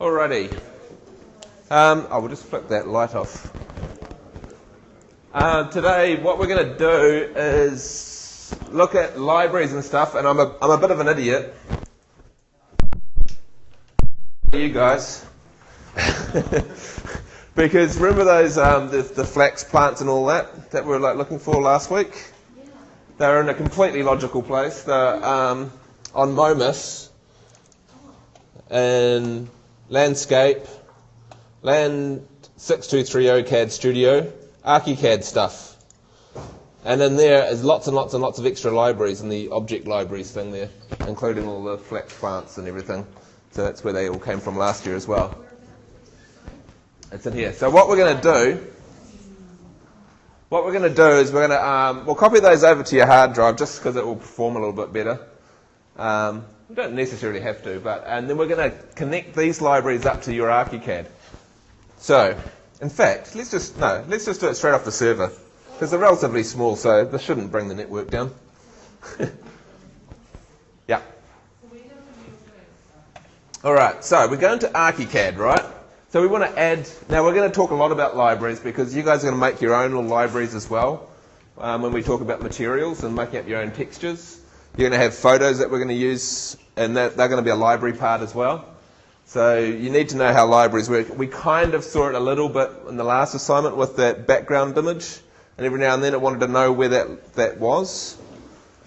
Alrighty. We'll just flick that light off. Today, what we're going to do is look at libraries and stuff, and I'm a bit of an idiot. You guys. Because remember those the flax plants and all that we were looking for last week? Yeah. They're in a completely logical place. They're on Momus and Landscape, Land 6230 CAD Studio, ArchiCAD stuff. And in there is lots and lots and lots of extra libraries in the object libraries thing there, including all the flax plants and everything. So that's where they all came from last year as well. It's in here. So what we're going to do is we're going to we'll copy those over to your hard drive just because it will perform a little bit better. We don't necessarily have to, and then we're going to connect these libraries up to your ArchiCAD. So, in fact, let's just do it straight off the server because they're relatively small, so this shouldn't bring the network down. Yeah. All right. So we're going to ArchiCAD, right? So we want to add. Now we're going to talk a lot about libraries because you guys are going to make your own little libraries as well. When we talk about materials and making up your own textures. You're going to have photos that we're going to use, and they're going to be a library part as well. So you need to know how libraries work. We kind of saw it a little bit in the last assignment with that background image, and every now and then it wanted to know where that was.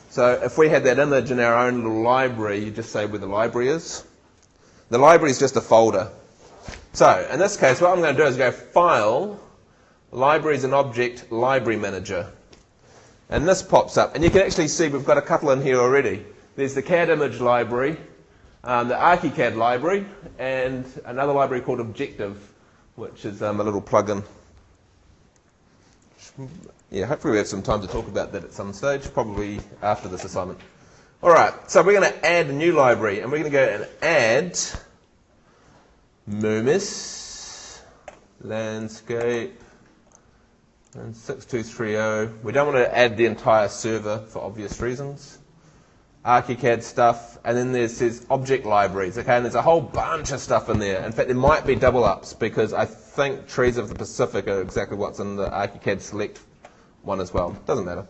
So if we had that image in our own little library, you just say where the library is. The library is just a folder. So in this case, what I'm going to do is go File, Libraries and Object, Library Manager. And this pops up, and you can actually see we've got a couple in here already. There's the CAD image library, the ArchiCAD library, and another library called Objective, which is a little plugin. Yeah, hopefully we have some time to talk about that at some stage, probably after this assignment. All right, so we're going to add a new library, and we're going to go and add Momus, Landscape, and 6230. We don't want to add the entire server for obvious reasons. ArchiCAD stuff, and then there's object libraries, okay, and there's a whole bunch of stuff in there. In fact, there might be double ups because I think Trees of the Pacific are exactly what's in the ArchiCAD Select one as well. Doesn't matter.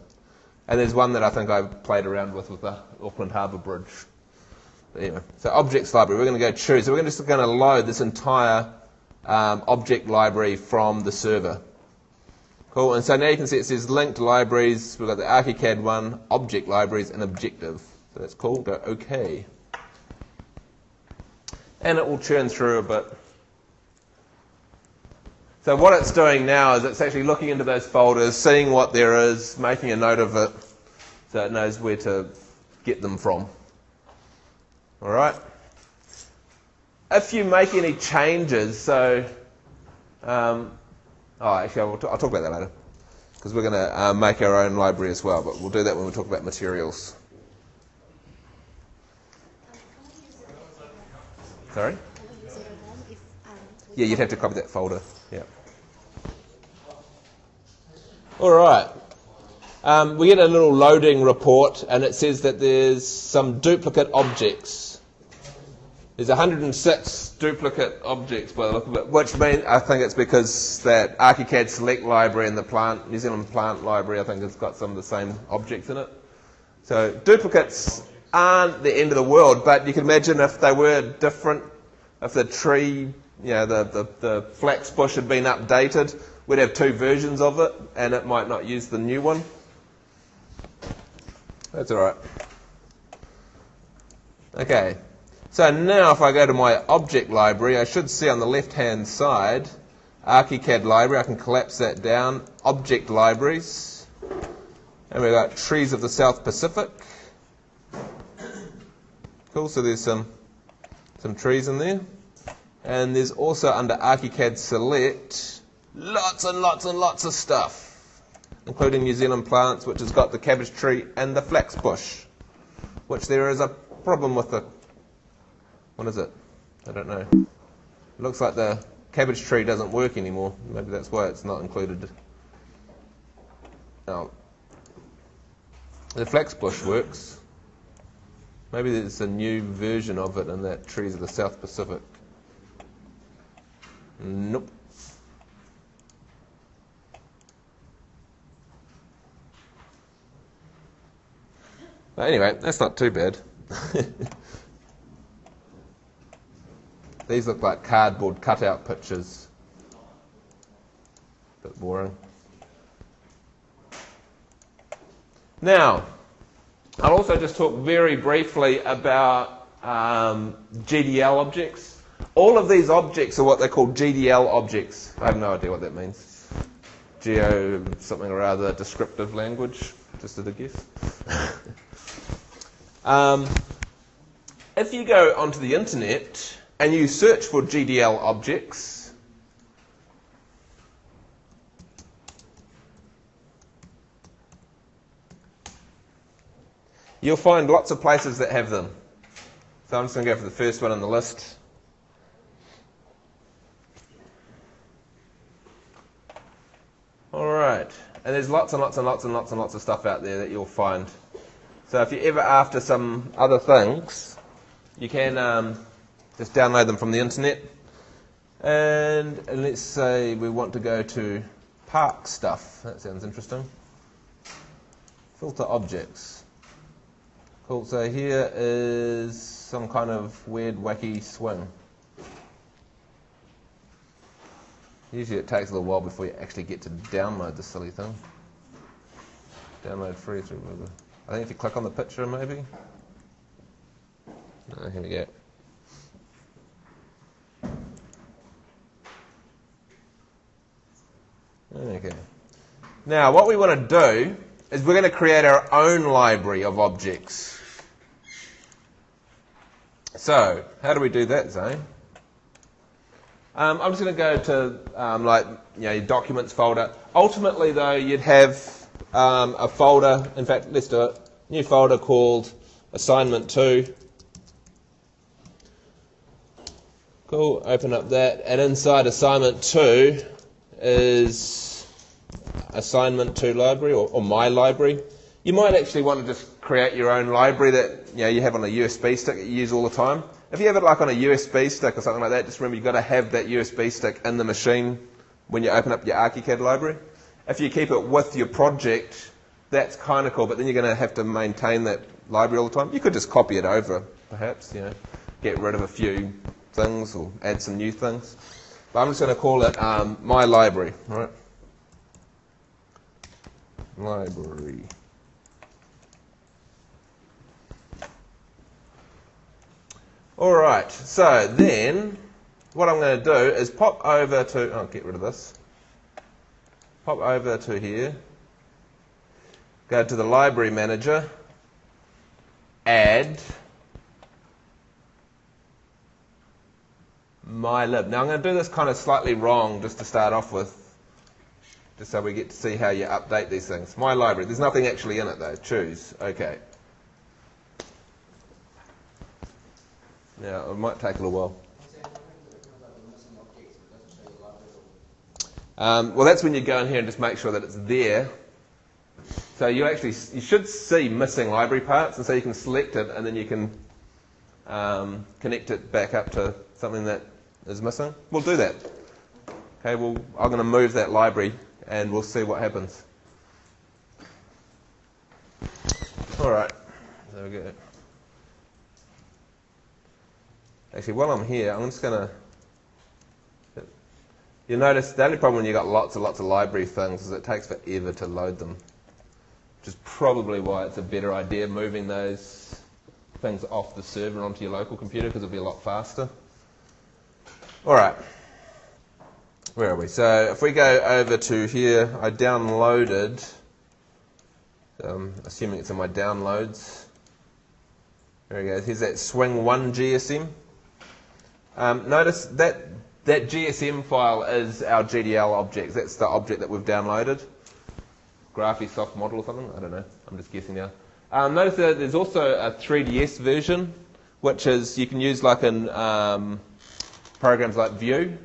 And there's one that I think I played around with the Auckland Harbour Bridge. But anyway, so objects library, we're going to go choose. So we're just going to load this entire object library from the server. Cool, and so now you can see it says linked libraries. We've got the ArchiCAD one, object libraries, and objective. So that's cool. Go OK. And it will churn through a bit. So what it's doing now is it's actually looking into those folders, seeing what there is, making a note of it, so it knows where to get them from. All right. If you make any changes, so actually, I'll talk about that later, because we're going to make our own library as well, but we'll do that when we talk about materials. Sorry? Yeah, you'd have to copy that folder. Yeah. All right. We get a little loading report, and it says that there's some duplicate objects. There's 106 duplicate objects by the look of it, which means I think it's because that ArchiCAD Select library and the New Zealand Plant library, I think, has got some of the same objects in it. So duplicates aren't the end of the world, but you can imagine if they were different, if the tree, the flax bush had been updated, we'd have two versions of it, and it might not use the new one. That's all right. Okay. So now if I go to my object library, I should see on the left-hand side, ArchiCAD library. I can collapse that down. Object libraries. And we've got Trees of the South Pacific. Cool, so there's some trees in there. And there's also under ArchiCAD Select, lots and lots and lots of stuff, including New Zealand Plants, which has got the cabbage tree and the flax bush, which there is a problem with the... What is it? I don't know. It looks like the cabbage tree doesn't work anymore. Maybe that's why it's not included. Now, the flax bush works. Maybe there's a new version of it in that Trees of the South Pacific. Nope. But anyway, that's not too bad. These look like cardboard cutout pictures. Bit boring. Now, I'll also just talk very briefly about GDL objects. All of these objects are what they call GDL objects. I have no idea what that means. Geo something or other descriptive language, just as a guess. If you go onto the internet and you search for GDL objects, you'll find lots of places that have them. So I'm just going to go for the first one on the list. All right, and there's lots and lots and lots and lots and lots of stuff out there that you'll find. So if you're ever after some other things, you can just download them from the internet. And let's say we want to go to park stuff. That sounds interesting. Filter objects. Cool, so here is some kind of weird, wacky swing. Usually it takes a little while before you actually get to download the silly thing. Download free through Google. I think if you click on the picture, maybe. No, here we go. Okay. Now, what we want to do is we're going to create our own library of objects. So, how do we do that, Zane? I'm just going to go to your documents folder. Ultimately, though, you'd have a folder. In fact, let's do it. New folder called Assignment 2. Cool. Open up that, and inside Assignment 2 is Assignment 2 library or My Library. You might actually want to just create your own library that you have on a USB stick that you use all the time. If you have it like on a USB stick or something like that, just remember you've got to have that USB stick in the machine when you open up your ArchiCAD library. If you keep it with your project, that's kind of cool, but then you're going to have to maintain that library all the time. You could just copy it over, perhaps, get rid of a few things or add some new things. But I'm just going to call it My Library, all right? Library. All right, so then what I'm going to do is pop over to, get rid of this. Pop over to here, go to the Library Manager, add MyLib. Now I'm going to do this kind of slightly wrong just to start off with, just so we get to see how you update these things. My Library, there's nothing actually in it though. Choose, okay. Now, it might take a little while. Well, that's when you go in here and just make sure that it's there. So you should see missing library parts, and so you can select it, and then you can connect it back up to something that is missing. We'll do that. Okay, I'm going to move that library, and we'll see what happens. All right, there we go. Actually, while I'm here, I'm just going to... You'll notice the only problem when you've got lots and lots of library things is it takes forever to load them, which is probably why it's a better idea moving those things off the server onto your local computer, because it'll be a lot faster. All right. Where are we? So if we go over to here, I downloaded, assuming it's in my downloads. There we go. Here's that Swing 1 GSM. Notice that GSM file is our GDL object. That's the object that we've downloaded. Graphisoft model or something? I don't know. I'm just guessing now. Notice that there's also a 3ds version, which is you can use like in programs like View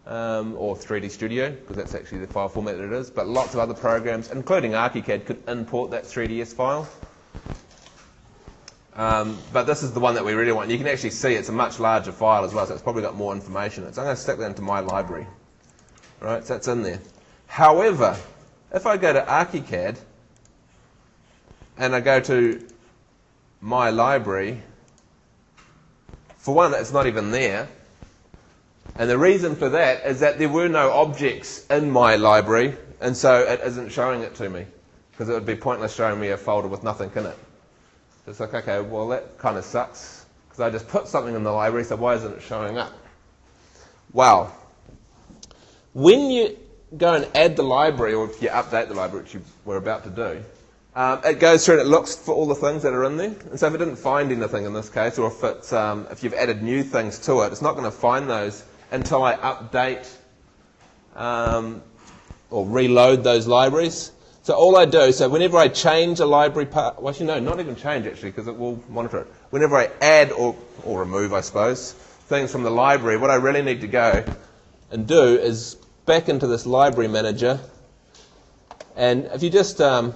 or 3D Studio, because that's actually the file format that it is. But lots of other programs, including ArchiCAD, could import that 3ds file. But this is the one that we really want. You can actually see it's a much larger file as well, so it's probably got more information in it. So I'm going to stick that into my library. Right, so that's in there. However, if I go to ArchiCAD and I go to my library, for one, it's not even there. And the reason for that is that there were no objects in my library, and so it isn't showing it to me, because it would be pointless showing me a folder with nothing in it. So it's like, okay, well that kind of sucks, because I just put something in the library, so why isn't it showing up? Well, when you go and add the library, or if you update the library, which you were about to do, it goes through and it looks for all the things that are in there. And so if it didn't find anything in this case, or if you've added new things to it, it's not going to find those until I update or reload those libraries. So all I do, so whenever I change a library part, well actually no, not even change actually, because it will monitor it. Whenever I add or remove, I suppose, things from the library, what I really need to go and do is back into this library manager, and if you just hit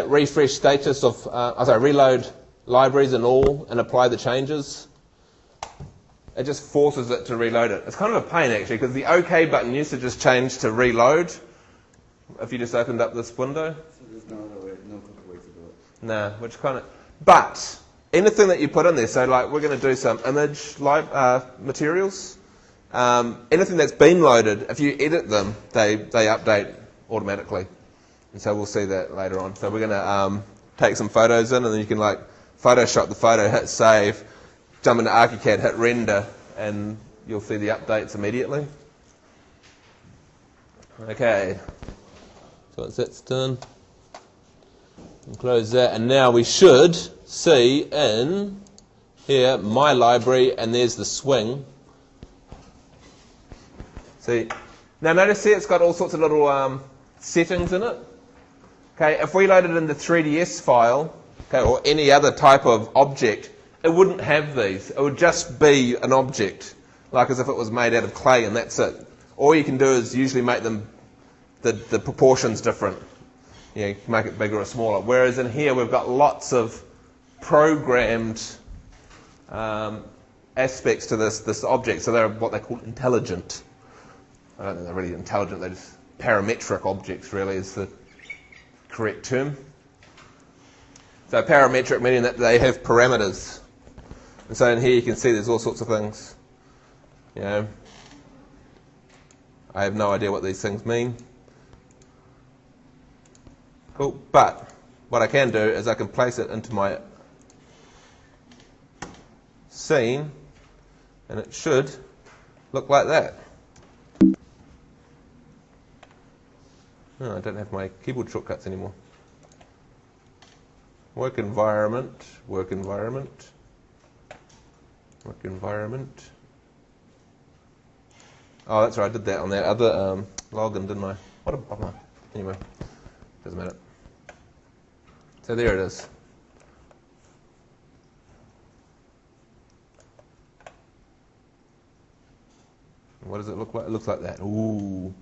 refresh status of, reload libraries and all, and apply the changes, it just forces it to reload it. It's kind of a pain actually, because the OK button used to just change to reload if you just opened up this window. So there's no other way, no quicker way to do it. No, which kind of, but anything that you put in there, so like we're going to do some image materials, anything that's been loaded, if you edit them, they update automatically. And so we'll see that later on. So we're going to take some photos in, and then you can like Photoshop the photo, hit save, jump into ArchiCAD, hit render, and you'll see the updates immediately. Okay, so once that's done, and close that, and now we should see in here my library, and there's the swing. See, now notice here it's got all sorts of little settings in it. Okay, if we load it in the 3ds file, okay, or any other type of object, it wouldn't have these. It would just be an object, like as if it was made out of clay, and that's it. All you can do is usually make them the proportions different. You can make it bigger or smaller. Whereas in here we've got lots of programmed aspects to this object. So they're what they call intelligent. I don't think they're really intelligent. They're just parametric objects, really, is the correct term. So parametric meaning that they have parameters. And so in here you can see there's all sorts of things. You know, I have no idea what these things mean. Cool. But what I can do is I can place it into my scene, and it should look like that. Oh, I don't have my keyboard shortcuts anymore. Work environment, work environment, work environment. Oh, that's right, I did that on that other login, didn't I? What a bummer. Anyway, doesn't matter. So there it is. What does it look like? It looks like that. Ooh.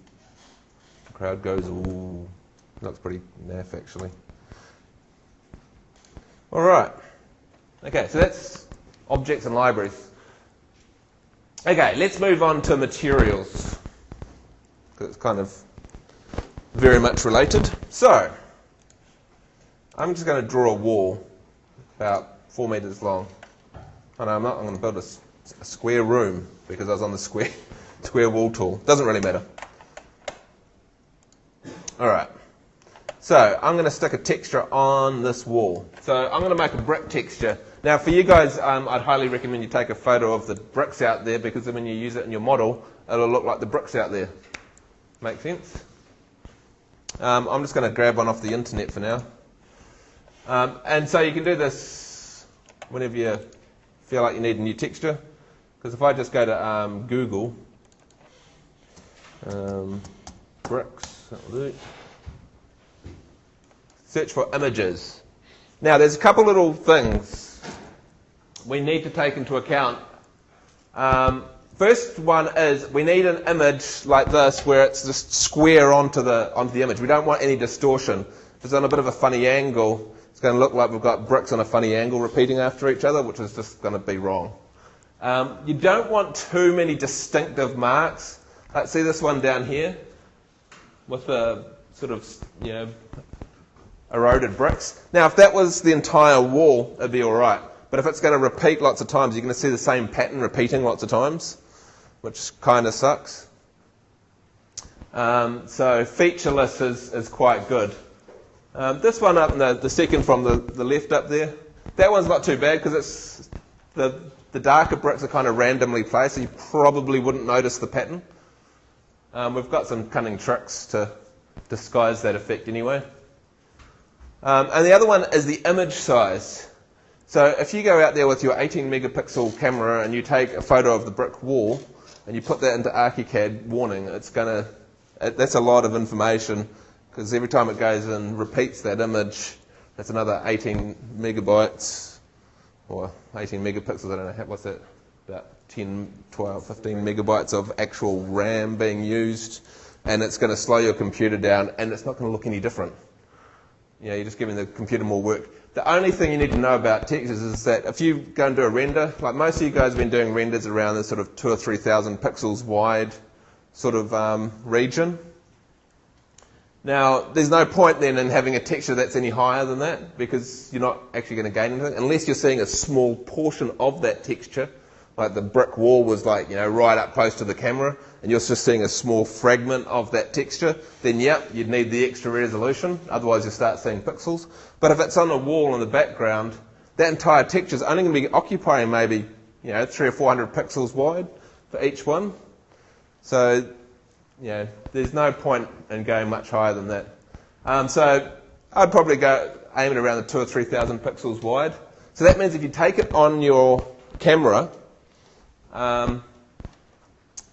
The crowd goes, ooh. Looks pretty naff, actually. All right. Okay, so that's objects and libraries. Okay, let's move on to materials, because it's kind of very much related. So, I'm just going to draw a wall about 4 meters long. Oh no, I'm not. I'm going to build a square room, because I was on the square wall tool. Doesn't really matter. All right. So I'm going to stick a texture on this wall. So I'm going to make a brick texture. Now for you guys, I'd highly recommend you take a photo of the bricks out there, because then when you use it in your model, it'll look like the bricks out there. Make sense? I'm just going to grab one off the internet for now. And so you can do this whenever you feel like you need a new texture. Because if I just go to Google, bricks, that'll do. Search for images. Now there's a couple little things we need to take into account. First one is we need an image like this where it's just square onto the image. We don't want any distortion. If it's on a bit of a funny angle, it's going to look like we've got bricks on a funny angle repeating after each other, which is just going to be wrong. You don't want too many distinctive marks. Like see this one down here with the sort of, eroded bricks. Now, if that was the entire wall, it'd be all right. But if it's going to repeat lots of times, you're going to see the same pattern repeating lots of times, which kind of sucks. So featureless is quite good. This one up, the second from the left up there, that one's not too bad because it's the darker bricks are kind of randomly placed, so you probably wouldn't notice the pattern. We've got some cunning tricks to disguise that effect anyway. And the other one is the image size. So if you go out there with your 18 megapixel camera and you take a photo of the brick wall and you put that into ArchiCAD, warning, that's a lot of information because every time it goes and repeats that image, that's another 18 megabytes or 18 megapixels, I don't know, what's that, about 10, 12, 15 megabytes of actual RAM being used, and it's going to slow your computer down and it's not going to look any different. You're just giving the computer more work. The only thing you need to know about textures is that if you go and do a render, like most of you guys have been doing renders around this sort of 2,000 or 3,000 pixels wide sort of region. Now, there's no point then in having a texture that's any higher than that because you're not actually going to gain anything unless you're seeing a small portion of that texture, like the brick wall was like, right up close to the camera and you're just seeing a small fragment of that texture, then yep, you'd need the extra resolution, otherwise you start seeing pixels. But if it's on a wall in the background, that entire texture is only going to be occupying maybe 300 or 400 pixels wide for each one. So there's no point in going much higher than that. So I'd probably go aim it around the 2,000 or 3,000 pixels wide. So that means if you take it on your camera,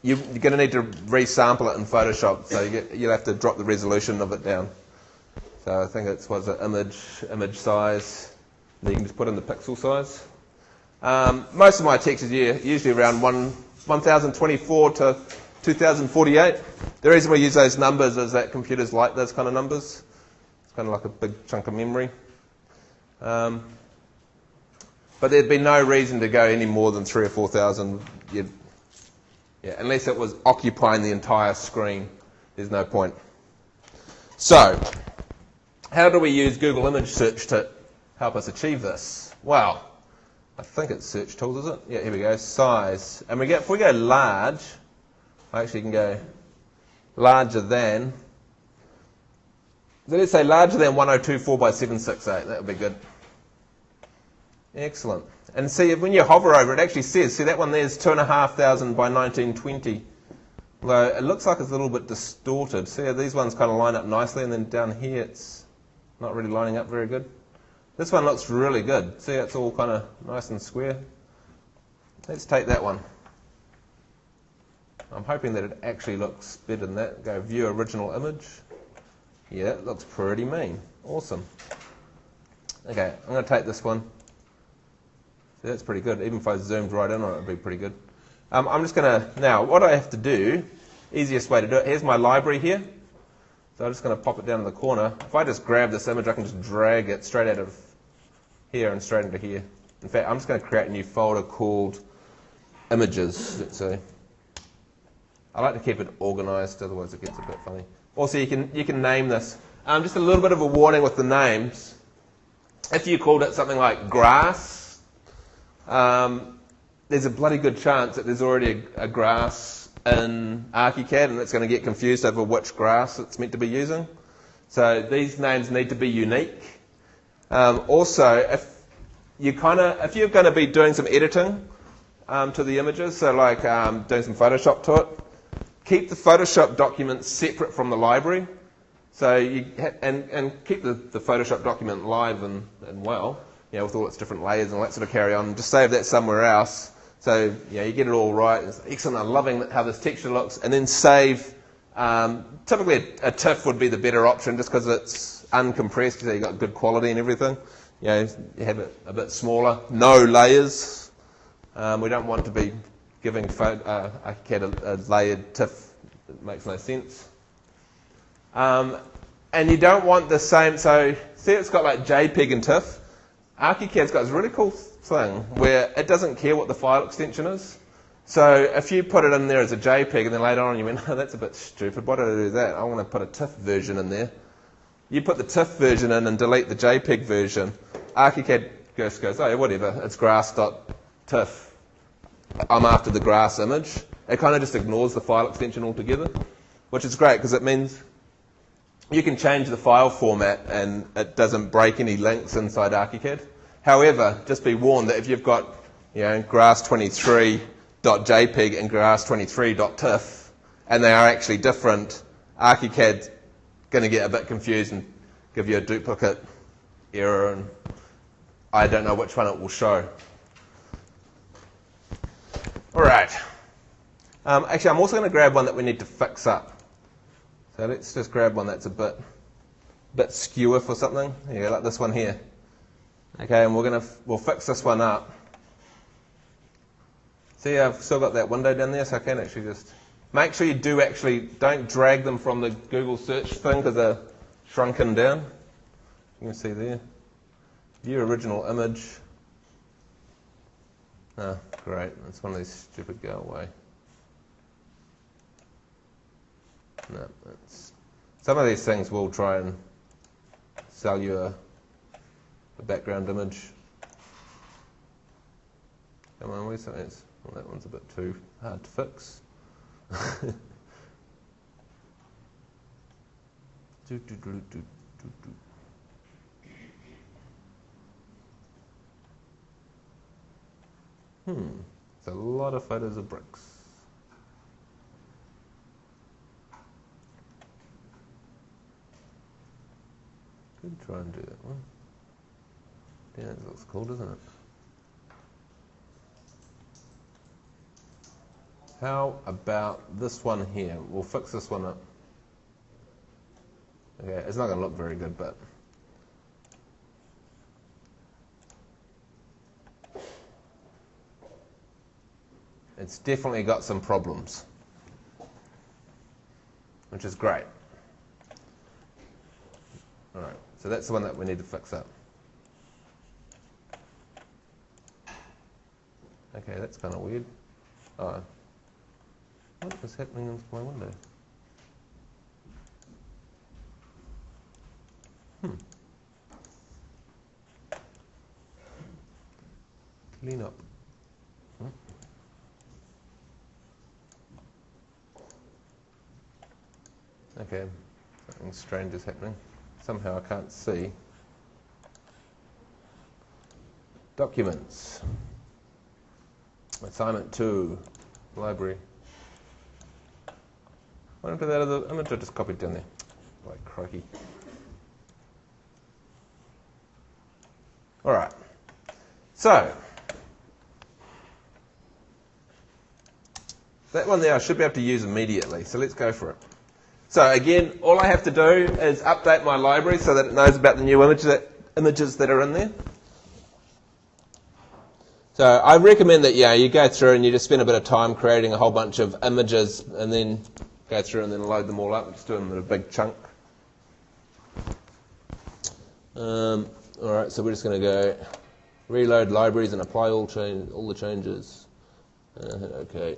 you're going to need to resample it in Photoshop. So you'll have to drop the resolution of it down. So I think it's image size. Then you can just put in the pixel size. Most of my textures are usually around 1024 to 2048. The reason we use those numbers is that computers like those kind of numbers. It's kind of like a big chunk of memory. But there'd be no reason to go any more than 3,000 or 4,000. Unless it was occupying the entire screen, there's no point. So, how do we use Google Image Search to help us achieve this? Well, I think it's Search Tools, is it? Yeah, here we go, size. And if we go large, I actually can go larger than, so let's say larger than 1024 by 768, that would be good. Excellent. And see, when you hover over it, actually says, see that one there's 2,500 by 1920. Although it looks like it's a little bit distorted. See, these ones kind of line up nicely, and then down here it's not really lining up very good. This one looks really good. See, it's all kind of nice and square. Let's take that one. I'm hoping that it actually looks better than that. Go view original image. Yeah, it looks pretty mean. Awesome. Okay, I'm going to take this one. See, that's pretty good. Even if I zoomed right in on it, it'd be pretty good. I'm just going to, now, what I have to do, easiest way to do it, here's my library here. So I'm just going to pop it down in the corner. If I just grab this image, I can just drag it straight out of here and straight into here. In fact, I'm just going to create a new folder called Images, let's see. I like to keep it organized, otherwise it gets a bit funny. Also, you can name this. Just a little bit of a warning with the names. If you called it something like grass, there's a bloody good chance that there's already a grass in ArchiCAD and it's going to get confused over which grass it's meant to be using. So these names need to be unique. Also, if you're going to be doing some editing to the images, so like doing some Photoshop to it, keep the Photoshop document separate from the library. So and keep the Photoshop document live and well, with all its different layers and all that sort of carry on. Just save that somewhere else. So you get it all right. It's excellent. I'm loving how this texture looks. And then save. Typically a TIFF would be the better option just because it's uncompressed. So you've got good quality and everything. You have it a bit smaller. No layers. We don't want to be giving ArchiCAD a layered TIFF. It makes no sense. And you don't want the same, so see it's got like JPEG and TIFF. ArchiCAD's got this really cool thing where it doesn't care what the file extension is. So if you put it in there as a JPEG and then later on you went, oh, that's a bit stupid, why did I do that? I want to put a TIFF version in there. You put the TIFF version in and delete the JPEG version. ArchiCAD just goes, oh, whatever, it's grass.tiff. I'm after the grass image. It kind of just ignores the file extension altogether, which is great because it means you can change the file format and it doesn't break any links inside ArchiCAD. However, just be warned that if you've got, grass23.jpg and grass23.tiff, and they are actually different, ArchiCAD's going to get a bit confused and give you a duplicate error, and I don't know which one it will show. All right. Actually, I'm also going to grab one that we need to fix up. So let's just grab one that's a bit skewer for something. Yeah, like this one here. Okay, and we'll fix this one up. See, I've still got that window down there, so I can actually just make sure you don't drag them from the Google search thing because they're shrunken down. You can see there. View original image. Oh, great. That's one of these stupid go away. No, some of these things will try and sell you a background image. Come on, where's something else? Well, that one's a bit too hard to fix. It's a lot of photos of bricks. Could try and do that one. Yeah, it looks cool, doesn't it? How about this one here? We'll fix this one up. Okay, it's not going to look very good, but it's definitely got some problems, which is great. All right, so that's the one that we need to fix up. Okay, that's kind of weird. Oh, what is happening in my window? Clean up. Okay, something strange is happening. Somehow I can't see. Documents. Assignment 2. Library. What happened to that other image I just copied down there? Like crikey. Alright. So, that one there I should be able to use immediately, so let's go for it. So again, all I have to do is update my library so that it knows about the new images that are in there. So I recommend that you go through and you just spend a bit of time creating a whole bunch of images and then go through and then load them all up. Just do them in a big chunk. Alright, so we're just going to go reload libraries and apply all the changes. Okay.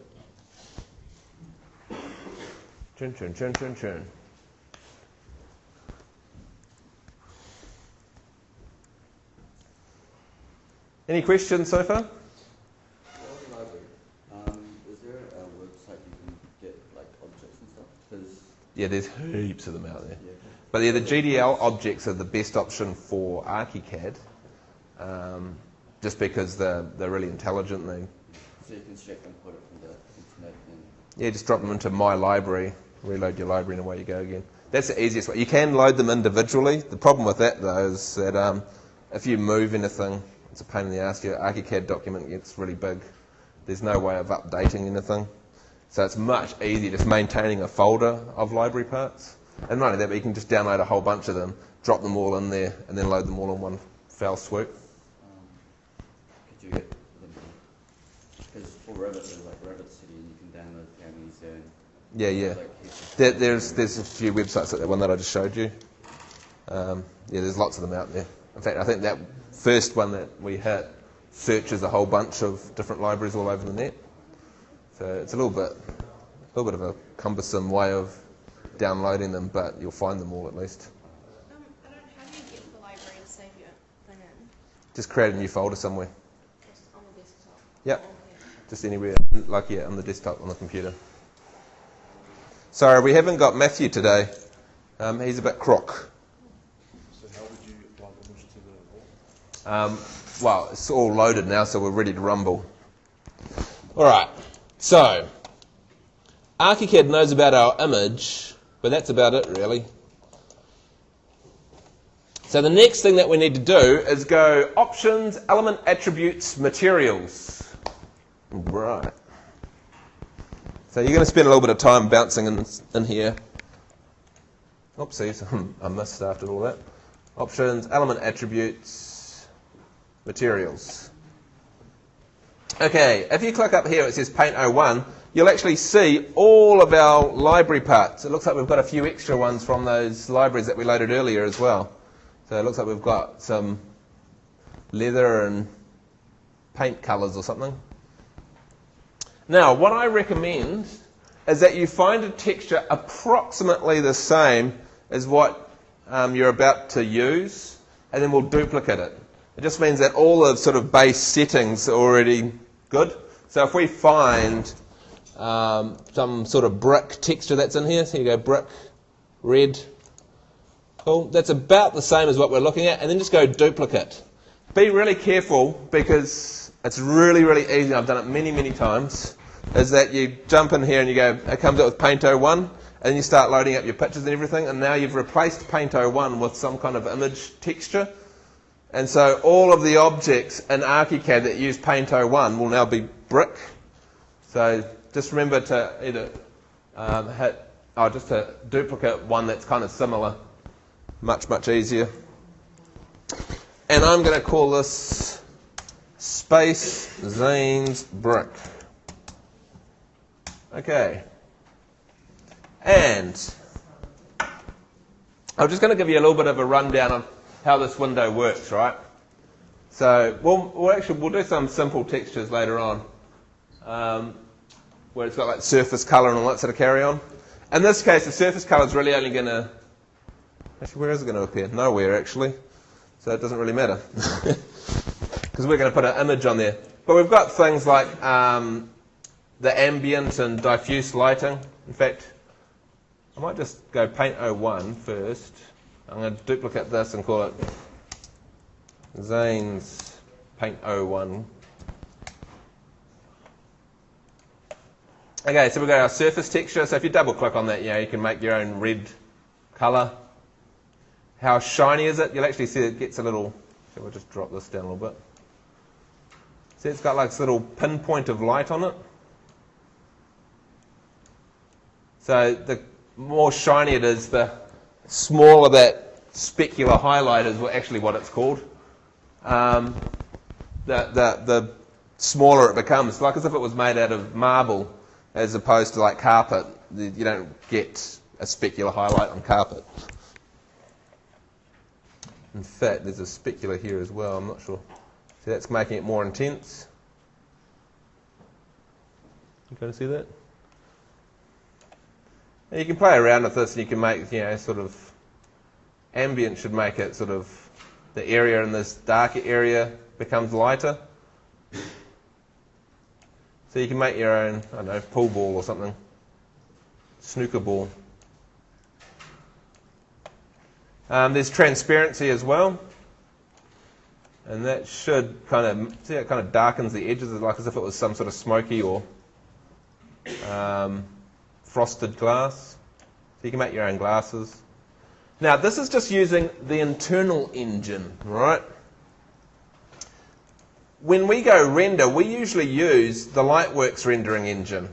Churn. Any questions so far? Is there a website you can get like objects and stuff? Yeah, there's heaps of them out there. Yeah. But yeah, the GDL objects are the best option for ArchiCAD, just because they're really intelligent. So you can check and put it from the internet. Yeah, just drop them into my library, reload your library, and away you go again. That's the easiest way. You can load them individually. The problem with that, though, is that if you move anything, it's a pain in the ass. Your ArchiCAD document gets really big. There's no way of updating anything. So it's much easier just maintaining a folder of library parts. And not only that, but you can just download a whole bunch of them, drop them all in there, and then load them all in one fell swoop. Could you get them? Because for Revit, there's like Revit City, and you can download Family Zone. Yeah. Like, There's a few websites like that one that I just showed you. Yeah, there's lots of them out there. In fact, I think that first one that we hit searches a whole bunch of different libraries all over the net. So it's a little bit of a cumbersome way of downloading them, but you'll find them all at least. How do you get the library to save your thing in? Just create a new folder somewhere. Just on the desktop? Yep. Or here? Just anywhere, like on the desktop, on the computer. Sorry, we haven't got Matthew today. He's a bit crook. So how would you apply the image to the wall? Well, it's all loaded now, so we're ready to rumble. All right. So, ArchiCAD knows about our image, but that's about it, really. So the next thing that we need to do is go Options, Element, Attributes, Materials. Right. So you're going to spend a little bit of time bouncing in here. Oopsies, I missed after all that. Options, Element, Attributes, Materials. Okay, if you click up here, it says Paint 01, you'll actually see all of our library parts. It looks like we've got a few extra ones from those libraries that we loaded earlier as well. So it looks like we've got some leather and paint colours or something. Now, what I recommend is that you find a texture approximately the same as what you're about to use, and then we'll duplicate it. It just means that all the sort of base settings are already good. So if we find some sort of brick texture that's in here, so you go brick, red, cool. That's about the same as what we're looking at, and then just go duplicate. Be really careful because it's really, really easy. I've done it many, many times. Is that you jump in here and you go, it comes up with Paint 01, and you start loading up your pictures and everything, and now you've replaced Paint 01 with some kind of image texture. And so all of the objects in ArchiCAD that use Paint 01 will now be brick. So just remember to either to duplicate one that's kind of similar. Much, much easier. And I'm going to call this Space Zane's Brick. Okay. And I'm just going to give you a little bit of a rundown of how this window works, right? So we'll do some simple textures later on, where it's got like surface color and all that sort of carry on. In this case, the surface color is really only going to, actually, where is it going to appear? Nowhere, actually. So it doesn't really matter, because we're going to put an image on there. But we've got things like the ambient and diffuse lighting. In fact, I might just go Paint 01 first. I'm going to duplicate this and call it Zane's Paint 01. Okay, so we've got our surface texture. So if you double click on that, you can make your own red colour. How shiny is it? You'll actually see it gets a little, so we'll just drop this down a little bit. See, it's got like this little pinpoint of light on it. So the more shiny it is, the smaller that specular highlight is actually what it's called. The smaller it becomes, like as if it was made out of marble as opposed to like carpet. You don't get a specular highlight on carpet. In fact, there's a specular here as well, I'm not sure. See, that's making it more intense. You kind of see that? You can play around with this and you can make, sort of, ambient should make it sort of, the area in this darker area becomes lighter. So you can make your own, I don't know, pool ball or something. Snooker ball. There's transparency as well. And that should kind of, see how it kind of darkens the edges, like as if it was some sort of smoky or frosted glass. So you can make your own glasses. Now, this is just using the internal engine, right? When we go render, we usually use the Lightworks rendering engine.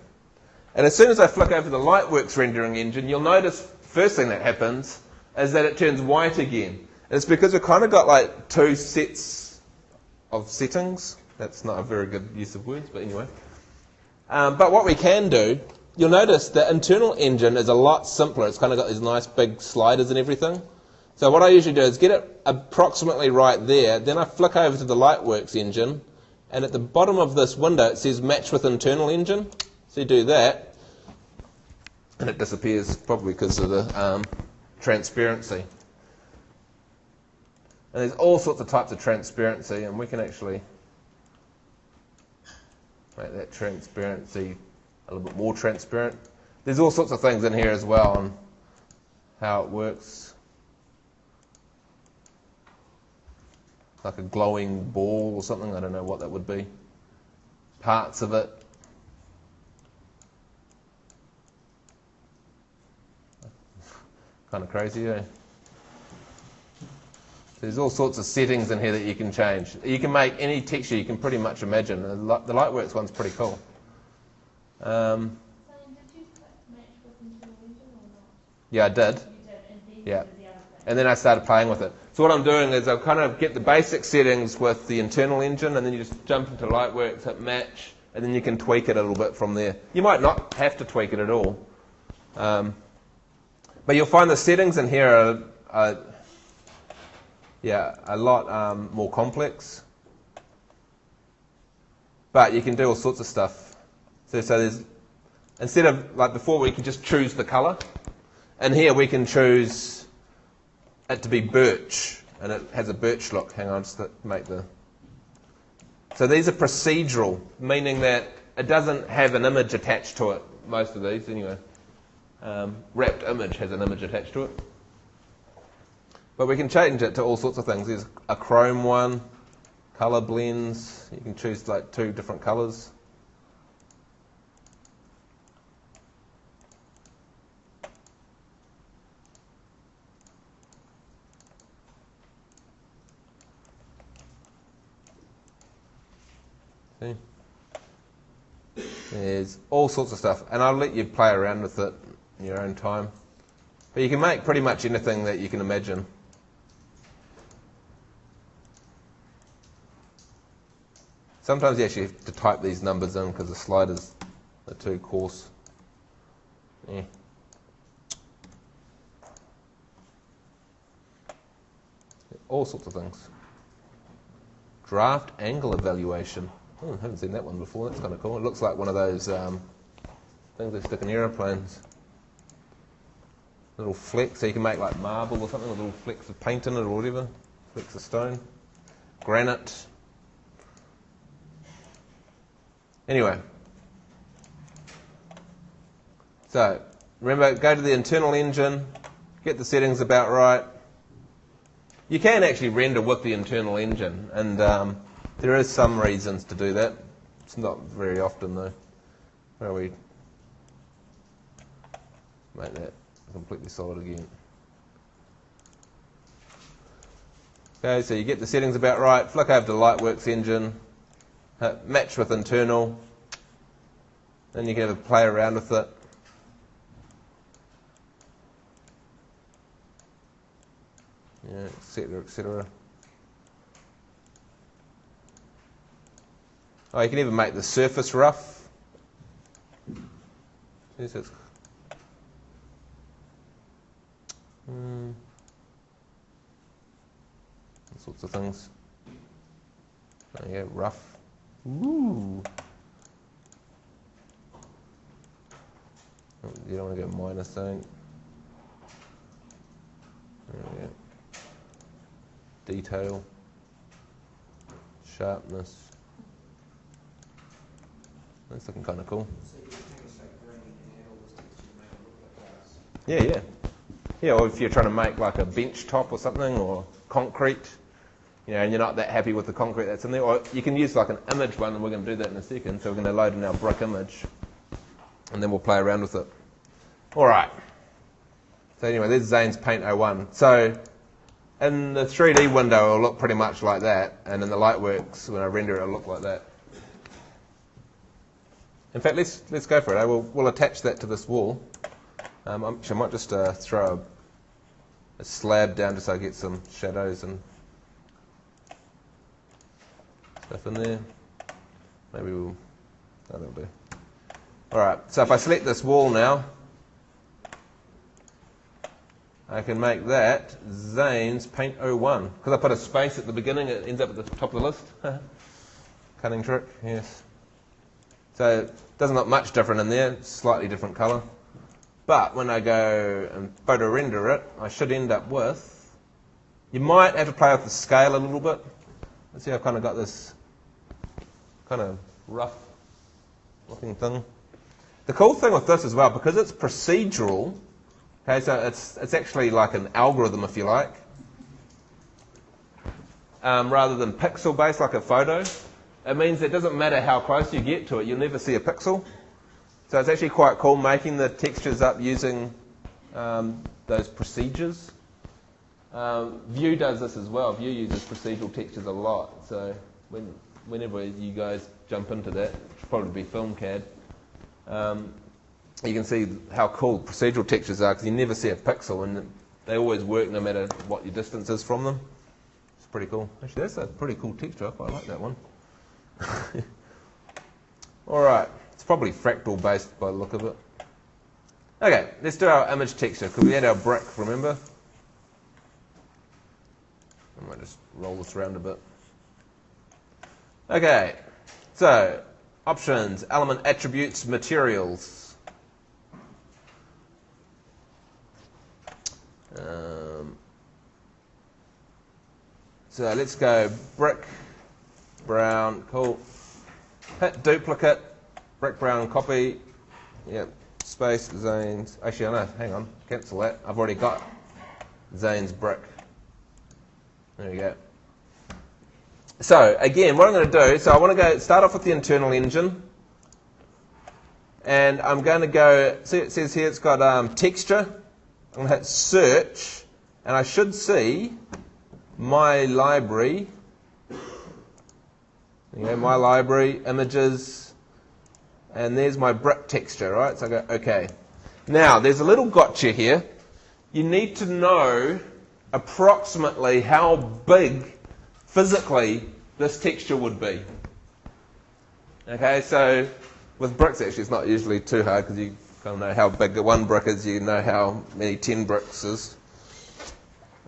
And as soon as I flick over the Lightworks rendering engine, you'll notice first thing that happens is that it turns white again. And it's because we've kind of got like two sets of settings. That's not a very good use of words, but anyway. But what we can do, you'll notice the internal engine is a lot simpler. It's kind of got these nice big sliders and everything. So what I usually do is get it approximately right there, then I flick over to the Lightworks engine, and at the bottom of this window it says match with internal engine. So you do that, and it disappears, probably because of the transparency. And there's all sorts of types of transparency, and we can actually make that transparency a little bit more transparent. There's all sorts of things in here as well on how it works. Like a glowing ball or something, I don't know what that would be. Parts of it. Kind of crazy, eh? There's all sorts of settings in here that you can change. You can make any texture you can pretty much imagine. The Lightworks one's pretty cool. So did you match with internal engine or not? Yeah, I did. You did, and then Yeah. you did the other thing. And then I started playing with it. So what I'm doing is I'll kind of get the basic settings with the internal engine, and then you just jump into Lightworks, hit match, and then you can tweak it a little bit from there. You might not have to tweak it at all. But you'll find the settings in here are a lot more complex. But you can do all sorts of stuff. So there's, instead of, like before, we could just choose the colour. And here we can choose it to be birch, and it has a birch look. Hang on, just to make the... So these are procedural, meaning that it doesn't have an image attached to it, most of these anyway. Wrapped image has an image attached to it. But we can change it to all sorts of things. There's a chrome one, colour blends. You can choose like 2 different colours. See? There's all sorts of stuff, and I'll let you play around with it in your own time. But you can make pretty much anything that you can imagine. Sometimes you actually have to type these numbers in because the sliders are too coarse. Yeah. All sorts of things. Draft angle evaluation. Oh, I haven't seen that one before. That's kind of cool. It looks like one of those things they stick in aeroplanes. Little flecks, so you can make like marble or something with little flecks of paint in it or whatever. Flecks of stone. Granite. Anyway. So, remember, go to the internal engine, get the settings about right. You can actually render with the internal engine, and there is some reasons to do that. It's not very often though. Where we make that completely solid again. Okay, so you get the settings about right, flick over to the Lightworks engine, match with internal, then you can have a play around with it. Yeah, etc., etc. Oh, you can even make the surface rough. Jeez, that's... all sorts of things. Oh, yeah, rough. Ooh. Oh, you don't want to go minus, don't. There we go. Detail, sharpness. That's looking kind of cool. So you can take green and add all this texture to make it look like glass. Yeah. Yeah, or if you're trying to make like a bench top or something, or concrete, you know, and you're not that happy with the concrete that's in there, or you can use like an image one, and we're going to do that in a second. So we're going to load in our brick image, and then we'll play around with it. All right. So anyway, there's Zane's Paint 01. So in the 3D window, it'll look pretty much like that, and in the Lightworks, when I render it, it'll look like that. In fact, let's go for it. We'll attach that to this wall. I might just throw a slab down just so I get some shadows and stuff in there. Maybe we'll... No, that'll do. Alright, so if I select this wall now, I can make that Zane's Paint 01. Because I put a space at the beginning, it ends up at the top of the list. Cunning trick, yes. So it doesn't look much different in there, slightly different colour. But when I go and photo render it, I should end up with, you might have to play with the scale a little bit. Let's see, I've kind of got this kind of rough looking thing. The cool thing with this as well, because it's procedural, okay, so it's actually like an algorithm, if you like, rather than pixel-based like a photo. It means it doesn't matter how close you get to it, you'll never see a pixel. So it's actually quite cool making the textures up using those procedures. Vue does this as well. Vue uses procedural textures a lot. So whenever you guys jump into that, it should probably be FilmCAD. You can see how cool procedural textures are because you never see a pixel and they always work no matter what your distance is from them. It's pretty cool. Actually, that's a pretty cool texture. I quite like that one. Alright, it's probably fractal based by the look of it. Okay, let's do our image texture because we had our brick, remember? I might just roll this around a bit. Okay, so options, element attributes, materials. So let's go brick, brown, cool. Hit duplicate, brick, brown, copy. Yep, space, Zane's. Actually, I know, hang on, cancel that. I've already got Zane's brick. There we go. So, again, what I'm going to do, so I want to start off with the internal engine. And I'm going to go, see it says here it's got texture. I'm going to hit search, and I should see my library. Okay, my library, images, and there's my brick texture, right? So I go, okay. Now, there's a little gotcha here. You need to know approximately how big physically this texture would be. Okay, so with bricks actually it's not usually too hard because you kind of know how big the one brick is, you know how many 10 bricks is.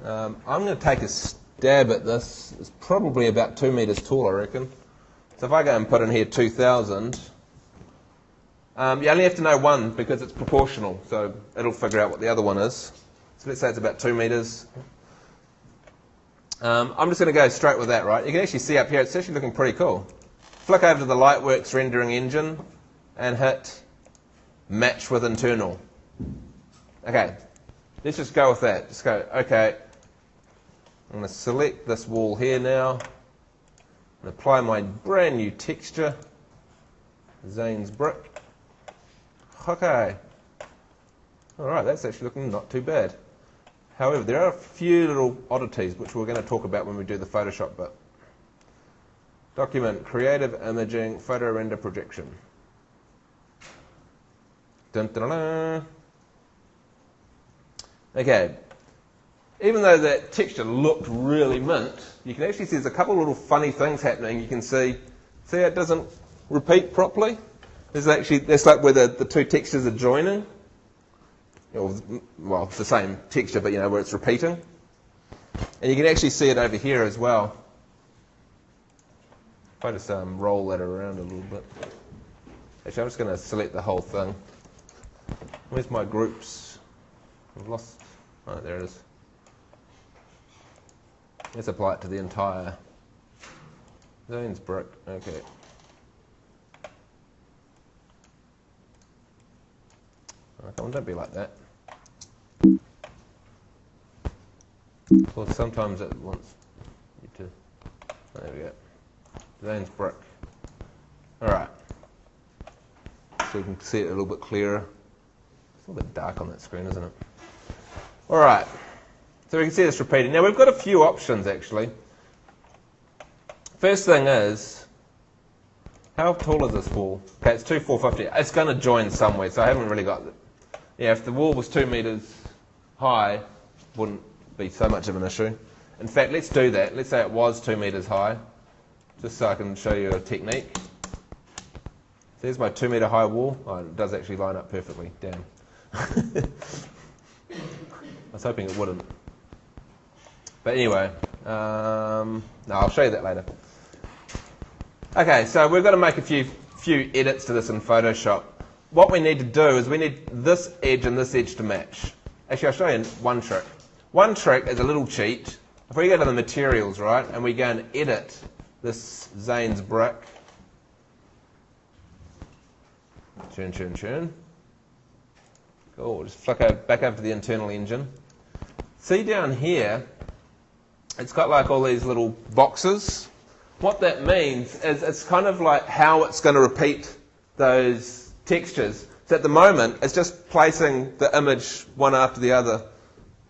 I'm going to take a stab at this. It's probably about 2 meters tall, I reckon. So if I go and put in here 2,000, you only have to know one because it's proportional, so it'll figure out what the other one is. So let's say it's about 2 meters. I'm just going to go straight with that, right? You can actually see up here, it's actually looking pretty cool. Flick over to the Lightworks rendering engine and hit match with internal. Okay, let's just go with that. Just go, okay. I'm going to select this wall here now and apply my brand new texture, Zane's brick. Okay. Alright, that's actually looking not too bad. However, there are a few little oddities which we're going to talk about when we do the Photoshop bit. Document, creative imaging, photo render projection. Dun, dun, dun, dun. Okay. Even though that texture looked really mint, you can actually see there's a couple of little funny things happening. You can see it doesn't repeat properly. There's actually, that's like where the two textures are joining. Well, it's the same texture, but you know, where it's repeating. And you can actually see it over here as well. If I just roll that around a little bit. Actually, I'm just going to select the whole thing. Where's my groups? I've lost. Oh, there it is. Let's apply it to the entire Zane's brick. Okay. Come on, don't be like that. Well, sometimes it wants you to. Oh, there we go. Zane's brick. Alright. So you can see it a little bit clearer. It's a little bit dark on that screen, isn't it? Alright. So we can see this repeating. Now we've got a few options actually. First thing is, how tall is this wall? Okay, it's 2,450. It's going to join somewhere, so I haven't really got it. Yeah, if the wall was 2 meters high, wouldn't be so much of an issue. In fact, let's do that. Let's say it was 2 meters high, just so I can show you a technique. There's my 2 meter high wall. Oh, it does actually line up perfectly. Damn. I was hoping it wouldn't. But anyway, no, I'll show you that later. Okay, so we're going to make a few edits to this in Photoshop. What we need to do is we need this edge and this edge to match. Actually, I'll show you one trick. One trick is a little cheat. If we go to the materials, right, and we go and edit this Zane's brick, turn. Cool, just flick back over to the internal engine. See down here, it's got like all these little boxes. What that means is it's kind of like how it's going to repeat those textures. So at the moment, it's just placing the image one after the other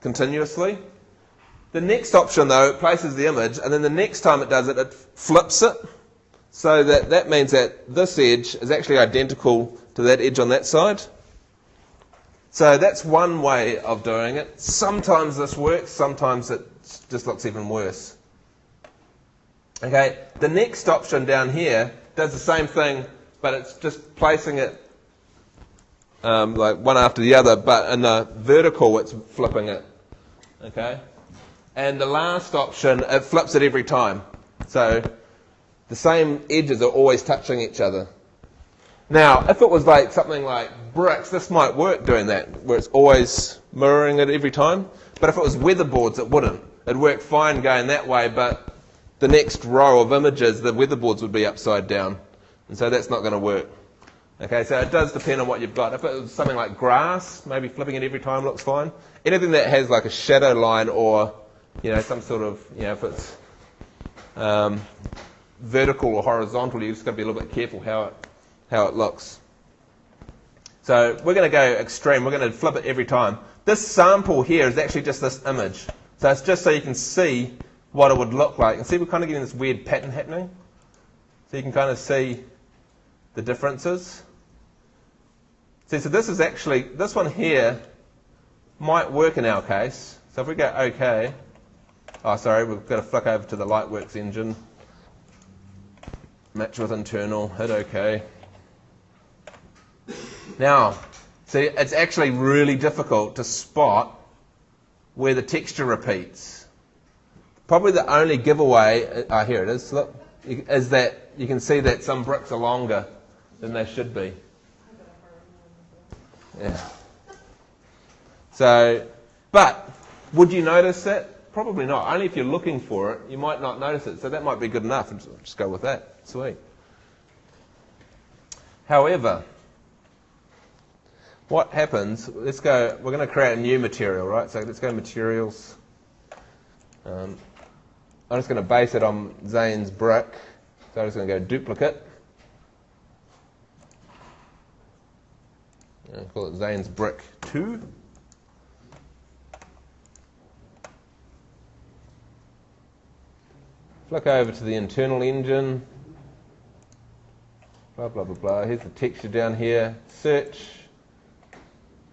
continuously. The next option, though, it places the image, and then the next time it does it, it flips it. So that means that this edge is actually identical to that edge on that side. So that's one way of doing it. Sometimes this works, sometimes it just looks even worse. Okay, the next option down here does the same thing, but it's just placing it like one after the other, but in the vertical it's flipping it. Okay, and the last option, it flips it every time. So the same edges are always touching each other. Now, if it was like something like bricks, this might work doing that, where it's always mirroring it every time. But if it was weatherboards, it wouldn't. It'd work fine going that way, but the next row of images, the weatherboards would be upside down. And so that's not going to work. Okay, so it does depend on what you've got. If it was something like grass, maybe flipping it every time looks fine. Anything that has like a shadow line or, some sort of, if it's vertical or horizontal, you've just got to be a little bit careful how it looks. So we're going to go extreme. We're going to flip it every time. This sample here is actually just this image. So it's just so you can see what it would look like. And see, we're kind of getting this weird pattern happening. So you can kind of see the differences. See, so this is actually, this one here might work in our case. So if we go OK, we've got to flick over to the Lightworks engine. Match with internal, hit OK. Now, see, it's actually really difficult to spot where the texture repeats. Probably the only giveaway, here it is, look, is that you can see that some bricks are longer than they should be. Yeah. So, but would you notice that? Probably not. Only if you're looking for it, you might not notice it. So that might be good enough. Just go with that. Sweet. However, what happens, let's go, we're going to create a new material, right? So let's go materials. I'm just going to base it on Zane's brick. So I'm just going to go duplicate. And call it Zane's brick 2. Flick over to the internal engine. Blah, blah, blah, blah. Here's the texture down here. Search.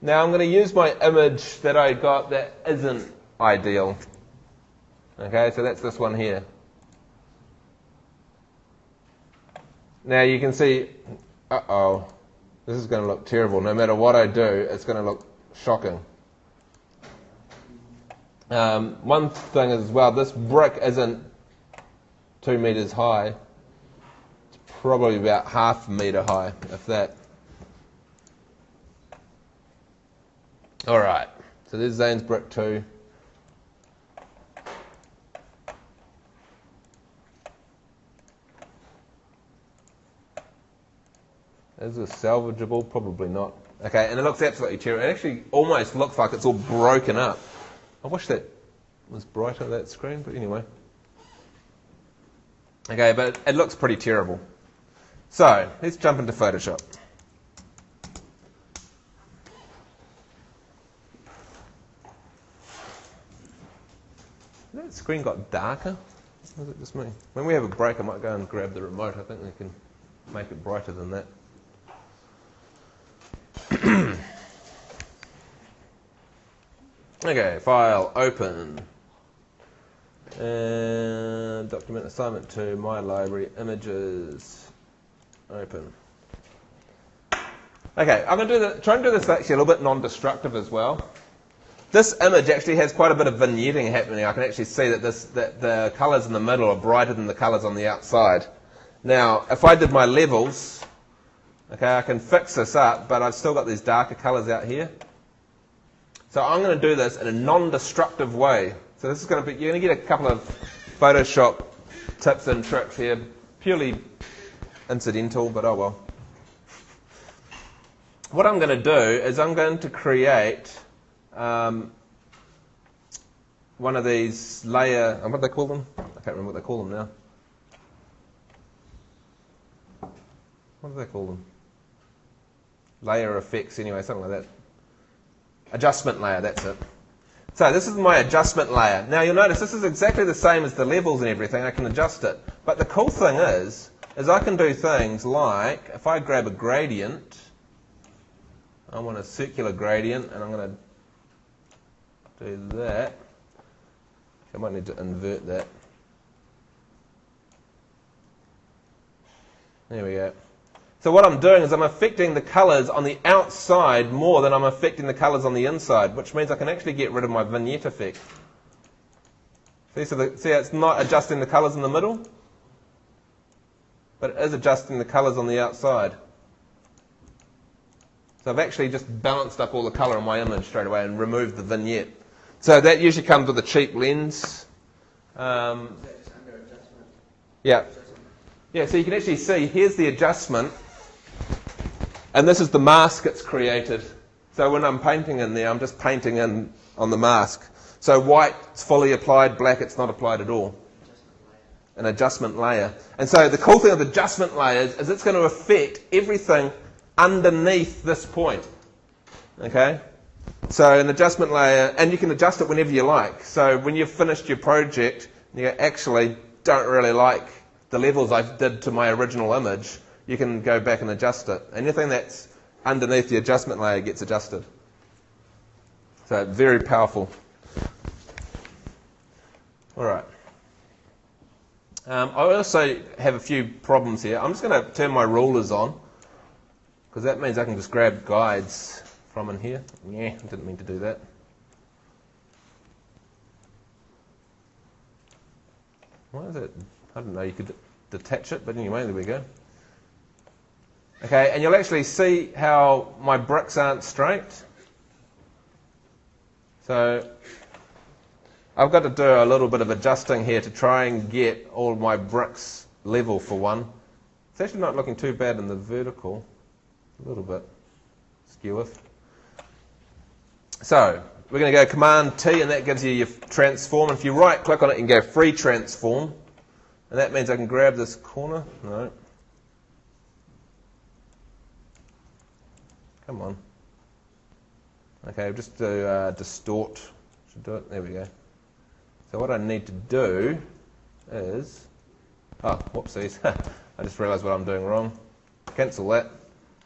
Now I'm going to use my image that I got that isn't ideal. Okay, so that's this one here. Now you can see, this is going to look terrible. No matter what I do, it's going to look shocking. One thing as well, this brick isn't 2 meters high. It's probably about half a meter high, if that. Alright, so there's Zane's brick 2. Is this salvageable? Probably not. Okay, and it looks absolutely terrible. It actually almost looks like it's all broken up. I wish that was brighter, that screen, but anyway. Okay, but it looks pretty terrible. So, let's jump into Photoshop. That screen got darker? Or is it just me? When we have a break, I might go and grab the remote. I think we can make it brighter than that. Okay, file, open. And document assignment 2, my library, images, open. Okay, I'm going to try and do this actually a little bit non-destructive as well. this image actually has quite a bit of vignetting happening. I can actually see that the colours in the middle are brighter than the colours on the outside. Now, if I did my levels, okay, I can fix this up, but I've still got these darker colours out here. So I'm going to do this in a non-destructive way. So this is going to be, you're going to get a couple of Photoshop tips and tricks here, purely incidental, but oh well. What I'm going to do is I'm going to create one of these layer, what do they call them? I can't remember what they call them now. What do they call them? Layer effects, anyway, something like that. Adjustment layer, that's it. So this is my adjustment layer. Now you'll notice this is exactly the same as the levels and everything. I can adjust it. But the cool thing is I can do things like, if I grab a gradient, I want a circular gradient, and I'm going to do that. I might need to invert that. There we go. So what I'm doing is I'm affecting the colours on the outside more than I'm affecting the colours on the inside, which means I can actually get rid of my vignette effect. See, see how it's not adjusting the colours in the middle, but it is adjusting the colours on the outside. So I've actually just balanced up all the colour on my image straight away and removed the vignette. So that usually comes with a cheap lens. Yeah. Yeah, so you can actually see, here's the adjustment, and this is the mask it's created. So when I'm painting in there, I'm just painting in on the mask. So white's fully applied, black it's not applied at all. An adjustment layer. And so the cool thing of the adjustment layers is it's going to affect everything underneath this point. Okay? So an adjustment layer, and you can adjust it whenever you like. So when you've finished your project, you actually don't really like the levels I did to my original image, you can go back and adjust it. Anything that's underneath the adjustment layer gets adjusted. So very powerful. All right. I also have a few problems here. I'm just going to turn my rulers on, because that means I can just grab guides from in here. Yeah, I didn't mean to do that. Why is it? I don't know, you could detach it, but anyway, there we go. Okay, and you'll actually see how my bricks aren't straight. So I've got to do a little bit of adjusting here to try and get all of my bricks level for one. It's actually not looking too bad in the vertical. A little bit skew. So we're going to go Command T, and that gives you your transform. And if you right click on it, you can go free transform. And that means I can grab this corner. No. Come on. Okay, just do distort. Should do it. There we go. So what I need to do is, oh, whoopsies. I just realised what I'm doing wrong. Cancel that.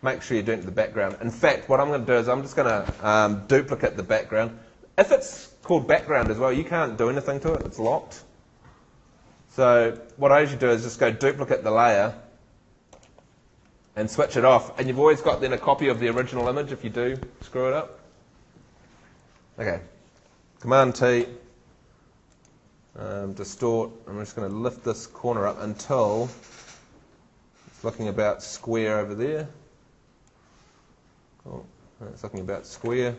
Make sure you're doing it to the background. In fact, what I'm going to do is I'm just going to duplicate the background. If it's called background as well, you can't do anything to it. It's locked. So what I usually do is just go duplicate the layer and switch it off. And you've always got then a copy of the original image if you do screw it up. Okay. Command T. Distort. I'm just going to lift this corner up until it's looking about square over there. Cool. It's looking about square.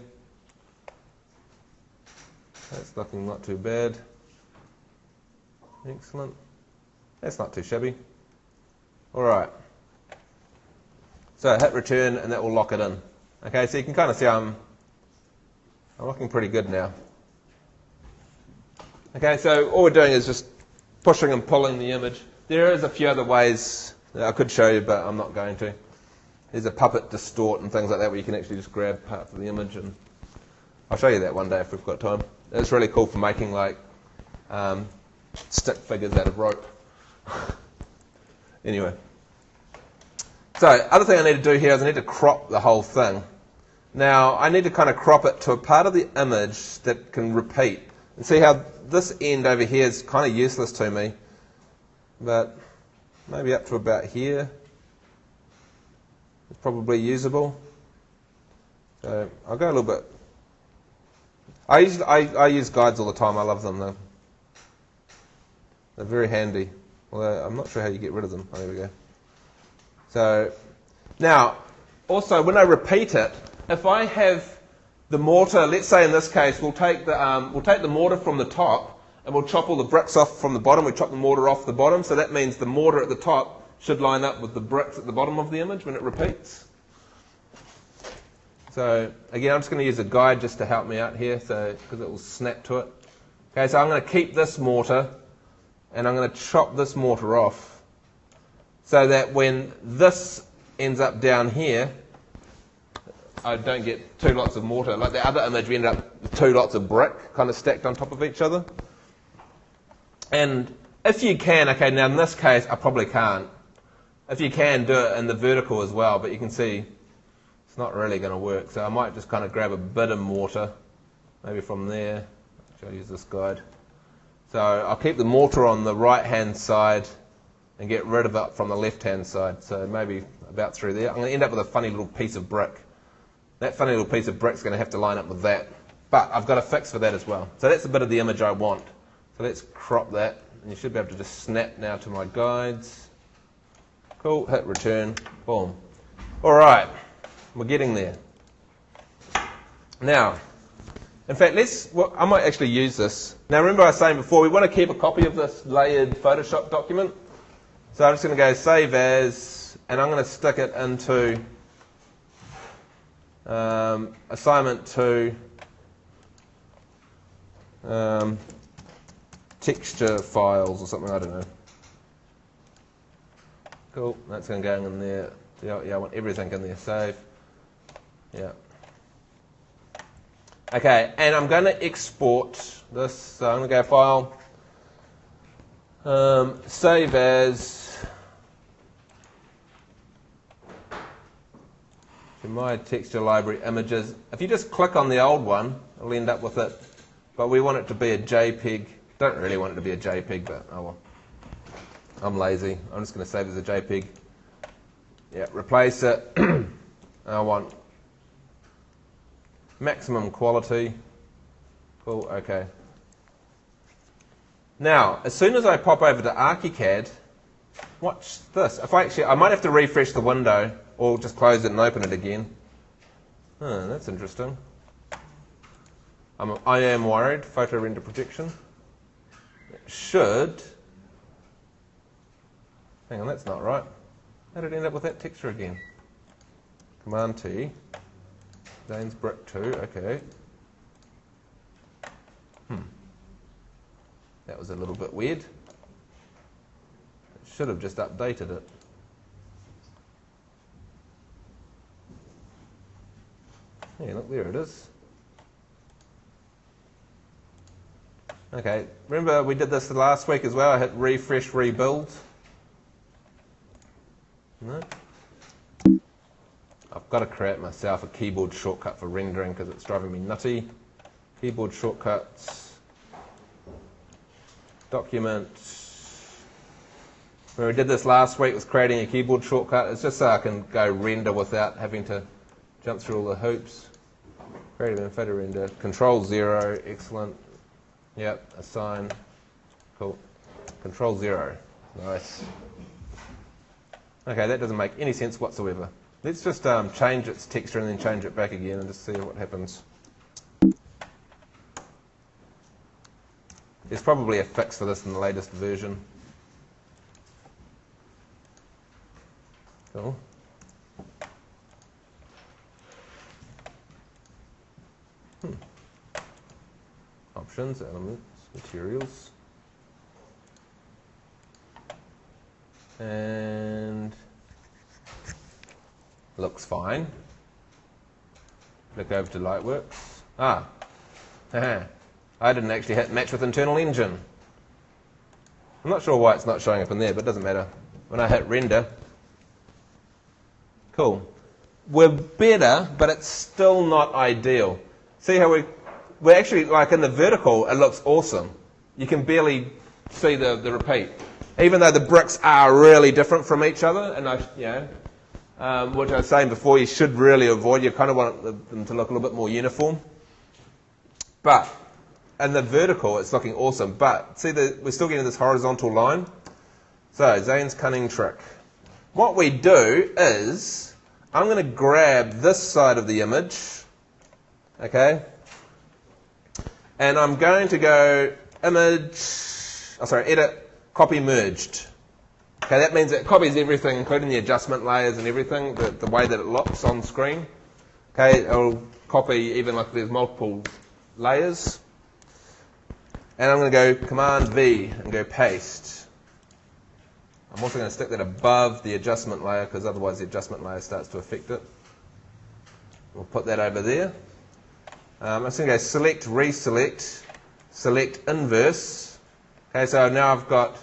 That's looking not too bad. Excellent. That's not too shabby. Alright. So hit return and that will lock it in. Okay, so you can kind of see I'm looking pretty good now. Okay, so all we're doing is just pushing and pulling the image. There is a few other ways that I could show you, but I'm not going to. There's a puppet distort and things like that where you can actually just grab parts of the image, and I'll show you that one day if we've got time. It's really cool for making like stick figures out of rope. Anyway. So, other thing I need to do here is I need to crop the whole thing. Now, I need to kind of crop it to a part of the image that can repeat. And see how this end over here is kind of useless to me. But maybe up to about here. It's probably usable. So, I'll go a little bit. I use guides all the time. I love them though. They're very handy. Although I'm not sure how you get rid of them. Oh, there we go. So now, also when I repeat it, if I have the mortar, let's say in this case, we'll take the mortar from the top and we'll chop all the bricks off from the bottom. We chop the mortar off the bottom, so that means the mortar at the top should line up with the bricks at the bottom of the image when it repeats. So again, I'm just going to use a guide just to help me out here, so because it will snap to it. Okay, so I'm going to keep this mortar and I'm going to chop this mortar off so that when this ends up down here, I don't get two lots of mortar. Like the other image, we ended up with two lots of brick kind of stacked on top of each other. And if you can, okay, now in this case, I probably can't. If you can, do it in the vertical as well, but you can see it's not really going to work. So I might just kind of grab a bit of mortar, maybe from there. Actually, I'll use this guide. So I'll keep the mortar on the right-hand side and get rid of it from the left-hand side. So maybe about through there. I'm going to end up with a funny little piece of brick. That funny little piece of brick is going to have to line up with that. But I've got a fix for that as well. So that's a bit of the image I want. So let's crop that. And you should be able to just snap now to my guides. Cool, hit return, boom. All right, we're getting there. Now, in fact, I might actually use this. Now remember I was saying before, we want to keep a copy of this layered Photoshop document. So I'm just going to go save as, and I'm going to stick it into assignment 2, texture files or something, I don't know. Cool, that's going to go in there. Yeah, I want everything in there. Save. Yeah. Okay, and I'm going to export this. So I'm going to go File, Save As, to my texture library images. If you just click on the old one, it'll end up with it. But we want it to be a JPEG. Don't really want it to be a JPEG, but oh well. I'm lazy. I'm just going to save it as a JPEG. Yeah, replace it. I want maximum quality. Cool, okay. Now, as soon as I pop over to ArchiCAD, watch this. I might have to refresh the window or just close it and open it again. That's interesting. I am worried. Photo render projection. It should. Hang on, that's not right. How did it end up with that texture again? Command T. Dane's brick 2, okay. That was a little bit weird. It should have just updated it. Yeah, look, there it is. Okay, remember we did this last week as well. I hit refresh, rebuild. No. I've got to create myself a keyboard shortcut for rendering because it's driving me nutty. Keyboard shortcuts. Document. When we did this last week was creating a keyboard shortcut. It's just so I can go render without having to jump through all the hoops. Creative and photo render. Control 0, excellent. Yep, assign. Cool. Control 0. Nice. Okay, that doesn't make any sense whatsoever. Let's just change its texture and then change it back again and just see what happens. There's probably a fix for this in the latest version. Cool. Options, elements, materials. And looks fine. Click over to Lightworks. I didn't actually hit match with internal engine. I'm not sure why it's not showing up in there, but it doesn't matter. When I hit render, cool. We're better, but it's still not ideal. See how we're actually, like in the vertical, it looks awesome. You can barely see the repeat. Even though the bricks are really different from each other, and which I was saying before, you should really avoid. You kind of want them to look a little bit more uniform. But, and the vertical, it's looking awesome. But, see, we're still getting this horizontal line. So, Zane's cunning trick. What we do is, I'm going to grab this side of the image, okay, and I'm going to go edit, copy merged. Okay, that means it copies everything, including the adjustment layers and everything, the way that it looks on screen. Okay, it'll copy even like there's multiple layers. And I'm going to go Command V and go paste. I'm also going to stick that above the adjustment layer because otherwise the adjustment layer starts to affect it. We'll put that over there. I'm just going to go select, reselect, select inverse. Okay, so now I've got,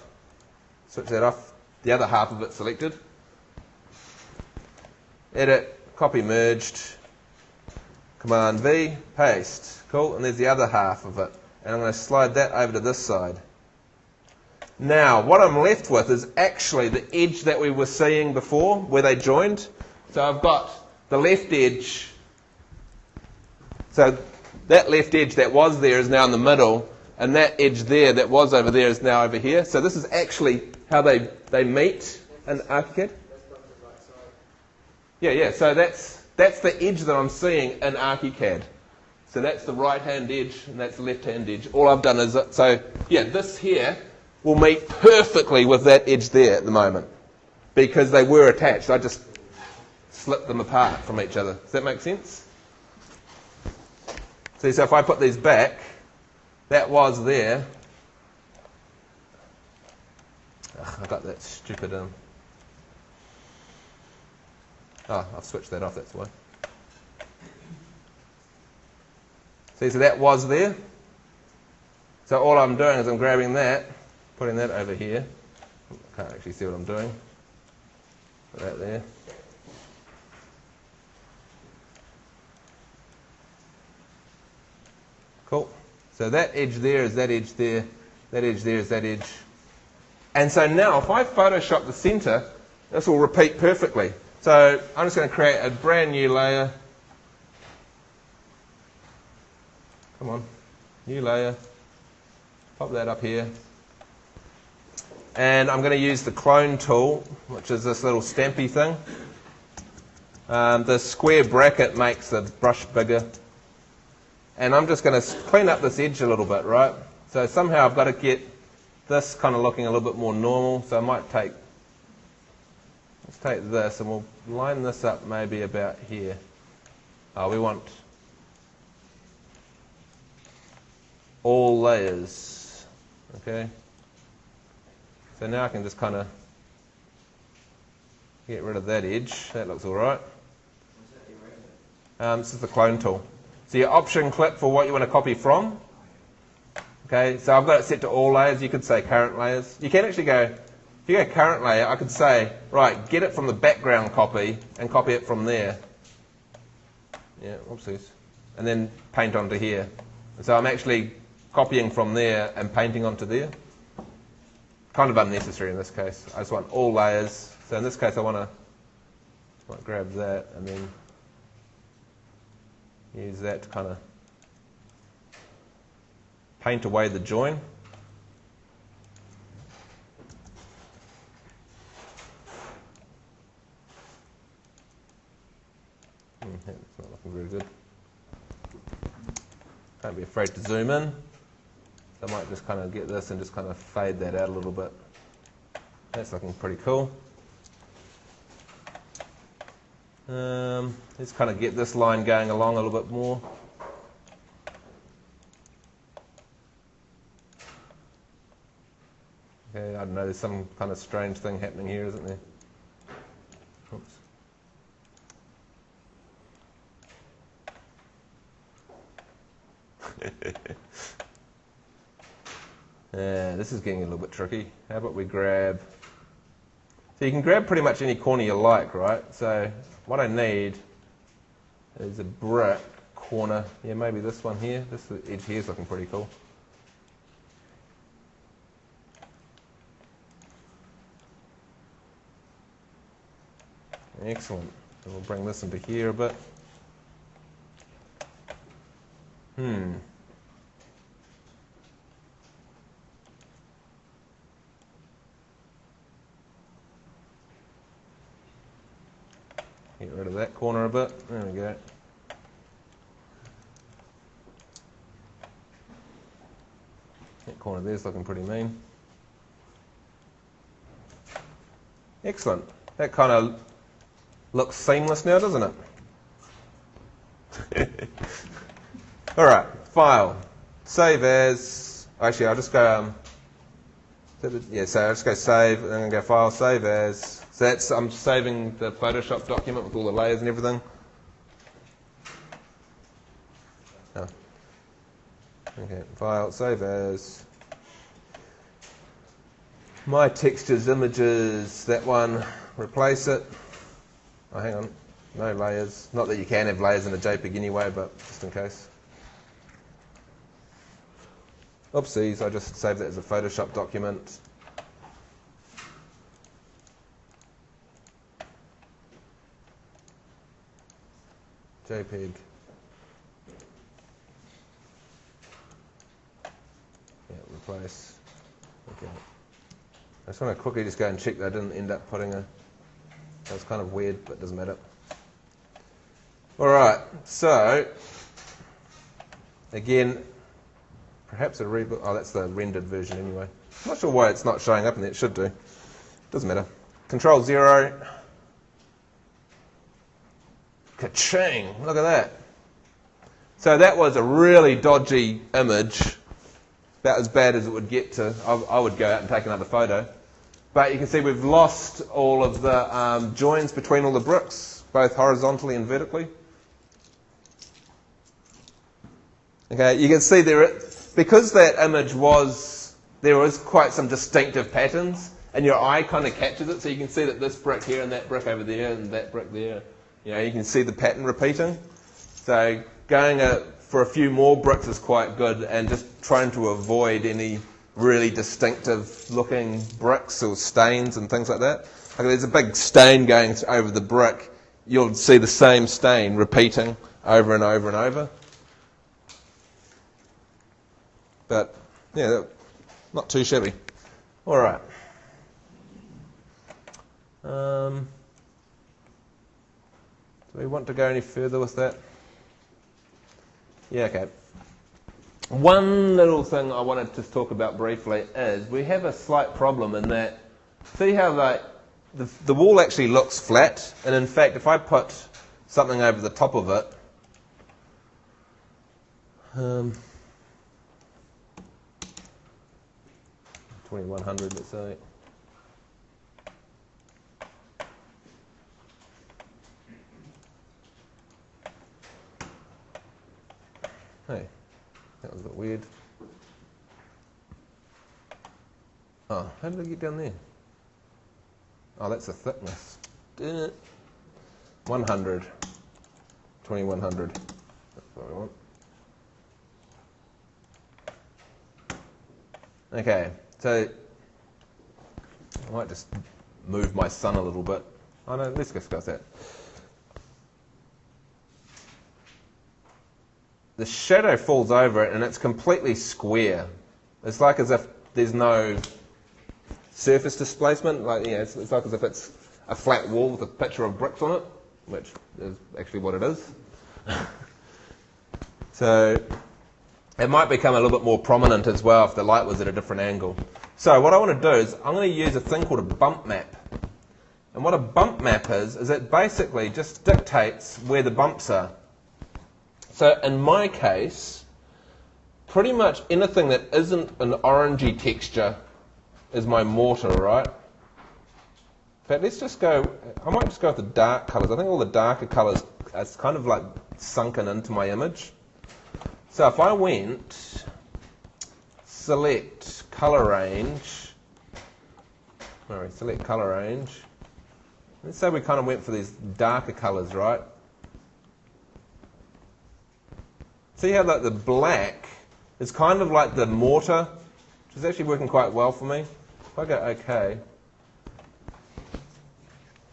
switch that off, the other half of it selected. Edit, copy merged, Command V, paste. Cool, and there's the other half of it. And I'm going to slide that over to this side. Now, what I'm left with is actually the edge that we were seeing before, where they joined. So I've got the left edge. So that left edge that was there is now in the middle, and that edge there that was over there is now over here. So this is actually how they meet in ArchiCAD. Yeah, so that's the edge that I'm seeing in ArchiCAD. So that's the right-hand edge, and that's the left-hand edge. All I've done is, so yeah, this here will meet perfectly with that edge there at the moment because they were attached. I just slipped them apart from each other. Does that make sense? See, so if I put these back, that was there. Ugh, I got that stupid... Oh, I've switched that off, that's why. See, so that was there. So all I'm doing is I'm grabbing that, putting that over here. Can't actually see what I'm doing. Put that there. Cool. So that edge there is that edge there. That edge there is that edge. And so now if I Photoshop the center, this will repeat perfectly. So I'm just going to create a brand new layer. Come on. New layer. Pop that up here. And I'm going to use the clone tool, which is this little stampy thing. The square bracket makes the brush bigger. And I'm just going to clean up this edge a little bit, right? So somehow I've got to get this kind of looking a little bit more normal. So I might take, let's take this and we'll line this up maybe about here. Oh, we want all layers, okay? So now I can just kind of get rid of that edge. That looks all right. This is the clone tool. So your option clip for what you want to copy from. Okay, so I've got it set to all layers. You could say current layers. You can actually go, if you go current layer, I could say, right, get it from the background copy and copy it from there. Yeah, oopsies. And then paint onto here. So I'm actually copying from there and painting onto there. Kind of unnecessary in this case. I just want all layers. So in this case I want to grab that and then use that to kind of paint away the join. That's not looking very good. Don't be afraid to zoom in. So I might just kind of get this and just kind of fade that out a little bit. That's looking pretty cool. Let's kind of get this line going along a little bit more. Okay, I don't know, there's some kind of strange thing happening here, isn't there? Oops. This is getting a little bit tricky. How about we grab... So you can grab pretty much any corner you like, right? So what I need is a brick corner. Yeah, maybe this one here. This edge here is looking pretty cool. Excellent. So we'll bring this into here a bit. Get rid of that corner a bit. There we go. That corner there's looking pretty mean. Excellent. That kind of looks seamless now, doesn't it? All right, file, save as. Actually, I'll just go. Yeah, so I'll just go save, and then go file, save as. So that's I'm saving the Photoshop document with all the layers and everything. Oh. Okay, file, save as. My textures, images, that one, replace it. Oh, hang on, no layers. Not that you can have layers in a JPEG anyway, but just in case. Oopsies, I just saved that as a Photoshop document. JPEG. Yeah, replace. Okay. I just want to quickly just go and check that I didn't end up putting a... That was kind of weird, but it doesn't matter. Alright, so... Again, perhaps a reboot... Oh, that's the rendered version anyway. I'm not sure why it's not showing up in there. It should do. Doesn't matter. Control 0. Ka-ching! Look at that. So that was a really dodgy image. About as bad as it would get to. I would go out and take another photo. But you can see we've lost all of the joins between all the bricks, both horizontally and vertically. Okay, you can see there, because that image there was quite some distinctive patterns, and your eye kind of captures it, so you can see that this brick here and that brick over there and that brick there, you can see the pattern repeating. So going for a few more bricks is quite good, and just trying to avoid any really distinctive looking bricks or stains and things like that. Like there's a big stain going over the brick, you'll see the same stain repeating over and over and over. But yeah, not too shabby. All right. Do we want to go any further with that? Yeah, okay. One little thing I wanted to talk about briefly is we have a slight problem in that, see how the wall actually looks flat, and in fact if I put something over the top of it, 2100 let's say, hey, that was a bit weird. Oh, how did I get down there? Oh, that's the thickness. 100. 2100. That's what we want. Okay, so I might just move my sun a little bit. Oh no, let's discuss that. The shadow falls over it and it's completely square. It's like as if there's no surface displacement. It's like as if it's a flat wall with a picture of bricks on it, which is actually what it is. So it might become a little bit more prominent as well if the light was at a different angle. So what I want to do is I'm going to use a thing called a bump map. And what a bump map is it basically just dictates where the bumps are. So in my case, pretty much anything that isn't an orangey texture is my mortar, right? In fact, let's just go, I might just go with the dark colours. I think all the darker colours are kind of like sunken into my image. So if I went, select colour range, select colour range, let's say we kind of went for these darker colours, right? See how like the black is kind of like the mortar, which is actually working quite well for me. If I go OK,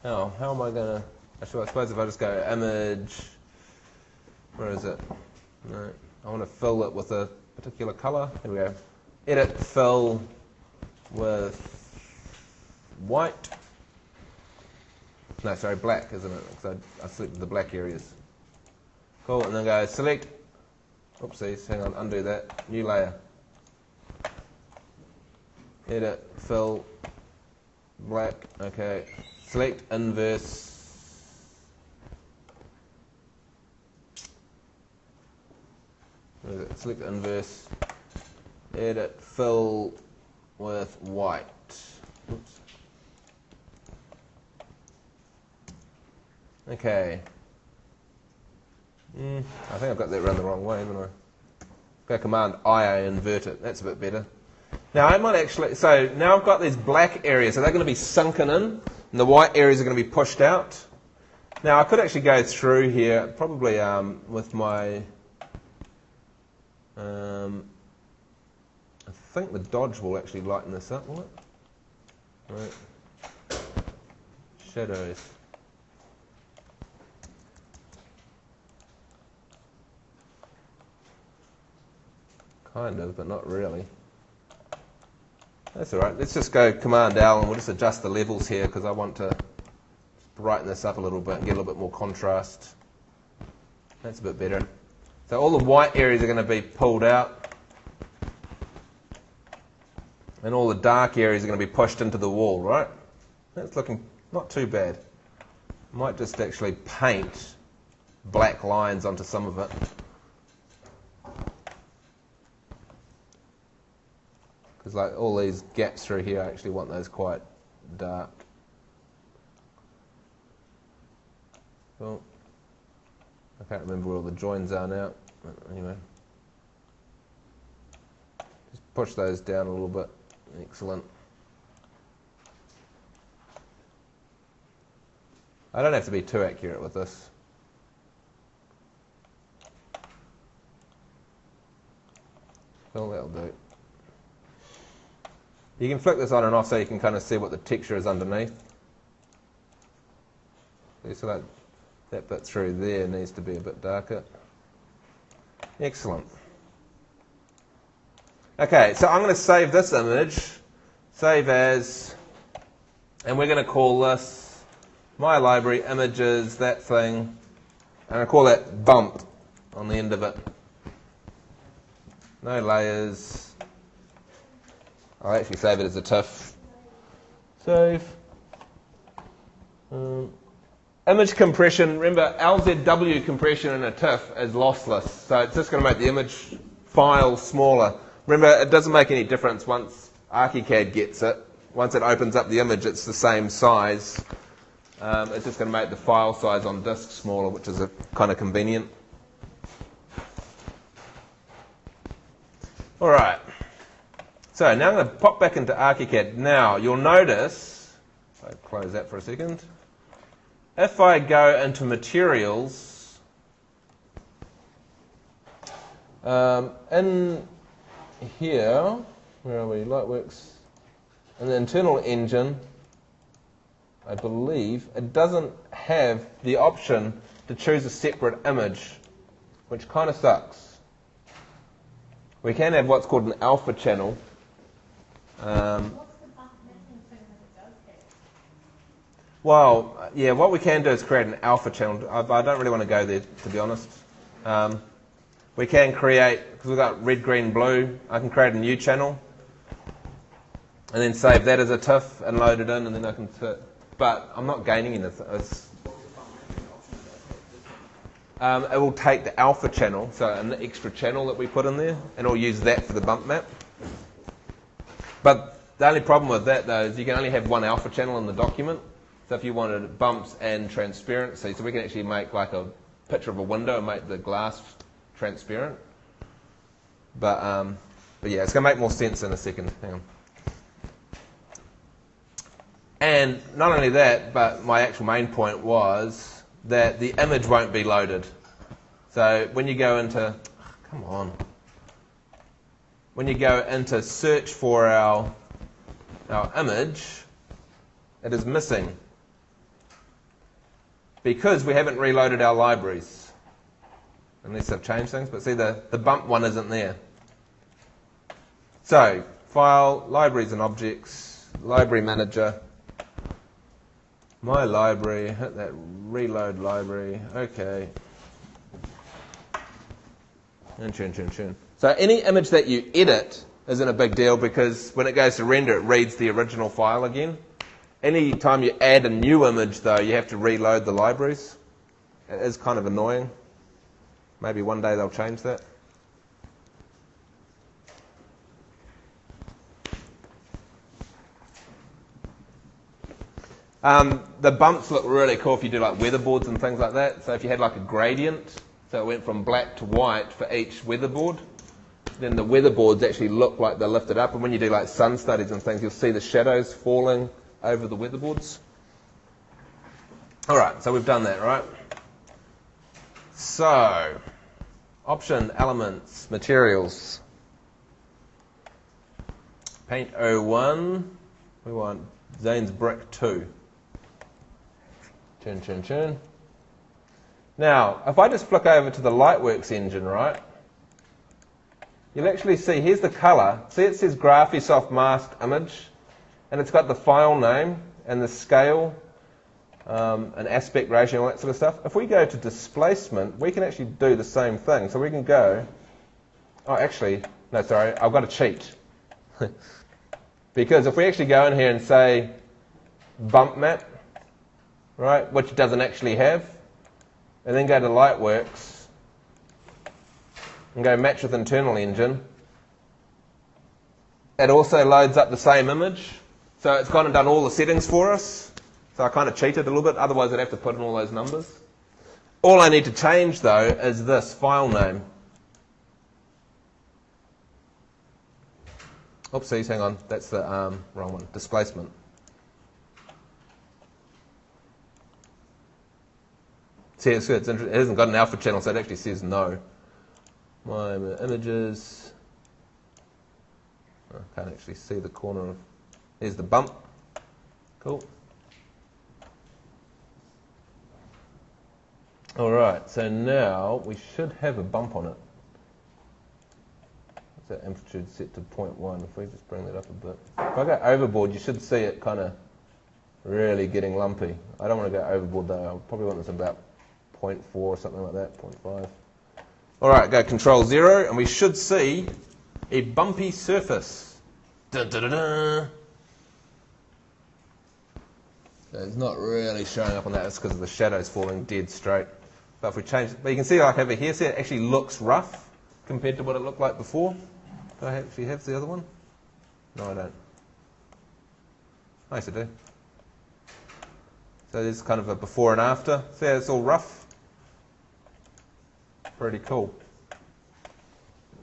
how am I going to, actually I suppose if I just go image, where is it? No, I want to fill it with a particular colour. Here we go. Edit fill with white. No, sorry, black, isn't it? Because I selected the black areas. Cool, and then go select, oopsies, hang on, undo that, new layer. Edit, fill, black, okay. Select inverse. Where is it? Select inverse. Edit, fill with white. Oops. Okay. I think I've got that run the wrong way, haven't I? Go Command I invert it. That's a bit better. Now I might actually, so now I've got these black areas, so they're going to be sunken in, and the white areas are going to be pushed out. Now I could actually go through here, probably with my, I think the dodge will actually lighten this up, will it? Right. Shadows. Kind of, but not really. That's alright. Let's just go Command L and we'll just adjust the levels here because I want to brighten this up a little bit and get a little bit more contrast. That's a bit better. So all the white areas are going to be pulled out and all the dark areas are going to be pushed into the wall, right? That's looking not too bad. Might just actually paint black lines onto some of it. Because like all these gaps through here, I actually want those quite dark. Cool. I can't remember where all the joins are now. But anyway. Just push those down a little bit. Excellent. I don't have to be too accurate with this. Cool, that'll do. You can flick this on and off so you can kind of see what the texture is underneath. So that bit through there needs to be a bit darker. Excellent. Okay, so I'm going to save this image, save as, and we're going to call this my library images, that thing, and I call that bump on the end of it. No layers. I'll actually save it as a TIFF. Save. Image compression, remember LZW compression in a TIFF is lossless, so it's just going to make the image file smaller. Remember, it doesn't make any difference once ArchiCAD gets it. Once it opens up the image, it's the same size. It's just going to make the file size on disk smaller, which is kind of convenient. All right. So now I'm going to pop back into ArchiCAD. Now you'll notice, if I close that for a second, if I go into materials, in here, where are we? Lightworks, in the internal engine, I believe it doesn't have the option to choose a separate image, which kind of sucks. We can have what's called an alpha channel. What's the bump missing thing that it does have? Well, yeah, what we can do is create an alpha channel. I don't really want to go there, to be honest. We can create, because we've got red, green, blue, I can create a new channel and then save that as a TIFF and load it in, and then I can fit. But I'm not gaining anything. It will take the alpha channel, so an extra channel that we put in there, and it'll use that for the bump map. But the only problem with that, though, is you can only have one alpha channel in the document. So if you wanted bumps and transparency, so we can actually make like a picture of a window and make the glass transparent. But yeah, it's going to make more sense in a second. Hang on. And not only that, but my actual main point was that the image won't be loaded. So when you go into, come on. When you go into search for our image, it is missing because we haven't reloaded our libraries. Unless I've changed things, but see the bump one isn't there. So, File, Libraries and Objects, Library Manager, My library, hit that reload library, okay. And tune. So any image that you edit isn't a big deal because when it goes to render, it reads the original file again. Any time you add a new image, though, you have to reload the libraries. It is kind of annoying. Maybe one day they'll change that. The bumps look really cool if you do like weatherboards and things like that. So if you had like a gradient, so it went from black to white for each weatherboard, then the weatherboards actually look like they're lifted up. And when you do like sun studies and things, you'll see the shadows falling over the weatherboards. All right, so we've done that, right? So, option, elements, materials. Paint 01, we want Zane's brick 2. Tune. Now, if I just flick over to the Lightworks engine, right, you'll actually see, here's the color. See it says Graphisoft masked image, and it's got the file name and the scale, and aspect ratio, all that sort of stuff. If we go to displacement, we can actually do the same thing. So we can go, oh, actually, no, sorry, I've got a cheat. Because if we actually go in here and say bump map, right, which it doesn't actually have, and then go to Lightworks and go match with internal engine, it also loads up the same image. So it's gone and done all the settings for us. So I kind of cheated a little bit, otherwise I'd have to put in all those numbers. All I need to change, though, is this file name. Oopsies, hang on, that's the wrong one, displacement. See, it's good. It hasn't got an alpha channel, so it actually says no. My images. I can't actually see the corner of. Here's the bump. Cool. All right. So now we should have a bump on it. What's that amplitude set to 0.1? If we just bring that up a bit. If I go overboard, you should see it kind of really getting lumpy. I don't want to go overboard though. I probably want this about 0.4 or something like that, 0.5. All right, go Control 0, and we should see a bumpy surface. Dun, dun, dun, dun. So it's not really showing up on that. It's because of the shadows falling dead straight. But if we change, but you can see like over here, see it actually looks rough compared to what it looked like before. Do I actually have the other one? No, I don't. Nice to do. So there's kind of a before and after. See how it's all rough? Pretty cool.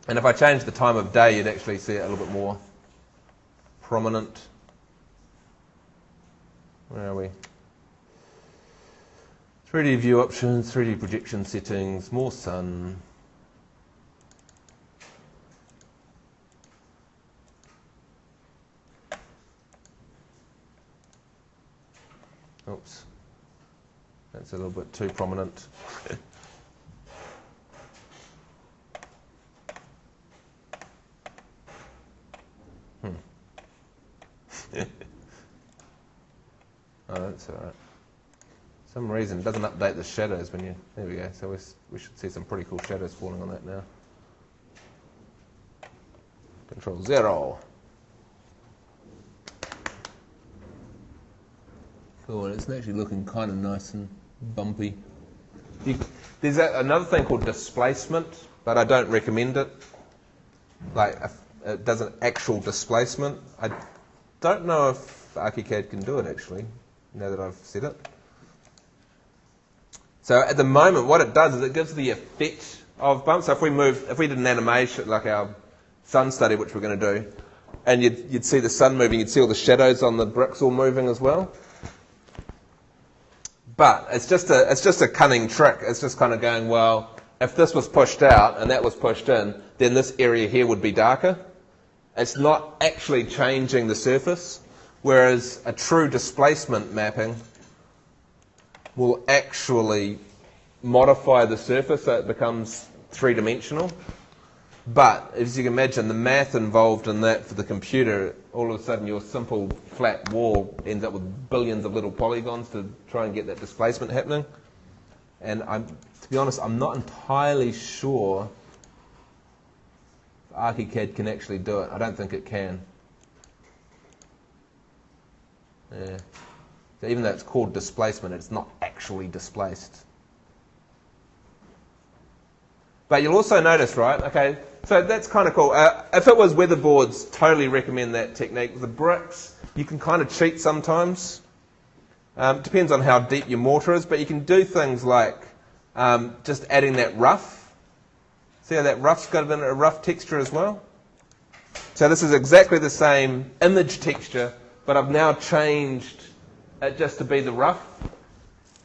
And if I change the time of day, you'd actually see it a little bit more prominent. Where are we? 3D view options, 3D projection settings, more sun. Oops. That's a little bit too prominent. Oh, that's all right. For some reason it doesn't update the shadows when you. There we go. So we should see some pretty cool shadows falling on that now. Control 0. Cool, and it's actually looking kind of nice and bumpy. There's another thing called displacement, but I don't recommend it. Like, it does an actual displacement. I don't know if ArchiCAD can do it, actually, now that I've said it. So at the moment, what it does is it gives the effect of bumps. So if we did an animation, like our sun study, which we're going to do, and you'd see the sun moving, you'd see all the shadows on the bricks all moving as well. But it's just a cunning trick. It's just kind of going, well, if this was pushed out and that was pushed in, then this area here would be darker. It's not actually changing the surface, whereas a true displacement mapping will actually modify the surface so it becomes three-dimensional. But as you can imagine, the math involved in that for the computer, all of a sudden your simple flat wall ends up with billions of little polygons to try and get that displacement happening. And to be honest, I'm not entirely sure if ArchiCAD can actually do it. I don't think it can. Yeah. So even though it's called displacement, it's not actually displaced. But you'll also notice, right, okay, so that's kind of cool. If it was weatherboards, totally recommend that technique. The bricks, you can kind of cheat sometimes. Depends on how deep your mortar is, but you can do things like just adding that rough. See how that rough's got a rough texture as well? So this is exactly the same image texture, but I've now changed it just to be the rough.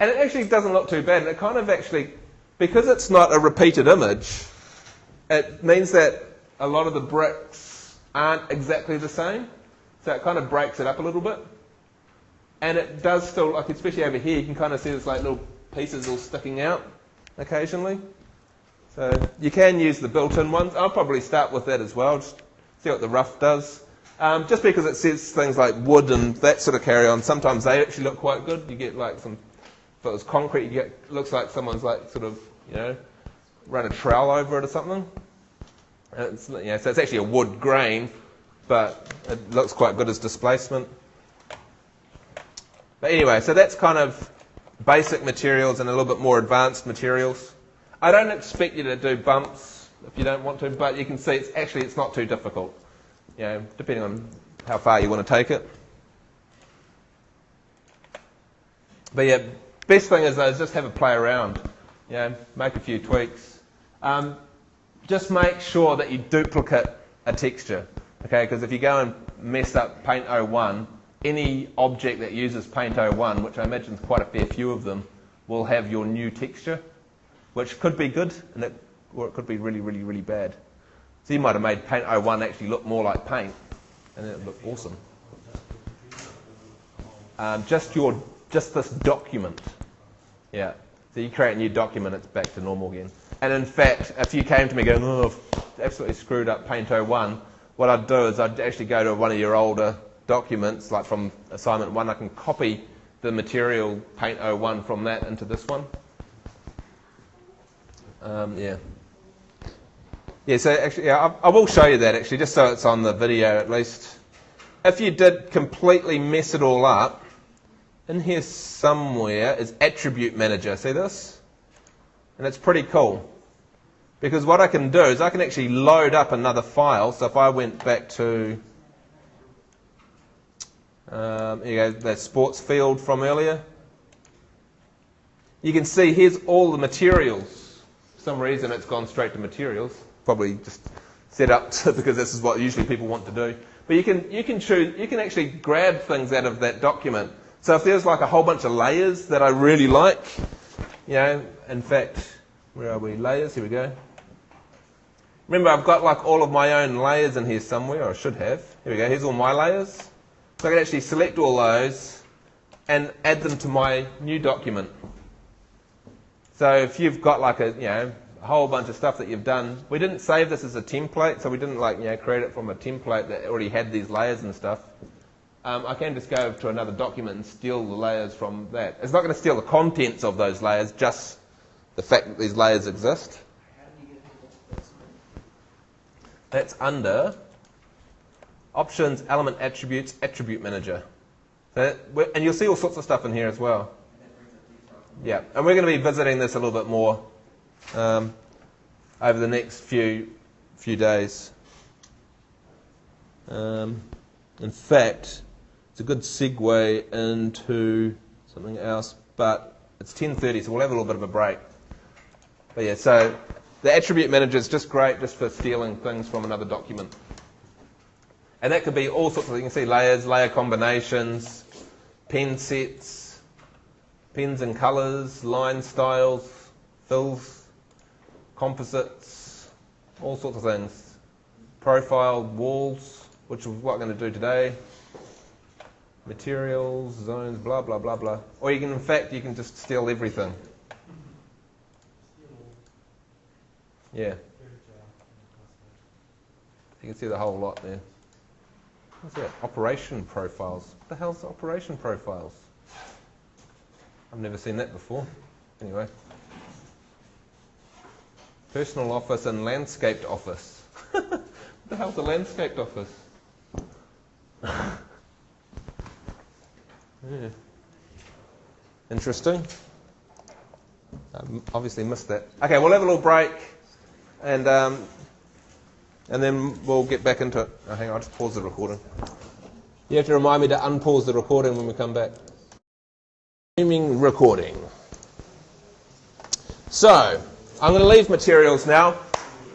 And it actually doesn't look too bad. And it kind of actually, because it's not a repeated image, it means that a lot of the bricks aren't exactly the same. So it kind of breaks it up a little bit. And it does still, like especially over here, you can kind of see there's like little pieces all sticking out occasionally. So you can use the built-in ones. I'll probably start with that as well, just see what the rough does. Just because it says things like wood and that sort of carry on, sometimes they actually look quite good. You get like some, if it was concrete, you get, looks like someone's like sort of, you know, run a trowel over it or something. It's, you know, so it's actually a wood grain, but it looks quite good as displacement. But anyway, so that's kind of basic materials and a little bit more advanced materials. I don't expect you to do bumps if you don't want to, but you can see it's not too difficult, you know, depending on how far you want to take it. But yeah, best thing is just have a play around, you know, make a few tweaks. Just make sure that you duplicate a texture, okay? Because if you go and mess up Paint 01, any object that uses Paint 01, which I imagine is quite a fair few of them, will have your new texture, which could be good, or it could be really, really, really bad. So you might have made Paint 01 actually look more like Paint, and it would look awesome. Just this document, yeah. So you create a new document, it's back to normal again. And in fact, if you came to me going, oh, I've absolutely screwed up Paint 01, what I'd do is I'd actually go to one of your older documents, like from assignment 1, I can copy the material Paint 01 from that into this one. Yeah. Yeah, so actually, yeah, I will show you that actually, just so it's on the video at least. If you did completely mess it all up, in here somewhere is Attribute Manager. See this? And it's pretty cool. Because what I can do is I can actually load up another file. So if I went back to here you go, that sports field from earlier. You can see here's all the materials. For some reason it's gone straight to materials. Probably just set up because this is what usually people want to do. But you can choose, you can actually grab things out of that document. So if there's like a whole bunch of layers that I really like, you know, in fact, where are we? Layers, here we go. Remember, I've got like all of my own layers in here somewhere, or I should have. Here we go, here's all my layers. So I can actually select all those and add them to my new document. So if you've got like a, you know, a whole bunch of stuff that you've done, we didn't save this as a template, so we didn't like, you know, create it from a template that already had these layers and stuff. I can just go to another document and steal the layers from that. It's not going to steal the contents of those layers, just the fact that these layers exist. How do you get to that? That's under Options, Element Attributes, Attribute Manager. And you'll see all sorts of stuff in here as well. Yeah, and we're going to be visiting this a little bit more over the next few days. In fact, it's a good segue into something else, but it's 10:30, so we'll have a little bit of a break. But yeah, so the Attribute Manager is just great just for stealing things from another document. And that could be all sorts of things. You can see layers, layer combinations, pen sets, pens and colours, line styles, fills, composites, all sorts of things. Profile, walls, which is what I'm going to do today. Materials, zones, blah, blah, blah, blah. Or you can, in fact, you can just steal everything. Yeah. You can see the whole lot there. What's that? Operation profiles. What the hell's operation profiles? I've never seen that before. Anyway. Personal office and landscaped office. What the hell's a landscaped office? Yeah. Interesting. Obviously missed that. Okay, we'll have a little break, and then we'll get back into it. Oh, hang on, I'll just pause the recording. You have to remind me to unpause the recording when we come back. Streaming recording. So, I'm going to leave materials now.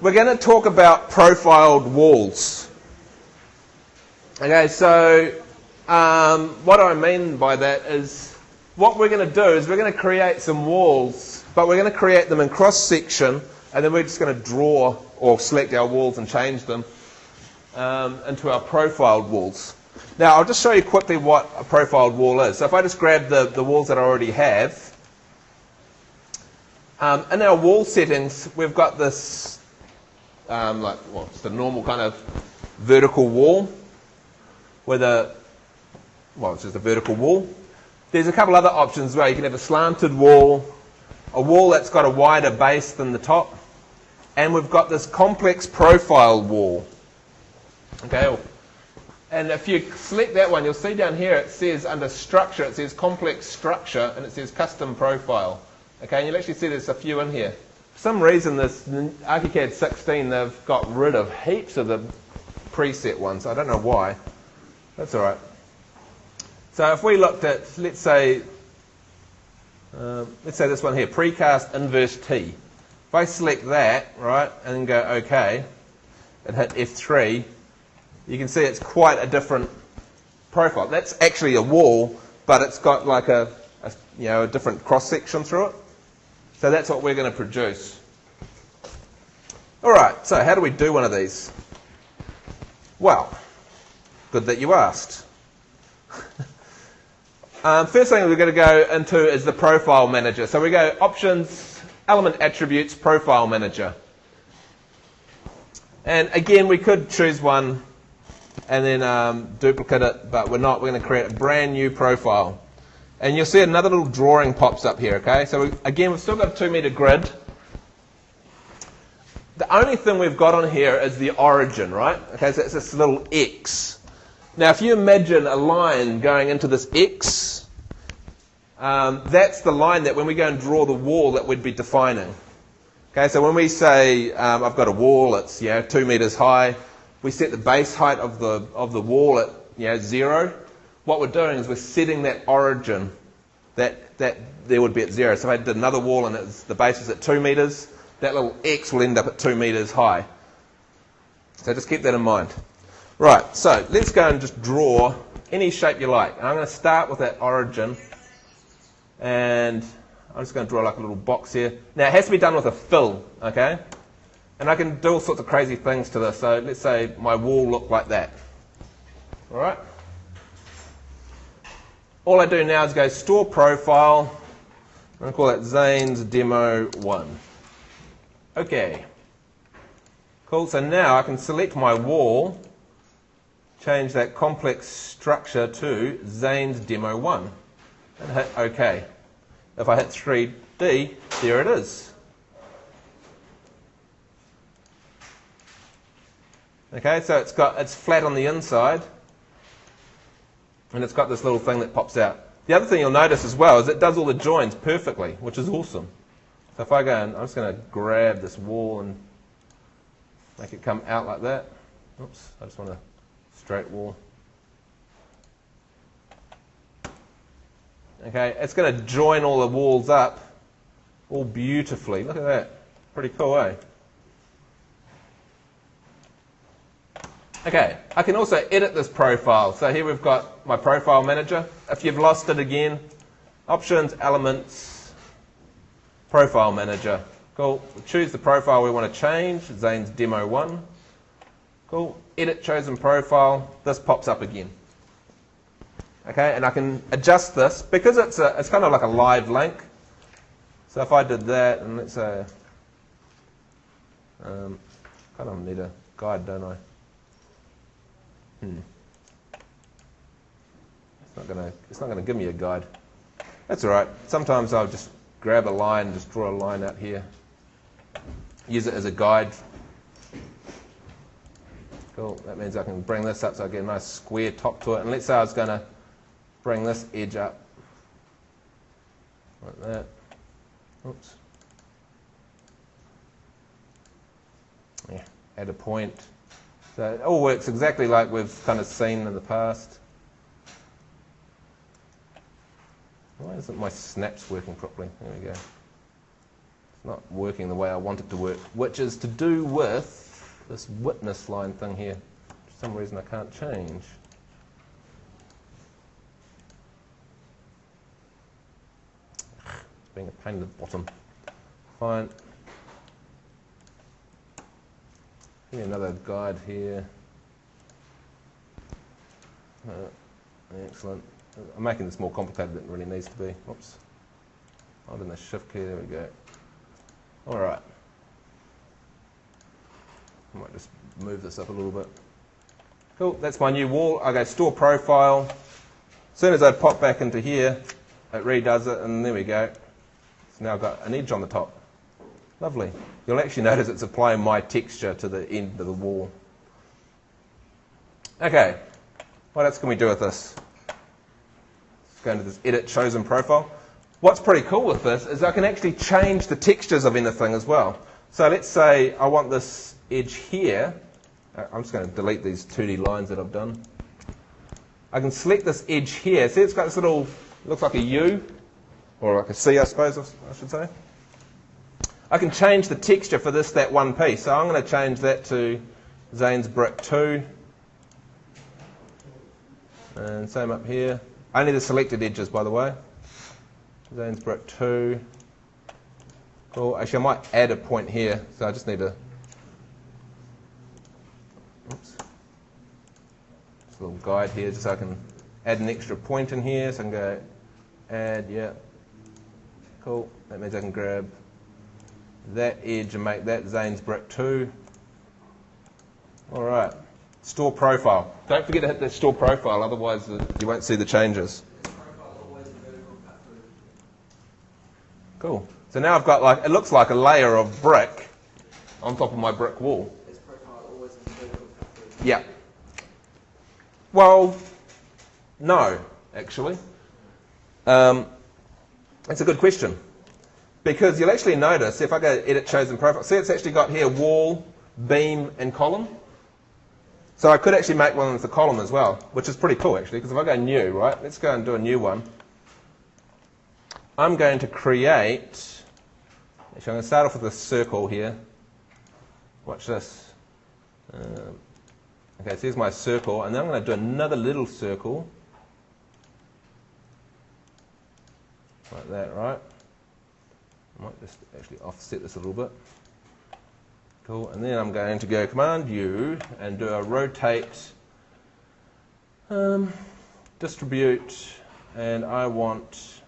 We're going to talk about profiled walls. Okay, so what I mean by that is what we're going to do is we're going to create some walls, but we're going to create them in cross-section, and then we're just going to draw or select our walls and change them into our profiled walls. Now, I'll just show you quickly what a profiled wall is. So if I just grab the walls that I already have, in our wall settings, we've got this, it's the normal kind of vertical wall with it's just a vertical wall. There's a couple other options where you can have a slanted wall, a wall that's got a wider base than the top, and we've got this complex profile wall. Okay, and if you select that one, you'll see down here it says under structure, it says complex structure, and it says custom profile. Okay, and you'll actually see there's a few in here. For some reason, this ArchiCAD 16, they've got rid of heaps of the preset ones. I don't know why. That's all right. So if we looked at, let's say this one here, precast inverse T. If I select that, right, and go OK, and hit F3, you can see it's quite a different profile. That's actually a wall, but it's got like a different cross-section through it. So that's what we're going to produce. All right, so how do we do one of these? Well, good that you asked. First thing we're going to go into is the Profile Manager. So we go Options, Element Attributes, Profile Manager. And again, we could choose one and then duplicate it, but we're not. We're going to create a brand new profile. And you'll see another little drawing pops up here, okay? So again, we've still got a 2 meter grid. The only thing we've got on here is the origin, right? Okay, so it's this little X. Now, if you imagine a line going into this X, that's the line that when we go and draw the wall that we'd be defining. Okay, so when we say I've got a wall, it's 2 meters high, we set the base height of the wall at 0. What we're doing is we're setting that origin that there would be at 0. So if I did another wall and the base is at 2 meters, that little X will end up at 2 meters high. So just keep that in mind. Right, so let's go and just draw any shape you like. And I'm going to start with that origin, and I'm just going to draw like a little box here. Now it has to be done with a fill, okay? And I can do all sorts of crazy things to this. So let's say my wall looked like that. All right? All I do now is go Store Profile. I'm going to call that Zane's Demo 1. Okay. Cool, so now I can select my wall, change that complex structure to Zane's Demo 1, and hit OK. If I hit 3D, there it is. Okay, so it's flat on the inside, and it's got this little thing that pops out. The other thing you'll notice as well is it does all the joins perfectly, which is awesome. So if I go and I'm just going to grab this wall and make it come out like that. Oops, I just want a straight wall. Okay, it's going to join all the walls up all beautifully. Look at that. Pretty cool, eh? Okay, I can also edit this profile. So here we've got my Profile Manager. If you've lost it again, Options, Elements, Profile Manager. Cool. We'll choose the profile we want to change, Zane's Demo 1. Cool. Edit Chosen Profile. This pops up again. Okay, and I can adjust this because it's kind of like a live link. So if I did that, and let's say, kind of need a guide, don't I? It's not gonna give me a guide. That's all right. Sometimes I'll just grab a line, just draw a line out here. Use it as a guide. Cool. That means I can bring this up so I get a nice square top to it. And let's say I was going to bring this edge up like that. Oops. Yeah. Add a point. So it all works exactly like we've kind of seen in the past. Why isn't my snaps working properly? There we go. It's not working the way I want it to work, which is to do with this witness line thing here. For some reason I can't change. It's being a pain in the bottom. Fine. Give me another guide here. Excellent. I'm making this more complicated than it really needs to be. Oops. Holding the shift key, there we go. Alright. I might just move this up a little bit. Cool, that's my new wall. I go store profile. As soon as I pop back into here, it redoes it, and there we go. So now I've got an edge on the top. Lovely. You'll actually notice it's applying my texture to the end of the wall. Okay, what else can we do with this? Let's go into this edit chosen profile. What's pretty cool with this is I can actually change the textures of anything as well. So let's say I want this edge here. I'm just going to delete these 2D lines that I've done. I can select this edge here. See, it's got this little, looks like a U, or like a C, I suppose I should say. I can change the texture for that one piece. So I'm going to change that to Zane's Brick 2. And same up here. Only the selected edges, by the way. Zane's Brick 2. Cool. Actually, I might add a point here. So I just need to... Oops. Just a little guide here, just so I can add an extra point in here. So I can go add, yeah. Cool. That means I can grab that edge and make that Zane's Brick 2. All right. Store profile. Don't forget to hit that store profile, otherwise you won't see the changes. Cool. So now I've got like, it looks like a layer of brick on top of my brick wall. Is profile always in vertical cut through? Yeah. Well, no, actually. That's a good question. Because you'll actually notice, if I go edit chosen profile, see it's actually got here wall, beam, and column. So I could actually make one with the column as well, which is pretty cool actually, because if I go new, right, let's go and do a new one. I'm going to create, actually I'm going to start off with a circle here. Watch this. Okay, so here's my circle, and then I'm going to do another little circle. Like that, right? I might just actually offset this a little bit. Cool, and then I'm going to go Command U and do a rotate, distribute, and I want,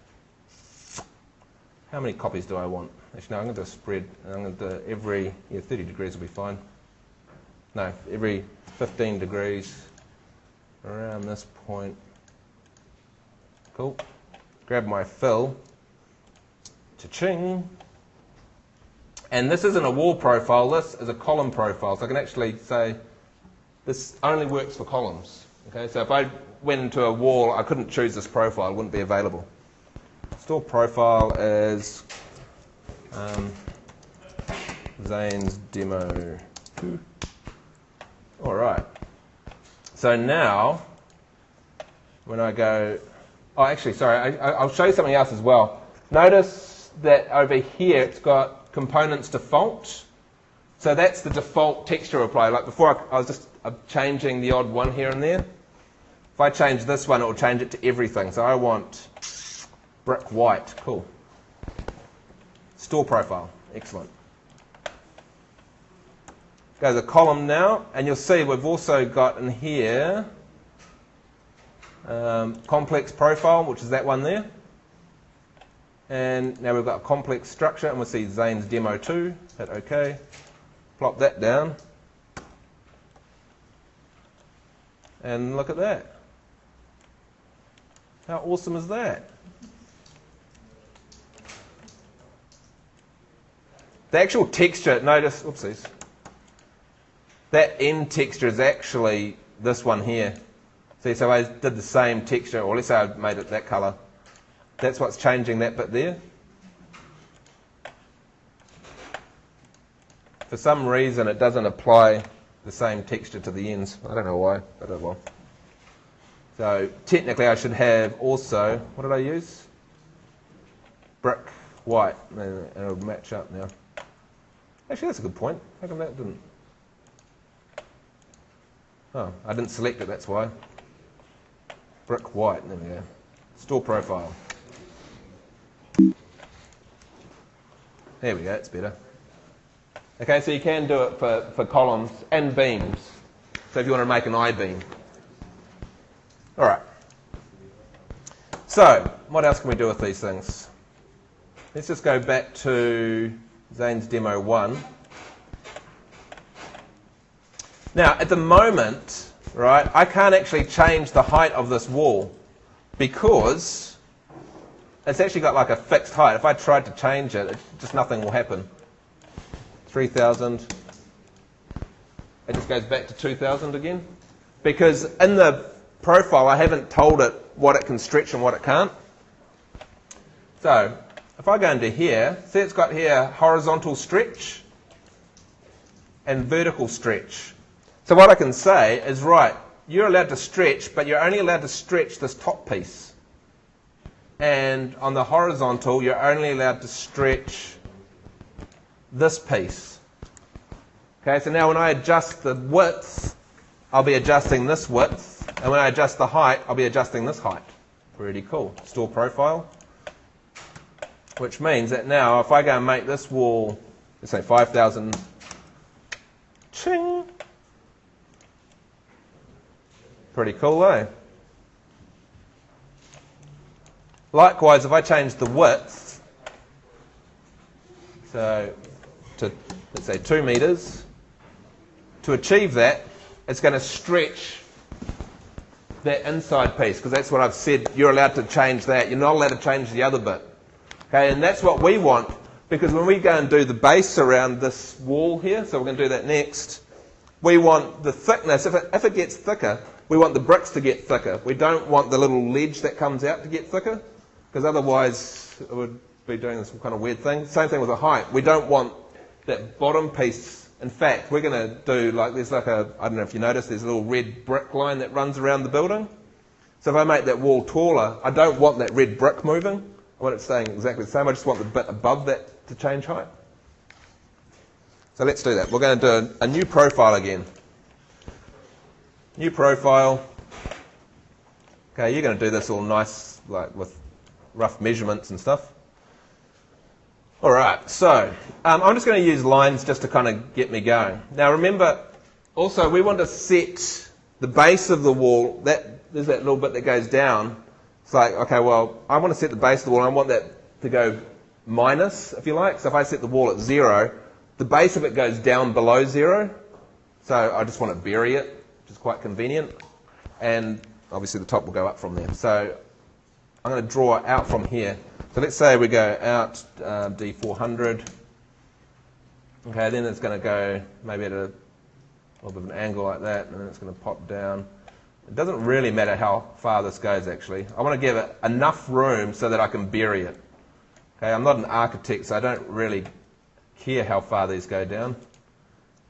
how many copies do I want? Actually, no, I'm going to do a spread. I'm going to do every, 30 degrees will be fine. No, every 15 degrees around this point. Cool. Grab my fill. Cha-ching. And this isn't a wall profile, this is a column profile. So I can actually say this only works for columns. Okay, so if I went into a wall, I couldn't choose this profile, it wouldn't be available. Store profile as Zane's Demo 2. Alright. So now, when I go, oh actually, sorry, I'll show you something else as well. Notice that over here it's got components default. So that's the default texture apply. Like before I was just changing the odd one here and there. If I change this one, it will change it to everything. So I want brick white. Cool. Store profile. Excellent. Go to the column now, and you'll see we've also got in here complex profile, which is that one there. And now we've got a complex structure, and we'll see Zane's Demo 2. Hit OK. Plop that down. And look at that. How awesome is that? The actual texture, notice, oopsies, that end texture is actually this one here. See, so I did the same texture, or let's say I made it that colour. That's what's changing that bit there. For some reason it doesn't apply the same texture to the ends. I don't know why, but it will. So technically I should have also, what did I use? Brick white, and it'll match up now. Actually that's a good point. How come that didn't? Oh, I didn't select it, that's why. Brick white, there we go. Store profile. There we go, it's better. Okay, so you can do it for columns and beams. So if you want to make an I-beam. Alright. So, what else can we do with these things? Let's just go back to Zane's demo 1. Now, at the moment, right, I can't actually change the height of this wall because it's actually got like a fixed height. If I tried to change it, just nothing will happen. 3,000. It just goes back to 2,000 again. Because in the profile, I haven't told it what it can stretch and what it can't. So, if I go into here, see it's got here horizontal stretch and vertical stretch. So what I can say is, right, you're allowed to stretch, but you're only allowed to stretch this top piece. And on the horizontal, you're only allowed to stretch this piece. Okay, so now when I adjust the width, I'll be adjusting this width. And when I adjust the height, I'll be adjusting this height. Pretty cool. Store profile. Which means that now, if I go and make this wall, let's say 5,000, ching. Pretty cool, eh? Likewise, if I change the width, so to, let's say 2 meters, to achieve that, it's going to stretch that inside piece, because that's what I've said, you're allowed to change that. You're not allowed to change the other bit. Okay, and that's what we want, because when we go and do the base around this wall here, so we're going to do that next, we want the thickness, if it gets thicker, we want the bricks to get thicker. We don't want the little ledge that comes out to get thicker, because otherwise it would be doing some kind of weird thing. Same thing with the height. We don't want that bottom piece. In fact, we're going to do like, there's like a, I don't know if you notice, there's a little red brick line that runs around the building. So if I make that wall taller, I don't want that red brick moving. I want it staying exactly the same. I just want the bit above that to change height. So let's do that. We're going to do a new profile again. New profile. Okay, you're going to do this all nice, like with rough measurements and stuff. All right, so I'm just going to use lines just to kind of get me going. Now remember, also we want to set the base of the wall. There's that little bit that goes down. It's like, okay, well, I want to set the base of the wall. I want that to go minus, if you like. So if I set the wall at 0, the base of it goes down below 0. So I just want to bury it, which is quite convenient. And obviously the top will go up from there. So I'm going to draw out from here. So let's say we go out D400. Okay, then it's going to go maybe at a little bit of an angle like that, and then it's going to pop down. It doesn't really matter how far this goes, actually. I want to give it enough room so that I can bury it. Okay, I'm not an architect, so I don't really care how far these go down,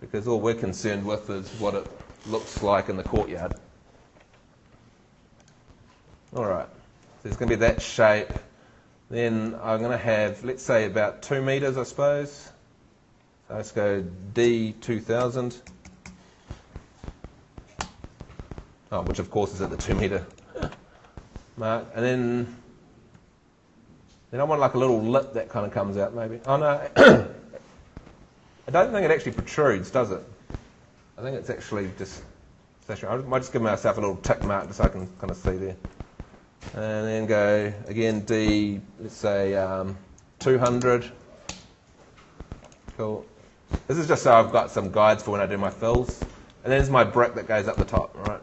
because all we're concerned with is what it looks like in the courtyard. All right, so it's going to be that shape. Then I'm going to have, let's say, about 2 meters, I suppose. So let's go D2000. Oh, which of course is at the 2 meter mark. And then I want like a little lip that kind of comes out maybe. Oh no, I don't think it actually protrudes, does it? I think it's actually just stationary. I might just give myself a little tick mark just so I can kind of see there. And then go again D, let's say 200. Cool. This is just so I've got some guides for when I do my fills. And then there's my brick that goes up the top, right?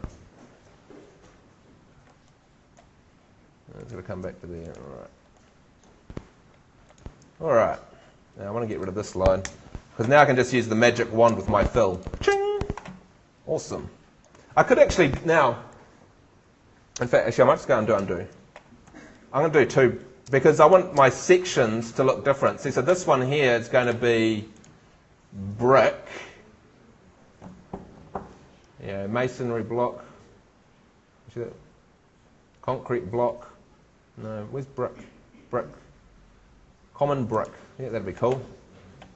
come back to there. All right. Now I want to get rid of this line because now I can just use the magic wand with my fill. Ching! Awesome. I could actually now, in fact, actually I might just go and do undo. I'm going to do two because I want my sections to look different. See, so this one here is going to be brick. Yeah, masonry block. See that? Concrete block. No, where's brick? Brick. Common brick. Yeah, that'd be cool.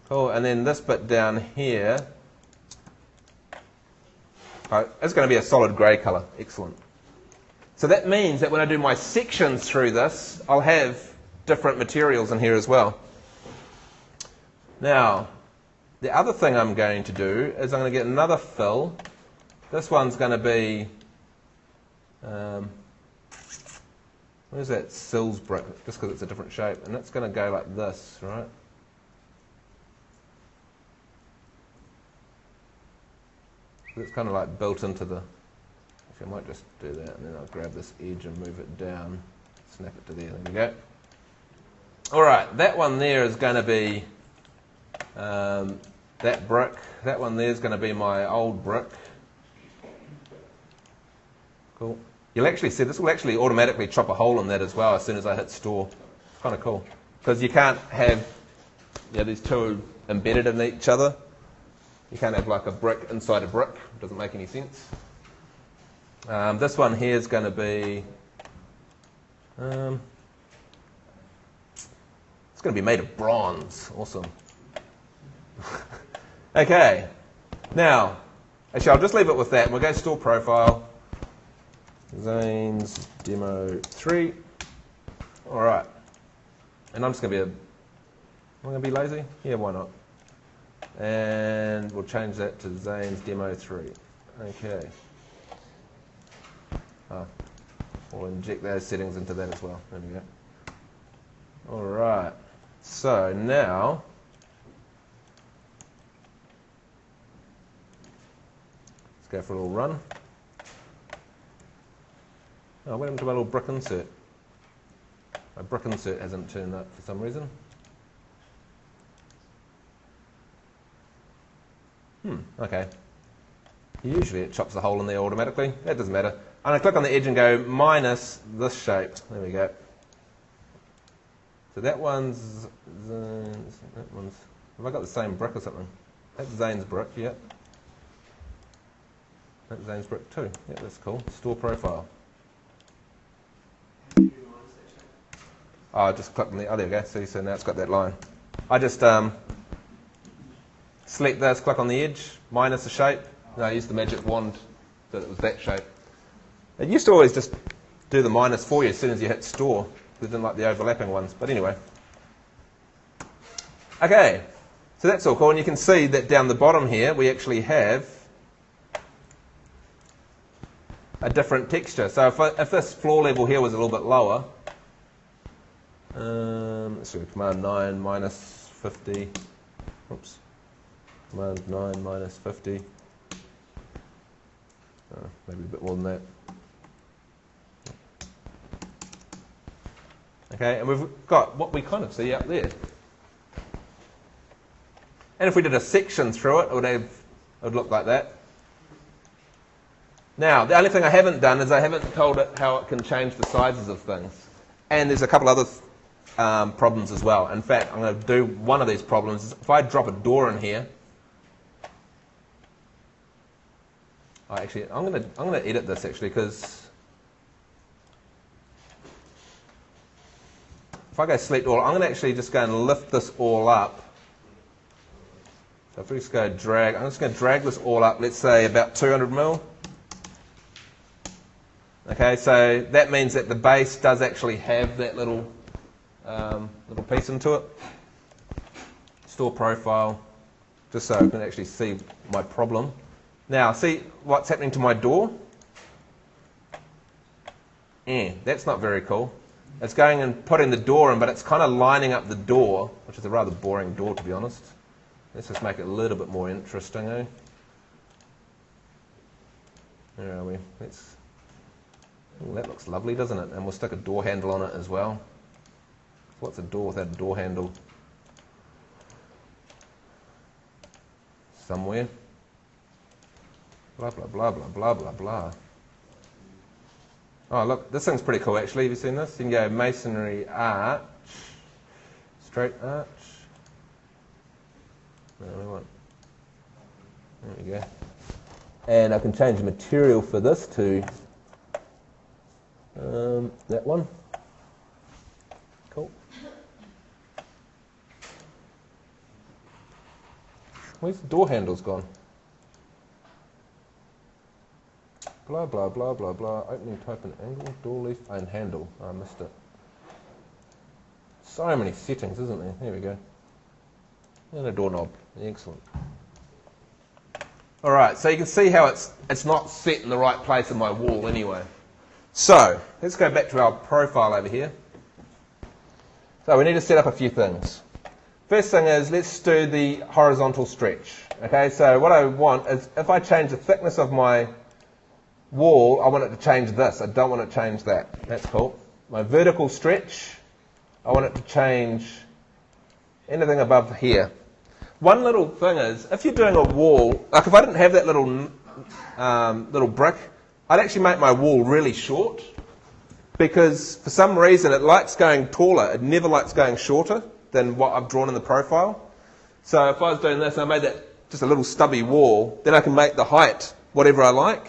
Cool. And then this bit down here. It's going to be a solid grey colour. Excellent. So that means that when I do my sections through this, I'll have different materials in here as well. Now, the other thing I'm going to do is I'm going to get another fill. This one's going to be, where's that sills brick? Just because it's a different shape. And it's going to go like this, right? So it's kind of like built into the, actually I might just do that and then I'll grab this edge and move it down, snap it to there, there we go. Alright, that one there is going to be that brick. That one there is going to be my old brick. Cool. You'll actually see this will actually automatically chop a hole in that as well as soon as I hit store. It's kind of cool. Because you can't have these two embedded in each other. You can't have like a brick inside a brick. It doesn't make any sense. This one here is going to be it's going to be made of bronze. Awesome. Okay. Now, actually I'll just leave it with that. We'll go store profile. Zane's demo 3. Alright. And I'm just going to be am I going to be lazy? Yeah, why not? And we'll change that to Zane's demo 3. Okay. We'll inject those settings into that as well. There we go. Alright. So now let's go for a little run. Oh, I went into my little brick insert. My brick insert hasn't turned up for some reason. Okay. Usually it chops a hole in there automatically. That doesn't matter. I'm going to click on the edge and go minus this shape. There we go. So that one's Zane's. That one's. Have I got the same brick or something? That's Zane's brick, yeah. That's Zane's brick too. Yeah, that's cool. Store profile. Oh, I just clicked on the. Oh, there we go. See, so now it's got that line. I just select this, click on the edge, minus the shape. No, I used the magic wand so that it was that shape. It used to always just do the minus for you as soon as you hit store. They didn't like the overlapping ones, but anyway. Okay, so that's all cool, and you can see that down the bottom here we actually have a different texture. So if this floor level here was a little bit lower, let's do command 9 minus 50. Oops. Command 9 minus 50. Maybe a bit more than that. Okay, and we've got what we kind of see up there. And if we did a section through it, it would look like that. Now, the only thing I haven't done is I haven't told it how it can change the sizes of things. And there's a couple other problems as well. In fact, I'm going to do one of these problems. If I drop a door in here, actually, I'm going to edit this actually because if I go select all, I'm going to actually just go and lift this all up. So if we just go drag, I'm just going to drag this all up, let's say about 200 mil. Okay, so that means that the base does actually have that little piece into it. Store profile, just so I can actually see my problem. Now, see what's happening to my door? That's not very cool. It's going and putting the door in, but it's kind of lining up the door, which is a rather boring door, to be honest. Let's just make it a little bit more interesting, eh? Where are we? Ooh, that looks lovely, doesn't it? And we'll stick a door handle on it as well. What's a door without a door handle? Somewhere. Blah, blah, blah, blah, blah, blah, blah. Oh, look, this thing's pretty cool, actually. Have you seen this? You can go masonry arch, straight arch. No, we want. There we go. And I can change the material for this to that one. Cool. Where's the door handles gone? Blah, blah, blah, blah, blah. Opening type and angle, door leaf and handle. I missed it. So many settings, isn't there? There we go. And a doorknob. Excellent. Alright, so you can see how it's not set in the right place in my wall anyway. So, let's go back to our profile over here. So we need to set up a few things. First thing is, let's do the horizontal stretch. Okay, so what I want is, if I change the thickness of my wall, I want it to change this. I don't want it to change that. That's cool. My vertical stretch, I want it to change anything above here. One little thing is, if you're doing a wall, like if I didn't have that little brick, I'd actually make my wall really short, because for some reason it likes going taller. It never likes going shorter than what I've drawn in the profile. So if I was doing this and I made that just a little stubby wall, then I can make the height whatever I like.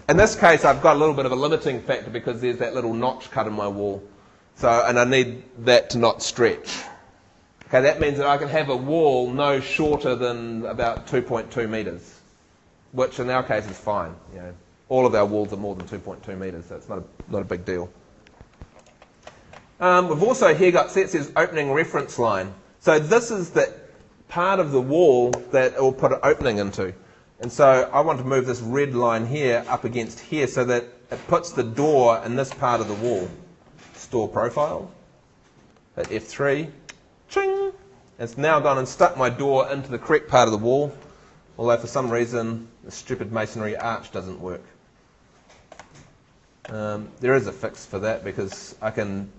In this case, I've got a little bit of a limiting factor because there's that little notch cut in my wall. So, and I need that to not stretch. Okay, that means that I can have a wall no shorter than about 2.2 metres, which in our case is fine. You know, all of our walls are more than 2.2 metres, so it's not a big deal. We've also here got set says opening reference line. So this is the part of the wall that it will put an opening into. And so I want to move this red line here up against here so that it puts the door in this part of the wall. Store profile. At F3. Ching! It's now gone and stuck my door into the correct part of the wall. Although for some reason the stupid masonry arch doesn't work. There is a fix for that because I can...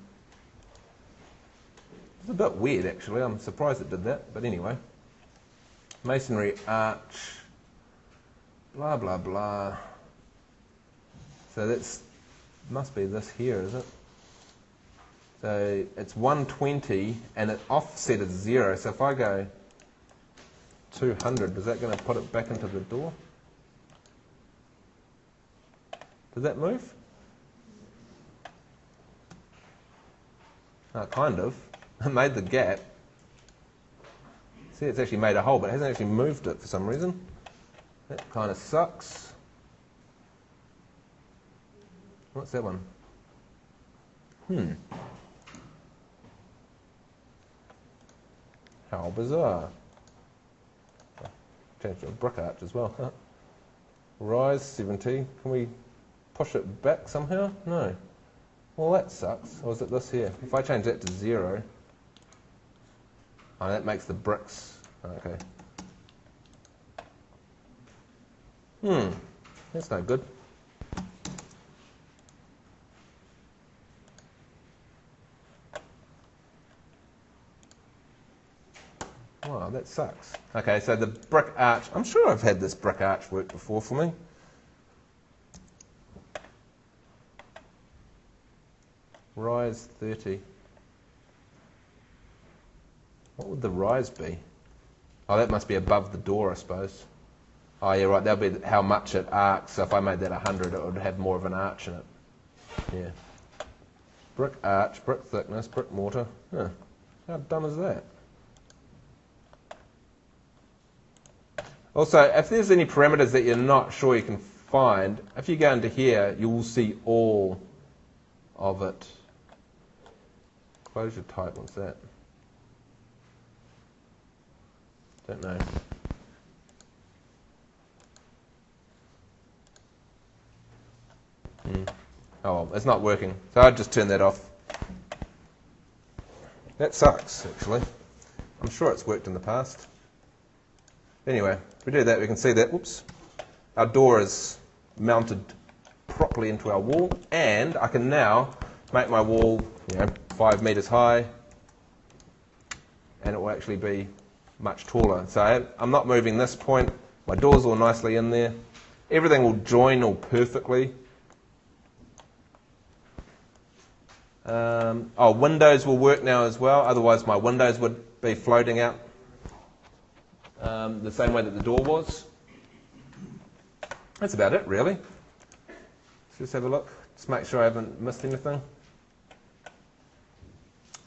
It's a bit weird actually. I'm surprised it did that. But anyway. Masonry arch... Blah, blah, blah. So that's, must be this here, is it? So it's 120 and it offset is 0. So if I go 200, is that going to put it back into the door? Does that move? Kind of. It made the gap. See, it's actually made a hole, but it hasn't actually moved it for some reason. That kind of sucks. What's that one? How bizarre. Change to a brick arch as well. Huh? Rise 70. Can we push it back somehow? No. Well, that sucks. Or is it this here? If I change that to 0, oh, that makes the bricks. Okay. That's no good. Wow, that sucks. Okay, so the brick arch, I'm sure I've had this brick arch work before for me. Rise 30. What would the rise be? Oh, that must be above the door, I suppose. Oh, yeah, right, that'll be how much it arcs. So if I made that 100, it would have more of an arch in it. Yeah. Brick arch, brick thickness, brick mortar. Huh. How dumb is that? Also, if there's any parameters that you're not sure you can find, if you go into here, you will see all of it. Closure type, what's that? Don't know. Oh well, it's not working. So I'd just turn that off. That sucks, actually. I'm sure it's worked in the past. Anyway, if we do that, we can see that, whoops, our door is mounted properly into our wall, and I can now make my wall 5 metres high, and it will actually be much taller. So I'm not moving this point, my door's all nicely in there, everything will join all perfectly. Windows will work now as well, otherwise my windows would be floating out the same way that the door was. That's about it, really. Let's just have a look, just make sure I haven't missed anything.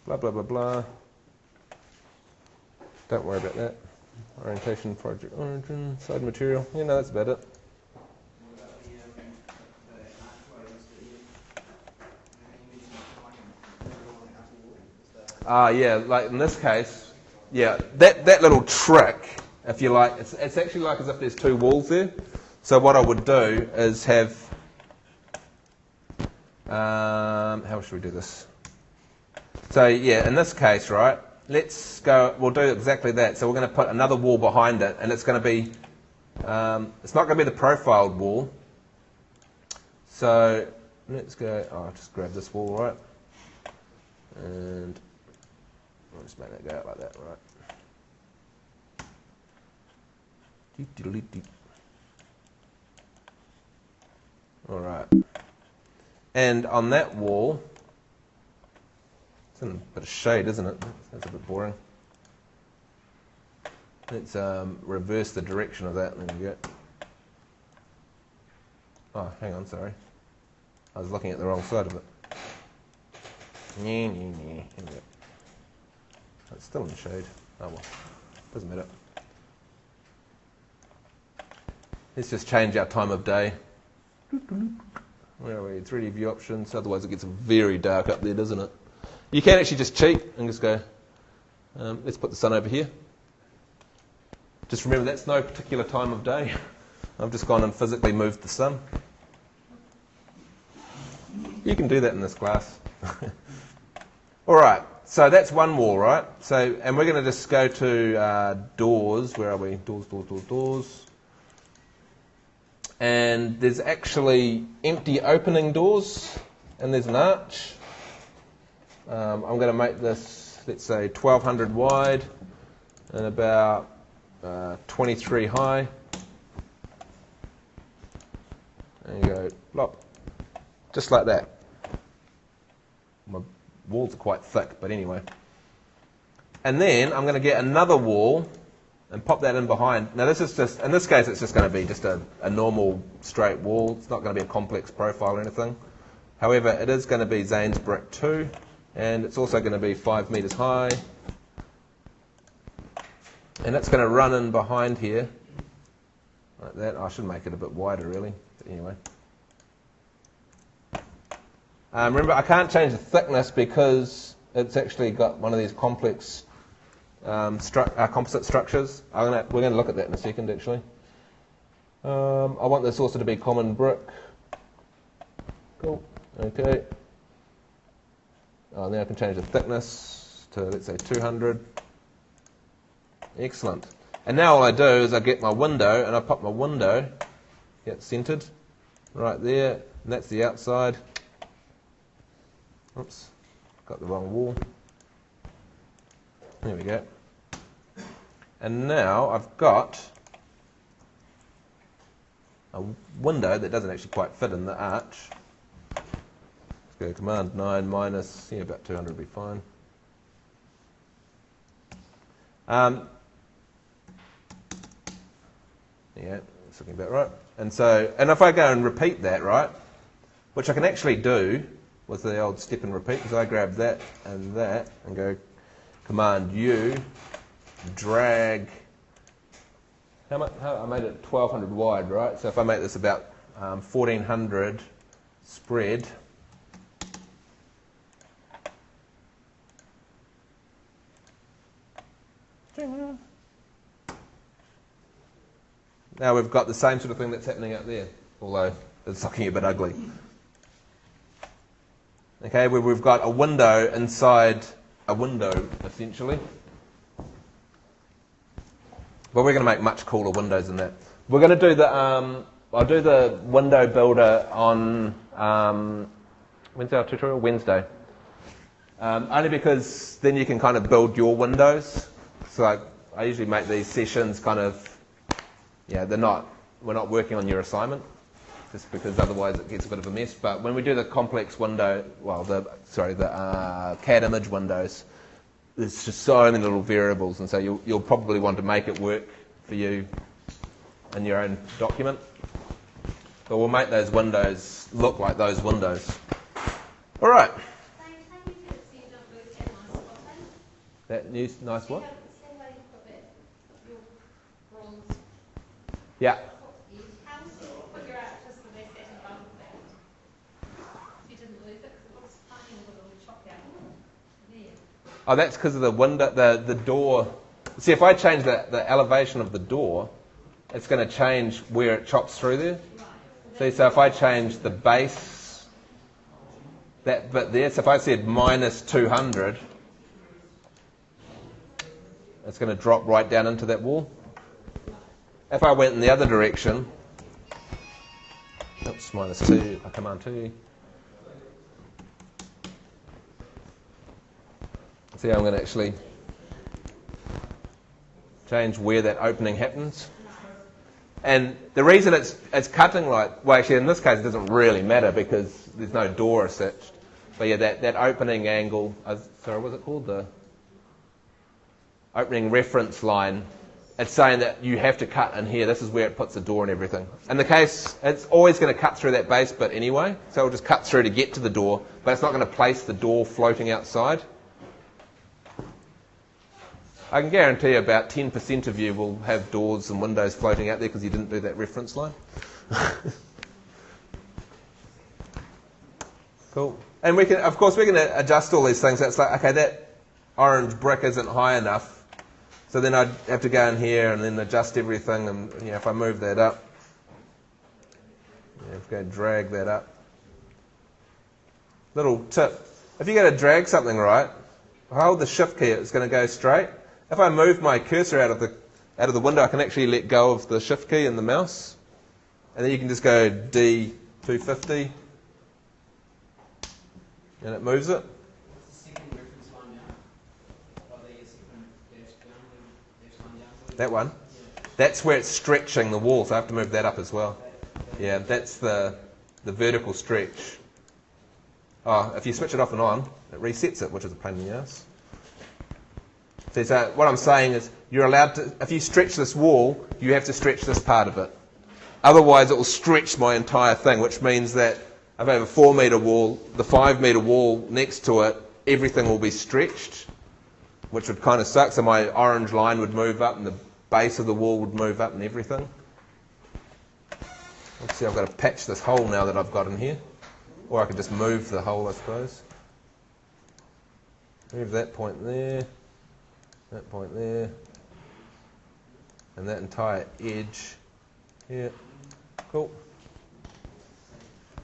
Blah, blah, blah, blah. Don't worry about that. Orientation, project origin, side material. That's about it. What about the archways that you mentioned like on the outer wall? Is that Yeah, like in this case, that little trick, if you like, it's actually like as if there's two walls there. So what I would do is have, how should we do this? So in this case, right, let's go, we'll do exactly that. So we're going to put another wall behind it, and it's going to be, it's not going to be the profiled wall. So let's go, I'll just grab this wall, right, and I'll just make that go out like that, right. Alright. And on that wall, it's in a bit of shade, isn't it? That's a bit boring. Let's reverse the direction of that. There we go. Oh, hang on, sorry. I was looking at the wrong side of it. Here we go. It's still in shade. Oh well, doesn't matter. Let's just change our time of day. Where are we? 3D view options. Otherwise, it gets very dark up there, doesn't it? You can actually just cheat and just go. Let's put the sun over here. Just remember, that's no particular time of day. I've just gone and physically moved the sun. You can do that in this class. All right. So that's one wall, right? So, and we're going to just go to doors. Where are we? Doors, doors, doors, doors. And there's actually empty opening doors, and there's an arch. I'm going to make this, let's say, 1200 wide and about 23 high. And you go, plop, just like that. My walls are quite thick, but anyway. And then I'm going to get another wall and pop that in behind. Now this is just, in this case it's just going to be just a normal straight wall. It's not going to be a complex profile or anything. However, it is going to be Zane's brick 2, and it's also going to be 5 metres high. And it's going to run in behind here, like that. I should make it a bit wider really, but anyway. Remember, I can't change the thickness because it's actually got one of these complex composite structures. We're going to look at that in a second, actually. I want this also to be common brick. Cool. Okay. Then I can change the thickness to, let's say, 200. Excellent. And now all I do is I get my window, and I pop my window, get centered, right there, and that's the outside. Oops, got the wrong wall. There we go. And now I've got a window that doesn't actually quite fit in the arch. Let's go Command 9 minus, about 200 will be fine. It's looking about right. And if I go and repeat that, right, which I can actually do with the old step and repeat, because I grab that and go Command U, drag. I made it 1200 wide, right? So if I make this about 1400 spread, now we've got the same sort of thing that's happening out there, although it's looking a bit ugly. Okay, where we've got a window inside a window, essentially. But we're going to make much cooler windows than that. We're going to do the I'll do the window builder on, when's our tutorial? Wednesday. Only because then you can kind of build your windows. So I usually make these sessions kind of, yeah, we're not working on your assignment, just because otherwise it gets a bit of a mess. But when we do the complex window, well, the CAD image windows, there's just so many little variables, and so you'll probably want to make it work for you in your own document. But we'll make those windows look like those windows. All right. That new nice what? Yeah. Oh, that's because of the window, the door. See, if I change the elevation of the door, it's going to change where it chops through there. See, so if I change the base, that bit there, so if I said minus 200, it's going to drop right down into that wall. If I went in the other direction, oops, minus 2, command 2. See how I'm going to actually change where that opening happens. And the reason it's cutting like, well actually in this case it doesn't really matter because there's no door as such. But yeah, that opening angle, sorry, what's it called? The opening reference line. It's saying that you have to cut in here. This is where it puts the door and everything. In the case, it's always going to cut through that base bit anyway. So it'll just cut through to get to the door, but it's not going to place the door floating outside. I can guarantee about 10% of you will have doors and windows floating out there because you didn't do that reference line. Cool. And we can, of course, we're going to adjust all these things. It's like, okay, that orange brick isn't high enough. So then I'd have to go in here and then adjust everything. And you know, if I move that up, you have to go drag that up. Little tip. If you're going to drag something right, hold the shift key, it's going to go straight. If I move my cursor out of the window, I can actually let go of the shift key and the mouse. And then you can just go D250. And it moves it. That one? That's where it's stretching the wall, so I have to move that up as well. Yeah, that's the vertical stretch. Oh, if you switch it off and on, it resets it, which is a pain in the ass. See, so what I'm saying is you're allowed to, if you stretch this wall, you have to stretch this part of it. Otherwise it will stretch my entire thing, which means that if I have a 4 metre wall, the 5 metre wall next to it, everything will be stretched, which would kind of suck. So my orange line would move up and the base of the wall would move up and everything. Let's see, I've got to patch this hole now that I've got in here. Or I could just move the hole, I suppose. Move that point there. That point there, and that entire edge here. Cool.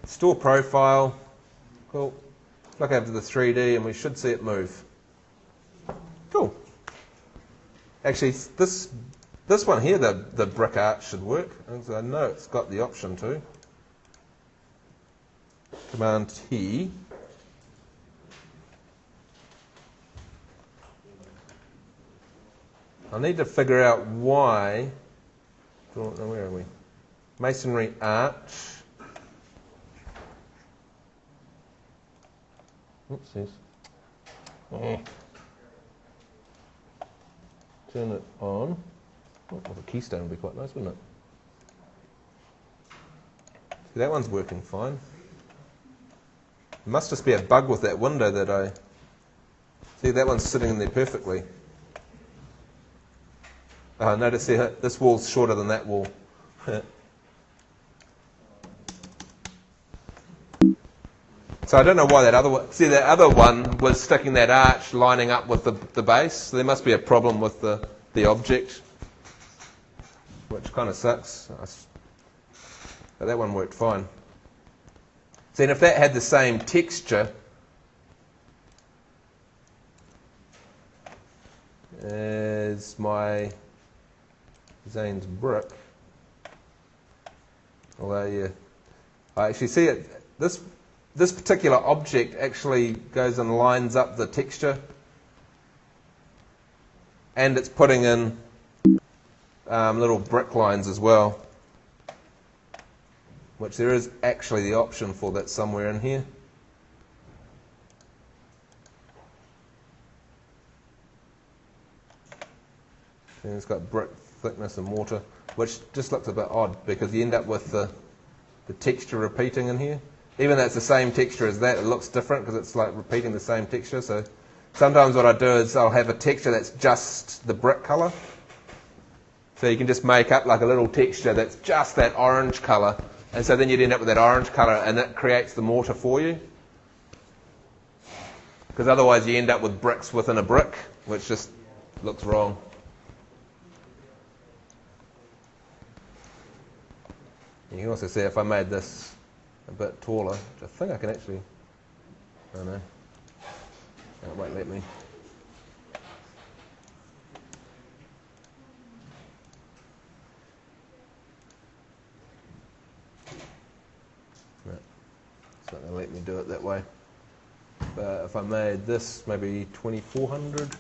Store profile. Cool. Look over to the 3D and we should see it move. Cool. Actually, this one here, the brick arch should work. I know it's got the option to. Command T. I need to figure out why. Where are we? Masonry arch. Oopsies. Oh. Turn it on. Oh, with a keystone would be quite nice, wouldn't it? See, that one's working fine. There must just be a bug with that window that I... See, that one's sitting in there perfectly. Notice here, this wall's shorter than that wall. So I don't know why that other one... See, that other one was sticking that arch lining up with the base. So there must be a problem with the object, which kind of sucks. But that one worked fine. See, and if that had the same texture as my Zane's brick, Although, yeah, I actually see it. This particular object actually goes and lines up the texture, and it's putting in little brick lines as well, which there is actually the option for that somewhere in here. And it's got brick thickness and mortar, which just looks a bit odd because you end up with the texture repeating in here. Even though it's the same texture as that, it looks different because it's like repeating the same texture. So sometimes what I do is I'll have a texture that's just the brick colour. So you can just make up like a little texture that's just that orange colour. And so then you'd end up with that orange colour and that creates the mortar for you. Because otherwise you end up with bricks within a brick, which just looks wrong. You can also see if I made this a bit taller, which I think I can actually, I don't know, it won't let me. No, it's not going to let me do it that way. But if I made this maybe 2400,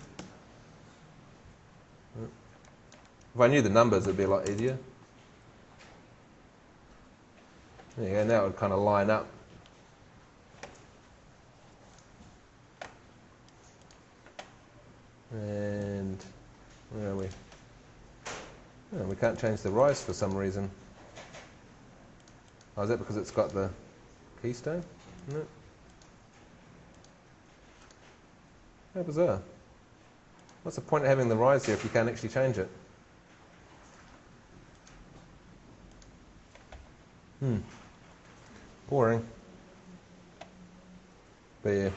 if I knew the numbers it'd be a lot easier. There you go, now it would kind of line up. And where are we? Oh, we can't change the rise for some reason. Oh, is that because it's got the keystone? No. How bizarre. What's the point of having the rise here if you can't actually change it? Boring. But yeah.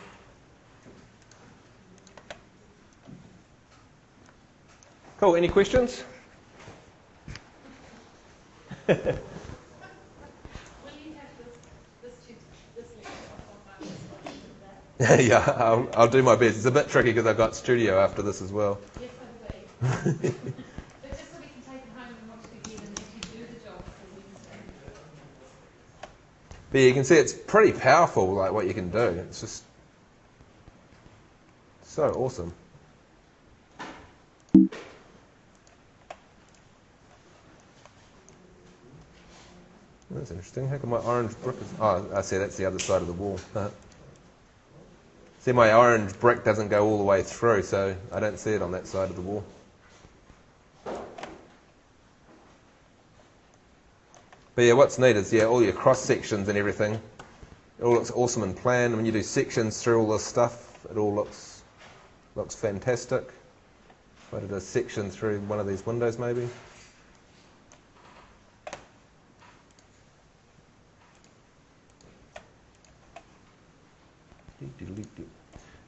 Cool, any questions? Will you have this lecture on this Yeah, I'll do my best. It's a bit tricky because I've got studio after this as well. Yes, I will. But just so we can take it home and watch it again and actually do the job for Wednesday. But you can see it's pretty powerful, like what you can do. It's just so awesome. That's interesting. How come my orange brick is... Oh, I see, that's the other side of the wall. See, my orange brick doesn't go all the way through, so I don't see it on that side of the wall. But yeah, what's neat is, yeah, all your cross sections and everything, it all looks awesome in plan. When you do sections through all this stuff, it all looks fantastic. If I did a section through one of these windows maybe.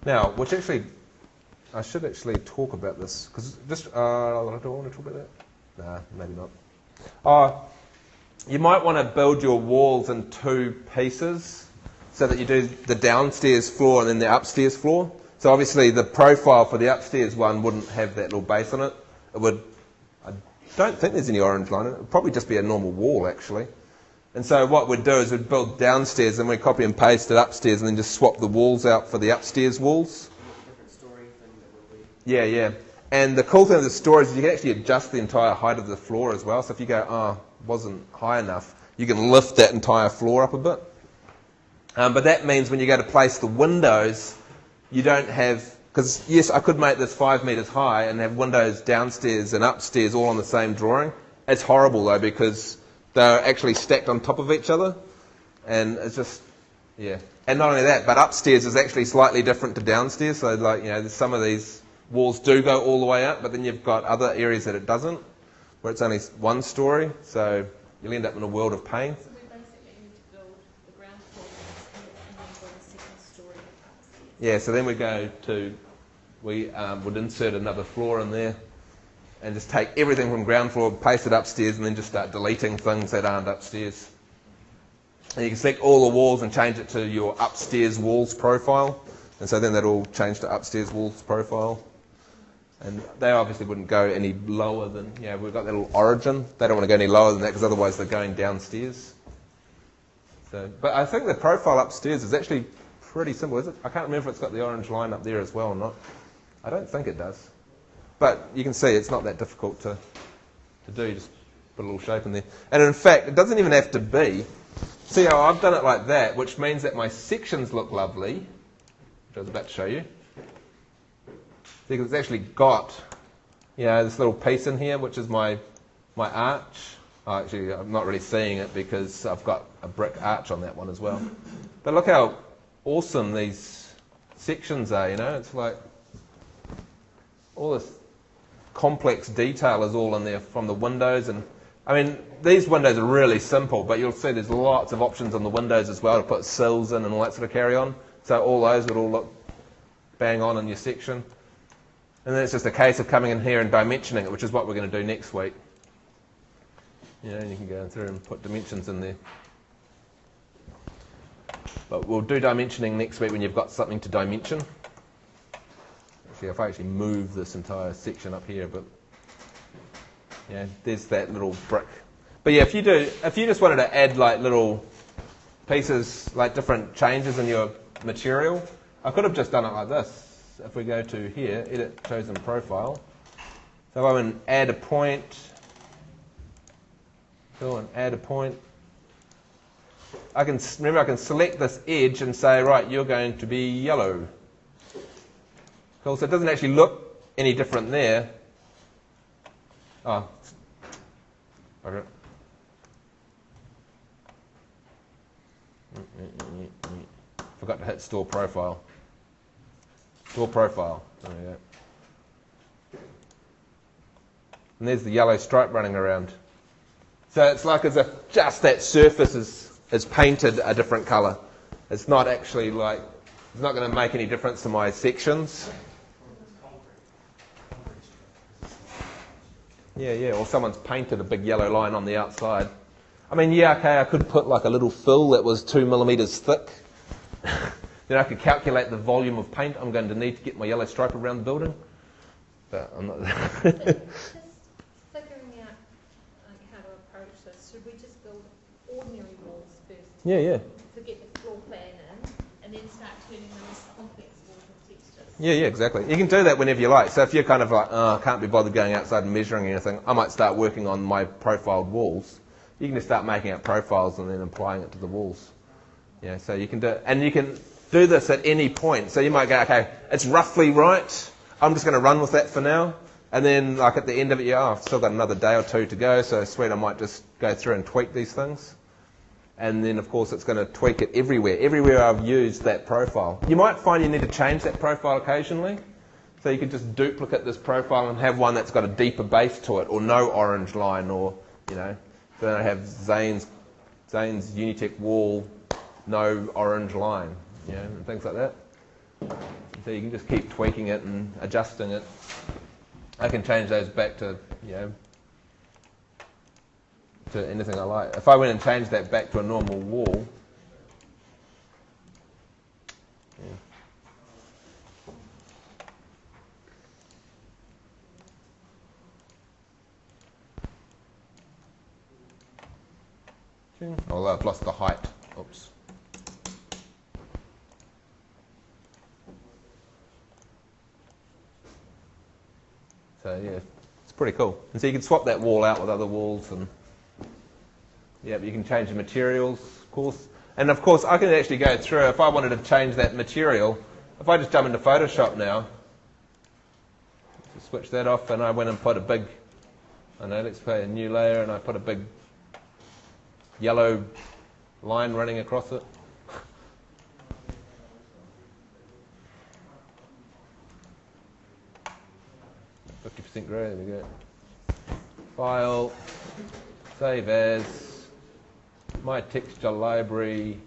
Now, which actually, I should actually talk about this, because just, do I want to talk about that? Nah, maybe not. You might want to build your walls in two pieces, so that you do the downstairs floor and then the upstairs floor. So obviously the profile for the upstairs one wouldn't have that little base on it. It would, I don't think there's any orange line in it. It would probably just be a normal wall actually. And so what we'd do is we'd build downstairs and we'd copy and paste it upstairs and then just swap the walls out for the upstairs walls. Different story thing that will be. Yeah, yeah. And the cool thing with the storage is you can actually adjust the entire height of the floor as well. So if you go, wasn't high enough, you can lift that entire floor up a bit. But that means when you go to place the windows, you don't have, because yes, I could make this 5 metres high and have windows downstairs and upstairs all on the same drawing. It's horrible though because they're actually stacked on top of each other. And it's just, yeah. And not only that, but upstairs is actually slightly different to downstairs. So like, some of these walls do go all the way up, but then you've got other areas that it doesn't, where it's only one story. So you'll end up in a world of pain. So we basically need to build the ground floor and then build a second story upstairs. Yeah, so then we would insert another floor in there and just take everything from ground floor, paste it upstairs, and then just start deleting things that aren't upstairs. And you can select all the walls and change it to your upstairs walls profile. And so then that'll change to upstairs walls profile. And they obviously wouldn't go any lower than, we've got that little origin. They don't want to go any lower than that because otherwise they're going downstairs. So, but I think the profile upstairs is actually pretty simple, is it? I can't remember if it's got the orange line up there as well or not. I don't think it does. But you can see it's not that difficult to do. Just put a little shape in there. And in fact, it doesn't even have to be. See how I've done it like that, which means that my sections look lovely, which I was about to show you. See, it's actually got, this little piece in here, which is my arch. Oh, actually, I'm not really seeing it because I've got a brick arch on that one as well. But look how awesome these sections are, It's like all this complex detail is all in there from the windows. And I mean, these windows are really simple, but you'll see there's lots of options on the windows as well to put sills in and all that sort of carry on. So all those would all look bang on in your section. And then it's just a case of coming in here and dimensioning it, which is what we're going to do next week. And you can go through and put dimensions in there. But we'll do dimensioning next week when you've got something to dimension. See if I actually move this entire section up here, but there's that little brick. But if you just wanted to add like little pieces, like different changes in your material, I could have just done it like this. If we go to here, edit chosen profile. So I would add a point. Go and add a point. I can select this edge and say, right, you're going to be yellow. Cool. So it doesn't actually look any different there. Oh, okay. Forgot to hit store profile. Store profile. There we go. And there's the yellow stripe running around. So it's like as if just that surface is painted a different colour. It's not actually like, it's not going to make any difference to my sections. Or someone's painted a big yellow line on the outside. I mean, okay, I could put like a little fill that was 2 millimetres thick. Then I could calculate the volume of paint I'm going to need to get my yellow stripe around the building. But I'm not... Just figuring out how to approach this. Should we just build ordinary walls first? Yeah. To get the floor plan in, and then start turning those complex walls and textures? Yeah, exactly. You can do that whenever you like. So if you're kind of like, I can't be bothered going outside and measuring anything, I might start working on my profiled walls. You can just start making out profiles and then applying it to the walls. So you can do it. And you can do this at any point. So you might go, okay, it's roughly right. I'm just going to run with that for now. And then like at the end of it, I've still got another day or two to go. So sweet, I might just go through and tweak these things. And then, of course, it's going to tweak it everywhere. Everywhere I've used that profile. You might find you need to change that profile occasionally. So you could just duplicate this profile and have one that's got a deeper base to it, or no orange line, or, So then I have Zane's Unitech wall, no orange line, and things like that. So you can just keep tweaking it and adjusting it. I can change those back to, to anything I like. If I went and changed that back to a normal wall, although I've lost the height. Oops. So it's pretty cool. And so you can swap that wall out with other walls, and but you can change the materials, of course. And of course, I can actually go through, if I wanted to change that material, if I just jump into Photoshop now, switch that off, and I went and put a big, let's play a new layer, and I put a big yellow line running across it. 50% grey, there we go. File, save as, my texture library,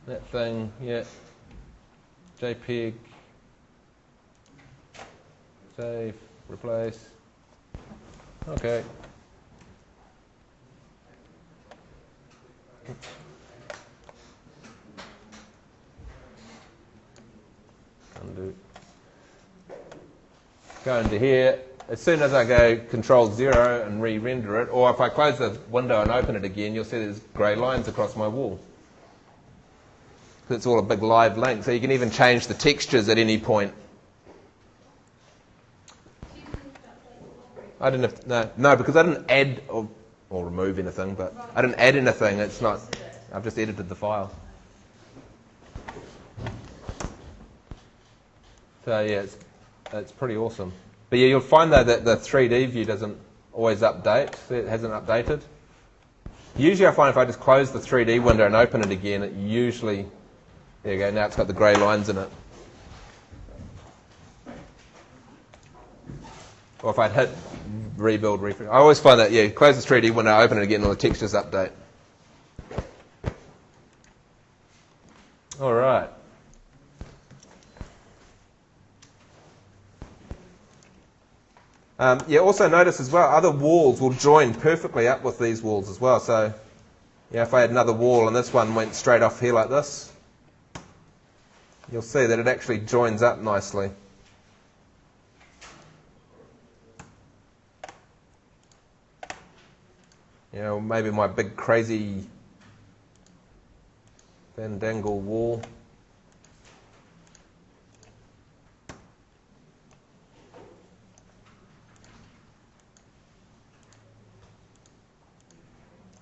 that thing, JPEG, save, replace, okay. Undo. Go into here, as soon as I go Control-0 and re-render it, or if I close the window and open it again, you'll see there's grey lines across my wall. So it's all a big live link. So you can even change the textures at any point. I didn't have, no, because I didn't add or remove anything, but I didn't add anything. It's not, I've just edited the file. So yeah, it's pretty awesome. But yeah, you'll find though that the 3D view doesn't always update. See, it hasn't updated. Usually I find if I just close the 3D window and open it again, it usually, there you go, now it's got the grey lines in it. Or if I'd hit rebuild, refresh. I always find that, yeah, close the 3D window, open it again, and the textures update. All right. Yeah, also notice as well, other walls will join perfectly up with these walls as well. So, yeah, if I had another wall and this one went straight off here like this, you'll see that it actually joins up nicely. You know, maybe my big crazy Vandangle wall.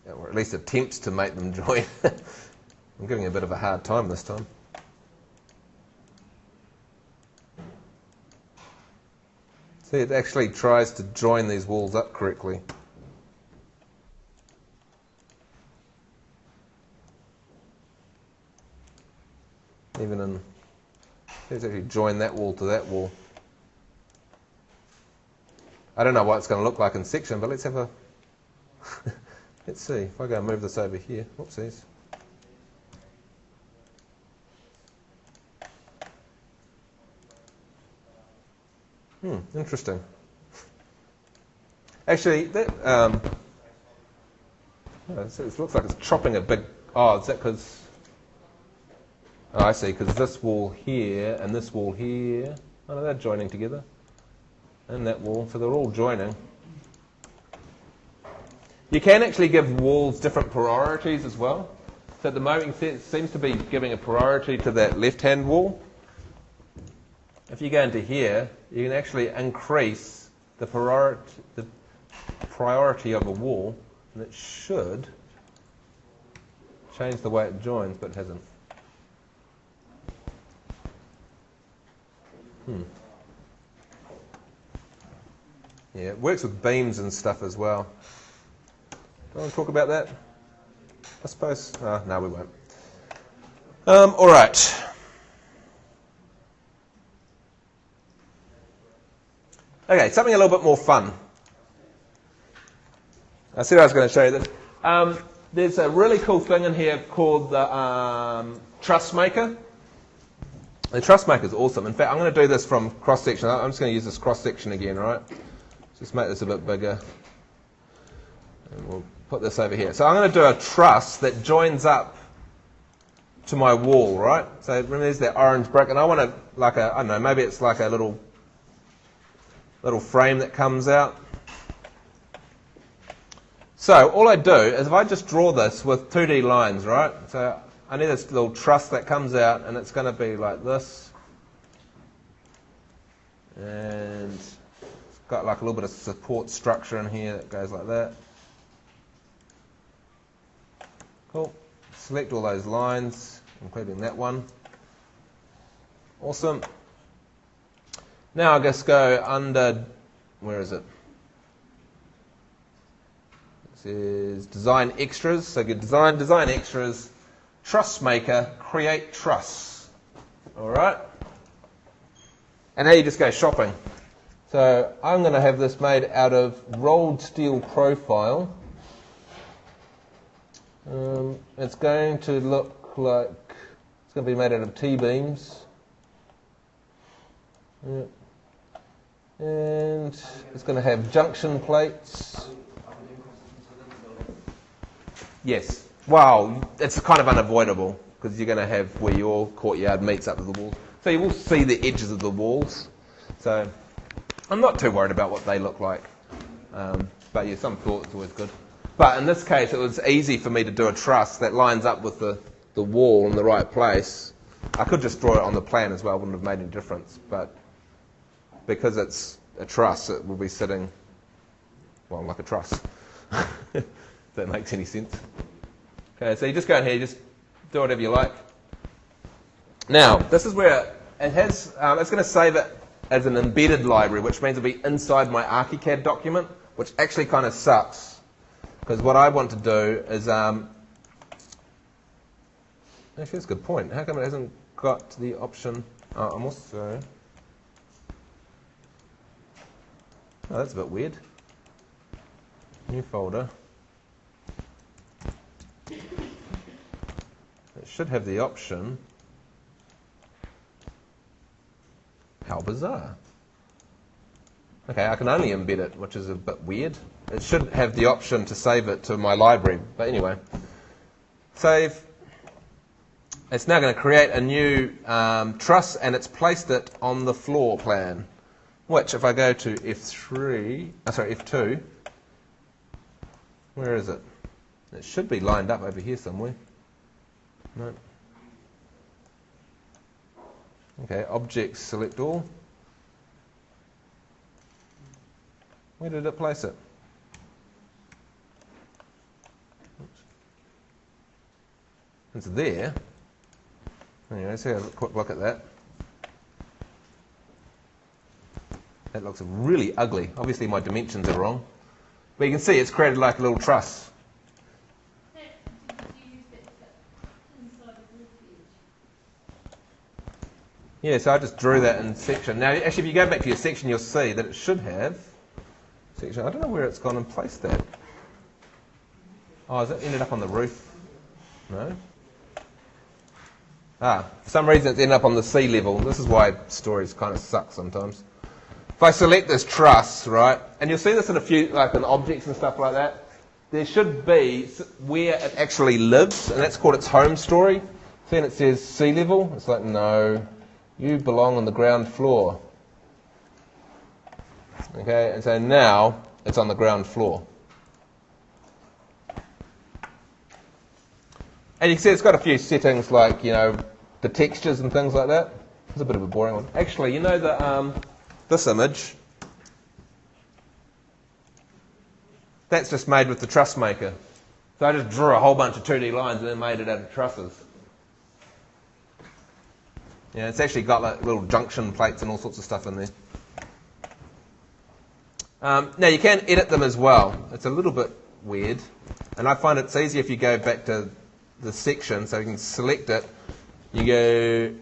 Or at least attempts to make them join. I'm giving a bit of a hard time this time. See, it actually tries to join these walls up correctly. Even in, let's actually join that wall to that wall. I don't know what it's going to look like in section, but let's have a let's see. If I go and move this over here, whoopsies. Interesting. Actually, that it looks like it's chopping a big. Oh, is that because? Oh, I see. Because this wall here and this wall here. Oh, no, they're joining together. And that wall, so they're all joining. You can actually give walls different priorities as well. So at the moment, it seems to be giving a priority to that left-hand wall. If you go into here, you can actually increase the priority of a wall, and it should change the way it joins, but it hasn't. Yeah, it works with beams and stuff as well. Do you want to talk about that? I suppose. No, we won't. All right. Okay, something a little bit more fun. I said I was going to show you this. There's a really cool thing in here called the Truss Maker. The Truss Maker is awesome. In fact, I'm going to do this from cross-section. I'm just going to use this cross-section again, all right? Just make this a bit bigger. And we'll put this over here. So I'm going to do a truss that joins up to my wall, right? So remember there's that orange brick, and I want to, like a, I don't know, maybe it's like a little frame that comes out. So all I do is if I just draw this with 2D lines, right? So I need this little truss that comes out, and it's going to be like this. And it's got like a little bit of support structure in here that goes like that. Cool. Select all those lines, including that one. Awesome. Now I'll just go under, where is it? This is Design Extras. So get Design Extras, Truss Maker, Create Truss. All right. And now you just go shopping. So I'm going to have this made out of rolled steel profile. It's going to look like it's going to be made out of T-beams. Yeah. And it's going to have junction plates. Yes. Well, it's kind of unavoidable because you're going to have where your courtyard meets up with the walls. So you will see the edges of the walls. So I'm not too worried about what they look like. But yeah, some thought is always good. But in this case, it was easy for me to do a truss that lines up with the wall in the right place. I could just draw it on the plan as well, wouldn't have made any difference. But because it's a truss, it will be sitting, well, like a truss. If that makes any sense. Okay, so you just go in here, you just do whatever you like. Now, this is where it has, it's going to save it as an embedded library, which means it'll be inside my ArchiCAD document, which actually kind of sucks. Because what I want to do is, actually that's a good point. How come it hasn't got the option, I'm also, oh, that's a bit weird. New folder. It should have the option. How bizarre. Okay, I can only embed it, which is a bit weird. It should have the option to save it to my library. But anyway, save. It's now going to create a new truss, and it's placed it on the floor plan. Which, if I go to F2, where is it? It should be lined up over here somewhere. No. Okay, objects, select all. Where did it place it? Oops. It's there. Anyway, let's have a quick look at that. That looks really ugly. Obviously my dimensions are wrong. But you can see it's created like a little truss. Yeah, so I just drew that in section. Now, actually, if you go back to your section, you'll see that it should have section. I don't know where it's gone and placed that. Oh, has it ended up on the roof? No. For some reason it's ended up on the sea level. This is why stories kind of suck sometimes. If I select this truss, right, and you'll see this in a few, like in objects and stuff like that, there should be where it actually lives, and that's called its home story. See, and it says sea level. It's like, no. You belong on the ground floor. Okay, and so now it's on the ground floor. And you can see it's got a few settings like, you know, the textures and things like that. It's a bit of a boring one. Actually, you know the this image, that's just made with the truss maker. So I just drew a whole bunch of 2D lines and then made it out of trusses. Yeah, it's actually got like little junction plates and all sorts of stuff in there. Now you can edit them as well. It's a little bit weird, and I find it's easier if you go back to the section, so you can select it. You go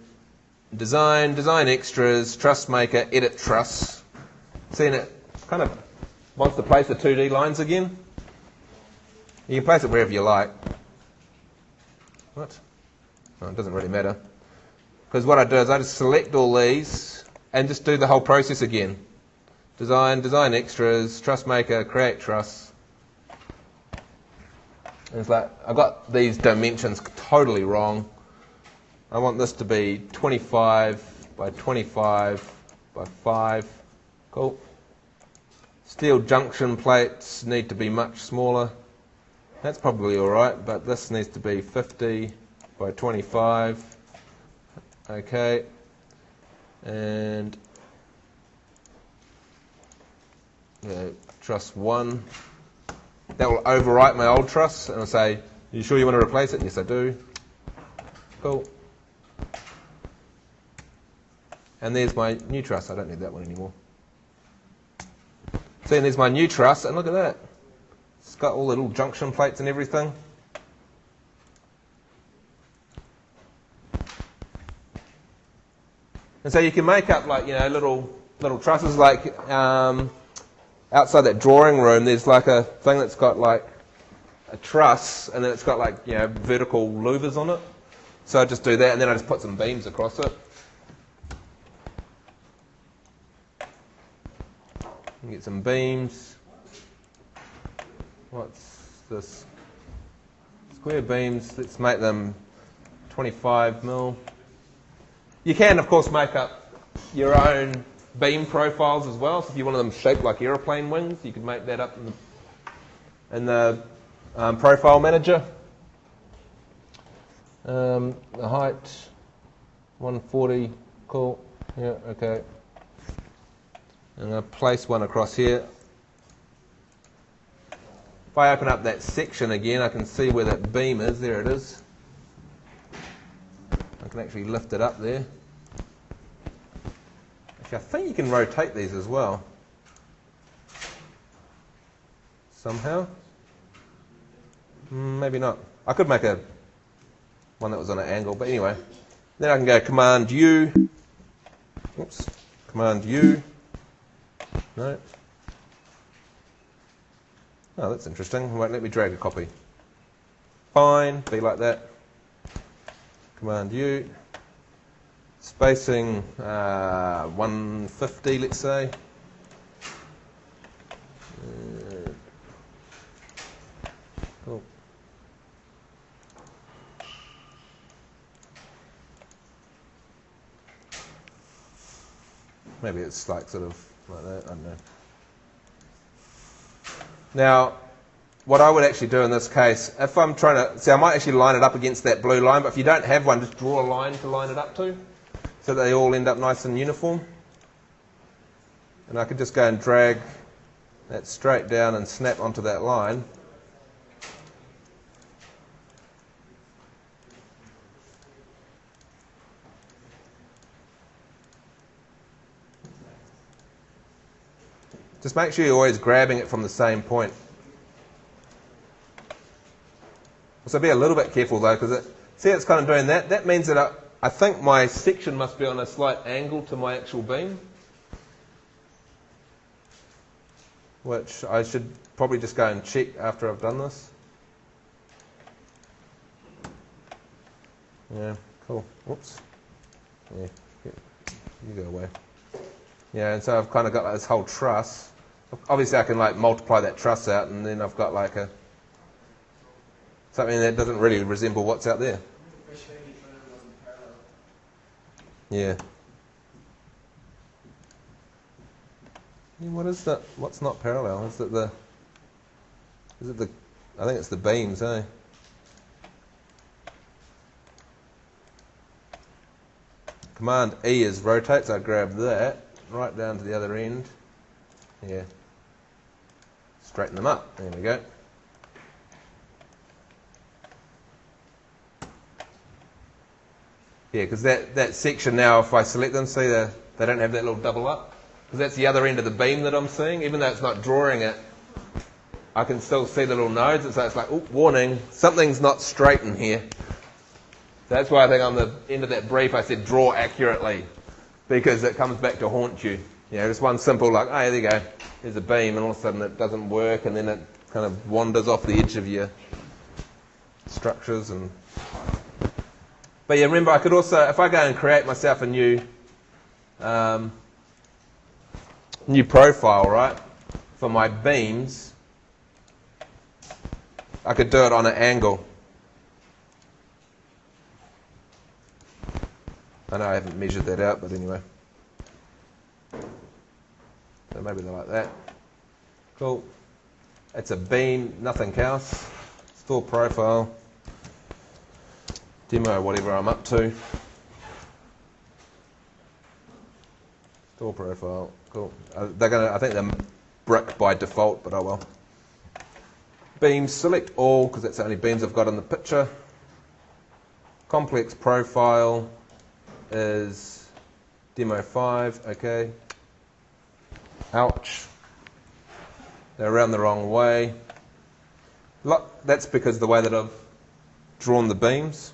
design, design extras, truss maker, edit truss. See, and it kind of wants to place the 2D lines again. You can place it wherever you like. What? Oh, it doesn't really matter. Because what I do is I just select all these and just do the whole process again. Design, design extras, truss maker, create truss. And it's like, I've got these dimensions totally wrong. I want this to be 25 by 25 by 5. Cool. Steel junction plates need to be much smaller. That's probably alright, but this needs to be 50 by 25. Okay, and truss 1. That will overwrite my old truss, and I'll say, "Are you sure you want to replace it?" Yes, I do. Cool. And there's my new truss. I don't need that one anymore. See, and there's my new truss, and look at that. It's got all the little junction plates and everything. And so you can make up like, you know, little trusses like outside that drawing room there's like a thing that's got like a truss and then it's got like, you know, vertical louvers on it. So I just do that and then I just put some beams across it. You get some beams. What's this? Square beams, let's make them 25 mil. You can, of course, make up your own beam profiles as well. So if you wanted them shaped like aeroplane wings, you could make that up in the profile manager. The height, 140, cool. Yeah, okay. I'm going to place one across here. If I open up that section again, I can see where that beam is. There it is. I can actually lift it up there. Actually, I think you can rotate these as well. Somehow. Maybe not. I could make one that was on an angle, but anyway. Then I can go Command U. Oops. Command U. No. Oh, that's interesting. It won't let me drag a copy. Fine. Be like that. Command U. Spacing 150, let's say. Cool. Maybe it's like sort of like that, I don't know. Now, what I would actually do in this case, if I'm trying to, see I might actually line it up against that blue line, but if you don't have one, just draw a line to line it up to, so that they all end up nice and uniform. And I could just go and drag that straight down and snap onto that line. Just make sure you're always grabbing it from the same point. So be a little bit careful though, because see it's kind of doing that. That means that I think my section must be on a slight angle to my actual beam, which I should probably just go and check after I've done this. Yeah, cool. Whoops. Yeah, you go away. Yeah, and so I've kind of got like this whole truss. Obviously I can like multiply that truss out, and then I've got like something that doesn't really resemble what's out there. Yeah. What is that? What's not parallel? Is it the I think it's the beams, eh? Command E is rotate, so I grab that right down to the other end. Yeah. Straighten them up. There we go. Yeah, because that section now, if I select them, see they don't have that little double up. Because that's the other end of the beam that I'm seeing. Even though it's not drawing it, I can still see the little nodes. And so it's like, oh, warning, something's not straight in here. So that's why I think on the end of that brief I said draw accurately. Because it comes back to haunt you. You know, just one simple like, oh, there you go. There's a beam, and all of a sudden it doesn't work, and then it kind of wanders off the edge of your structures. But yeah, remember I could also, if I go and create myself a new profile, right, for my beams, I could do it on an angle. I know I haven't measured that out, but anyway. So maybe they're like that. Cool. It's a beam, nothing else. Store profile. Demo whatever I'm up to. Store profile. Cool. I think they're brick by default, but oh well. Beams, select all, because that's the only beams I've got in the picture. Complex profile is demo 5, okay. Ouch. They're around the wrong way. That's because of the way that I've drawn the beams.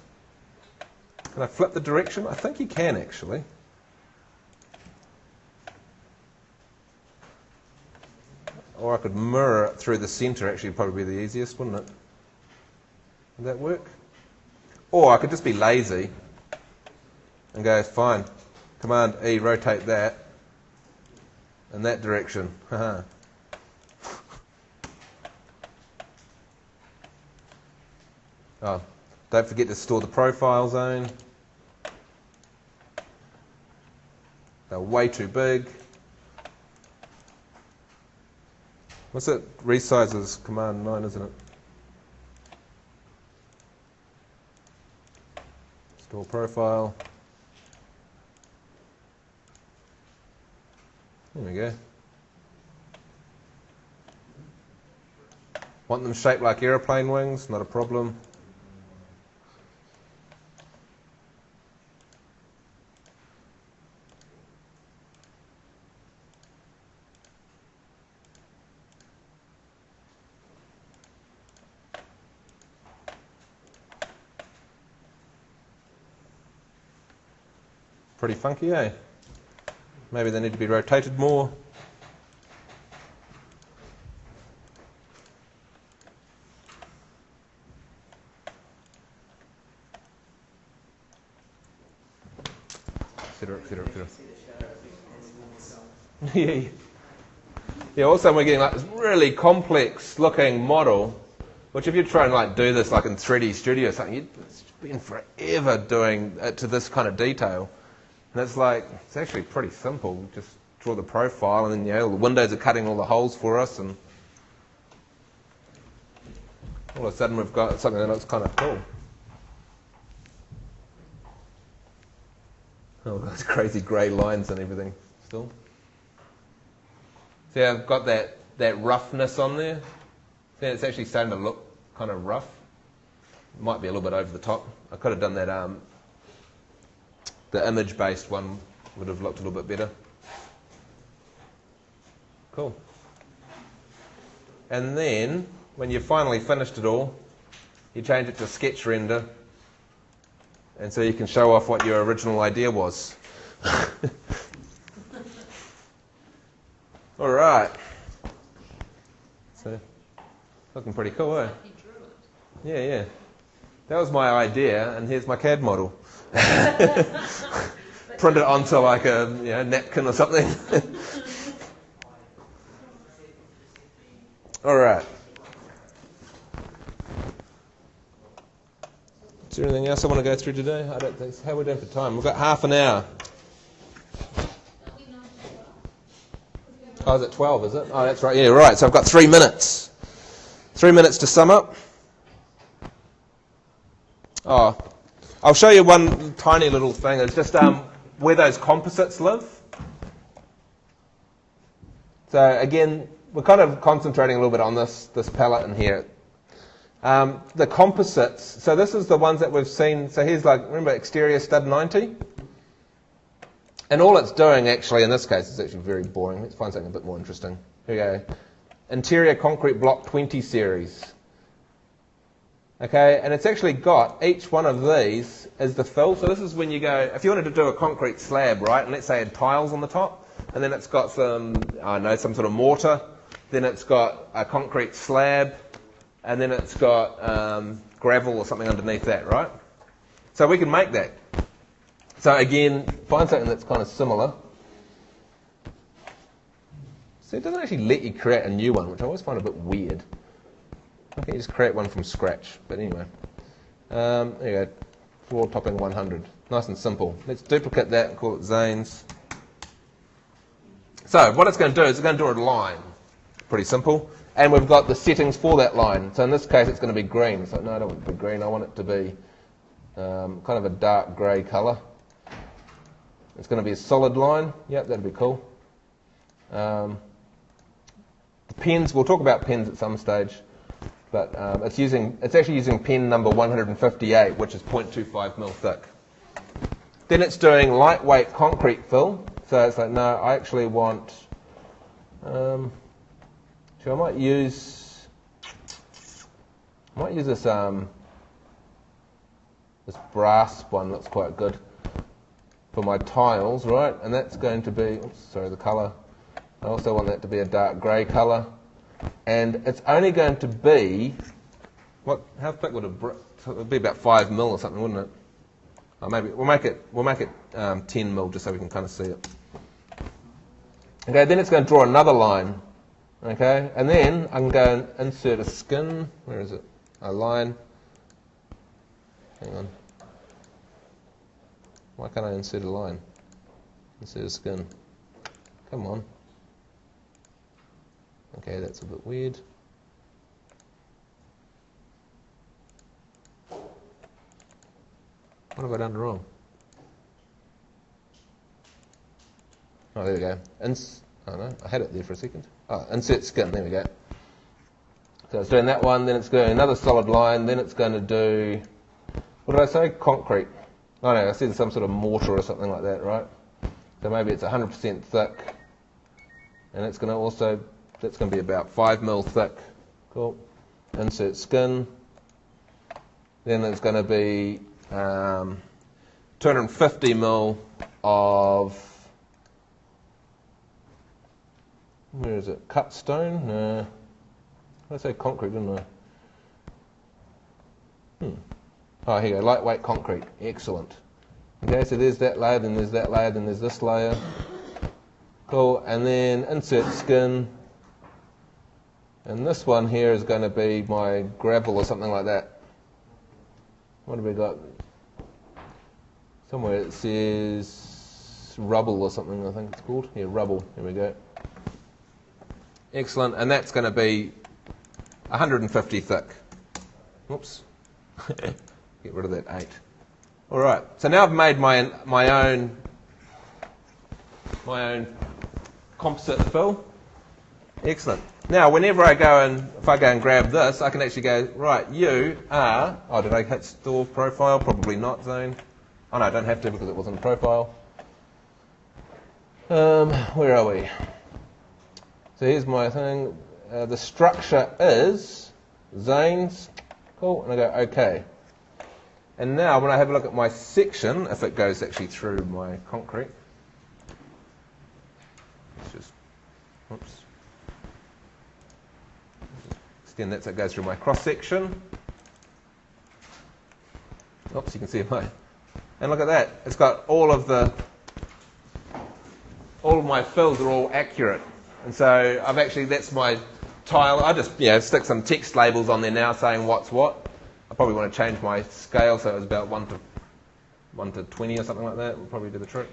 Can I flip the direction? I think you can actually. Or I could mirror it through the centre, actually would probably be the easiest, wouldn't it? Would that work? Or I could just be lazy and go, fine, Command E, rotate that in that direction. Haha. Oh, don't forget to store the profile zone. They're way too big. What's it? Resize is Command 9, isn't it? Store profile. There we go. Want them shaped like aeroplane wings? Not a problem. Pretty funky, eh? Maybe they need to be rotated more. Etc., etc., etc. Yeah. Yeah, also we're getting like this really complex looking model, which if you're trying to like do this like in 3D Studio or something, you'd spend forever doing it to this kind of detail. And it's like, it's actually pretty simple. Just draw the profile and then, you know, the windows are cutting all the holes for us, and all of a sudden we've got something that looks kind of cool. Oh, those crazy grey lines and everything still. See, I've got that roughness on there. See, it's actually starting to look kind of rough. It might be a little bit over the top. I could have done that, the image-based one would have looked a little bit better. Cool. And then, when you've finally finished it all, you change it to sketch render, and so you can show off what your original idea was. All right. So, looking pretty cool, eh? Yeah, yeah. That was my idea, and here's my CAD model. Print it onto like a napkin or something. All right. Is there anything else I want to go through today? I don't think so. How are we doing for time? We've got half an hour. Oh, is it 12, is it? Oh, that's right. Yeah, right. So I've got 3 minutes. 3 minutes to sum up. Oh, I'll show you one tiny little thing. It's just where those composites live. So again, we're kind of concentrating a little bit on this palette in here. The composites, so this is the ones that we've seen. So here's like, remember exterior stud 90? And all it's doing actually, in this case, is actually very boring. Let's find something a bit more interesting. Here we go. Interior concrete block 20 series. Okay, and it's actually got each one of these as the fill. So this is when you go, if you wanted to do a concrete slab, right, and let's say it had tiles on the top, and then it's got some, I don't know, some sort of mortar, then it's got a concrete slab, and then it's got gravel or something underneath that, right? So we can make that. So again, find something that's kind of similar. So it doesn't actually let you create a new one, which I always find a bit weird. Okay, you just create one from scratch. But anyway, there you go. Floor topping 100. Nice and simple. Let's duplicate that and call it Zane's. So what it's going to do is it's going to draw a line. Pretty simple. And we've got the settings for that line. So in this case, it's going to be green. So no, I don't want it to be green. I want it to be kind of a dark grey colour. It's going to be a solid line. Yep, that'd be cool. The pens, we'll talk about pens at some stage. But it's actually using pen number 158, which is 0.25 mil thick. Then it's doing lightweight concrete fill. So it's like, no, I actually want... so I might use this this brass one. Looks quite good for my tiles, right? And that's going to be, oops, sorry, the colour. I also want that to be a dark grey colour, and it's only going to be how thick would it would be? About 5 mil or something, wouldn't it? Or maybe we'll make it 10 mil just so we can kind of see it. Okay, then it's going to draw another line. Okay, and then I can go and insert a skin. Where is it? A line. Hang on. Why can't I insert a line? Insert a skin. Come on. Okay, that's a bit weird. What have I done wrong? Oh, there we go. Oh no, I had it there for a second. Oh, insert skin, there we go. So it's doing that one, then it's doing another solid line, then it's going to do, what did I say? Concrete. Oh no, I said some sort of mortar or something like that, right? So maybe it's 100% thick, and it's going to also, that's going to be about 5 mil thick. Cool. Insert skin. Then it's going to be 250 mil of, where is it? Cut stone? No. I say concrete, didn't I? Oh, here you go, lightweight concrete. Excellent. Okay, so there's that layer, then there's that layer, then there's this layer. Cool, and then insert skin. And this one here is going to be my gravel or something like that. What have we got? Somewhere it says rubble or something, I think it's called. Yeah, rubble. Here we go. Excellent, and that's going to be 150 thick. Whoops. Get rid of that 8. All right. So now I've made my own composite fill. Excellent. Now, whenever I go and if I go and grab this, I can actually go right. You are. Oh, did I hit store profile? Probably not zone. Oh no, I don't have to because it wasn't a profile. Where are we? So here's my thing. The structure is zones. Cool. And I go OK. And now when I have a look at my section, if it goes actually through my concrete, let's just, oops, extend that so it goes through my cross section. Oops, you can see my, and look at that. It's got all of my fills are all accurate. And so I've actually, that's my tile. I just stick some text labels on there now saying what's what. I probably want to change my scale so it was about 1 to 20 or something like that. We'll probably do the trick.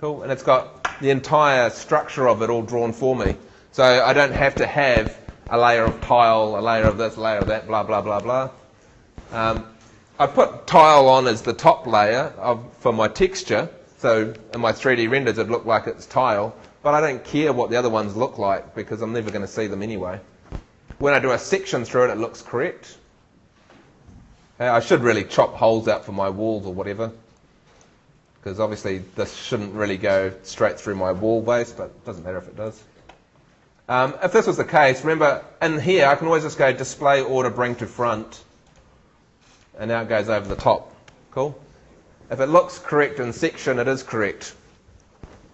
Cool, and it's got the entire structure of it all drawn for me. So I don't have to have a layer of tile, a layer of this, a layer of that, blah, blah, blah, blah. I put tile on as the top layer for my texture. So in my 3D renders it looked like it's tile. But I don't care what the other ones look like because I'm never going to see them anyway. When I do a section through it, it looks correct. I should really chop holes out for my walls or whatever. Because obviously this shouldn't really go straight through my wall base, but it doesn't matter if it does. If this was the case, remember in here I can always just go display order bring to front. And now it goes over the top. Cool? If it looks correct in section, it is correct.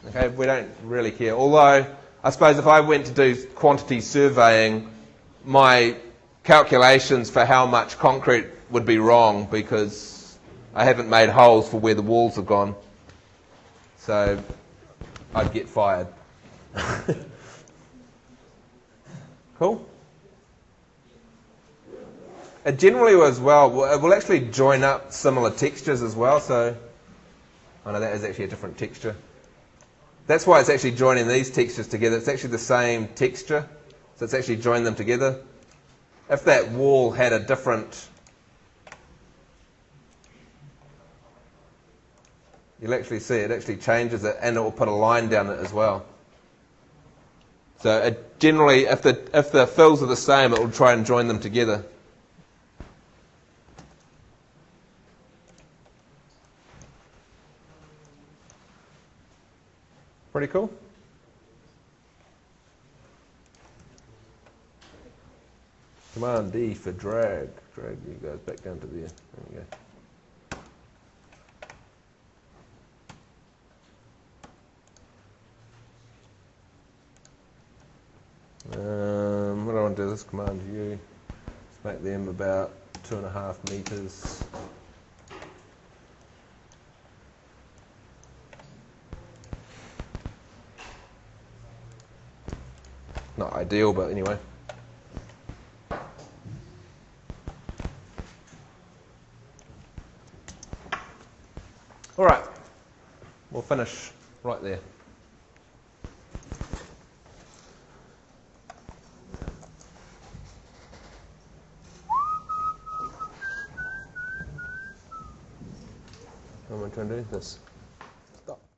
Okay, we don't really care. Although, I suppose if I went to do quantity surveying, my calculations for how much concrete would be wrong because I haven't made holes for where the walls have gone. So I'd get fired. Cool? It generally as well, it will actually join up similar textures as well. So, oh no, that is actually a different texture. That's why it's actually joining these textures together. It's actually the same texture. So it's actually joined them together. If that wall had a different, you'll actually see it actually changes it and it will put a line down it as well. So it generally, if the fills are the same, it will try and join them together. Pretty cool. Command D for drag. Drag you guys back down to there. There we go. What I want to do is command U. Let's make them about 2.5 meters. Not ideal, but anyway. All right, we'll finish right there. trying to do this.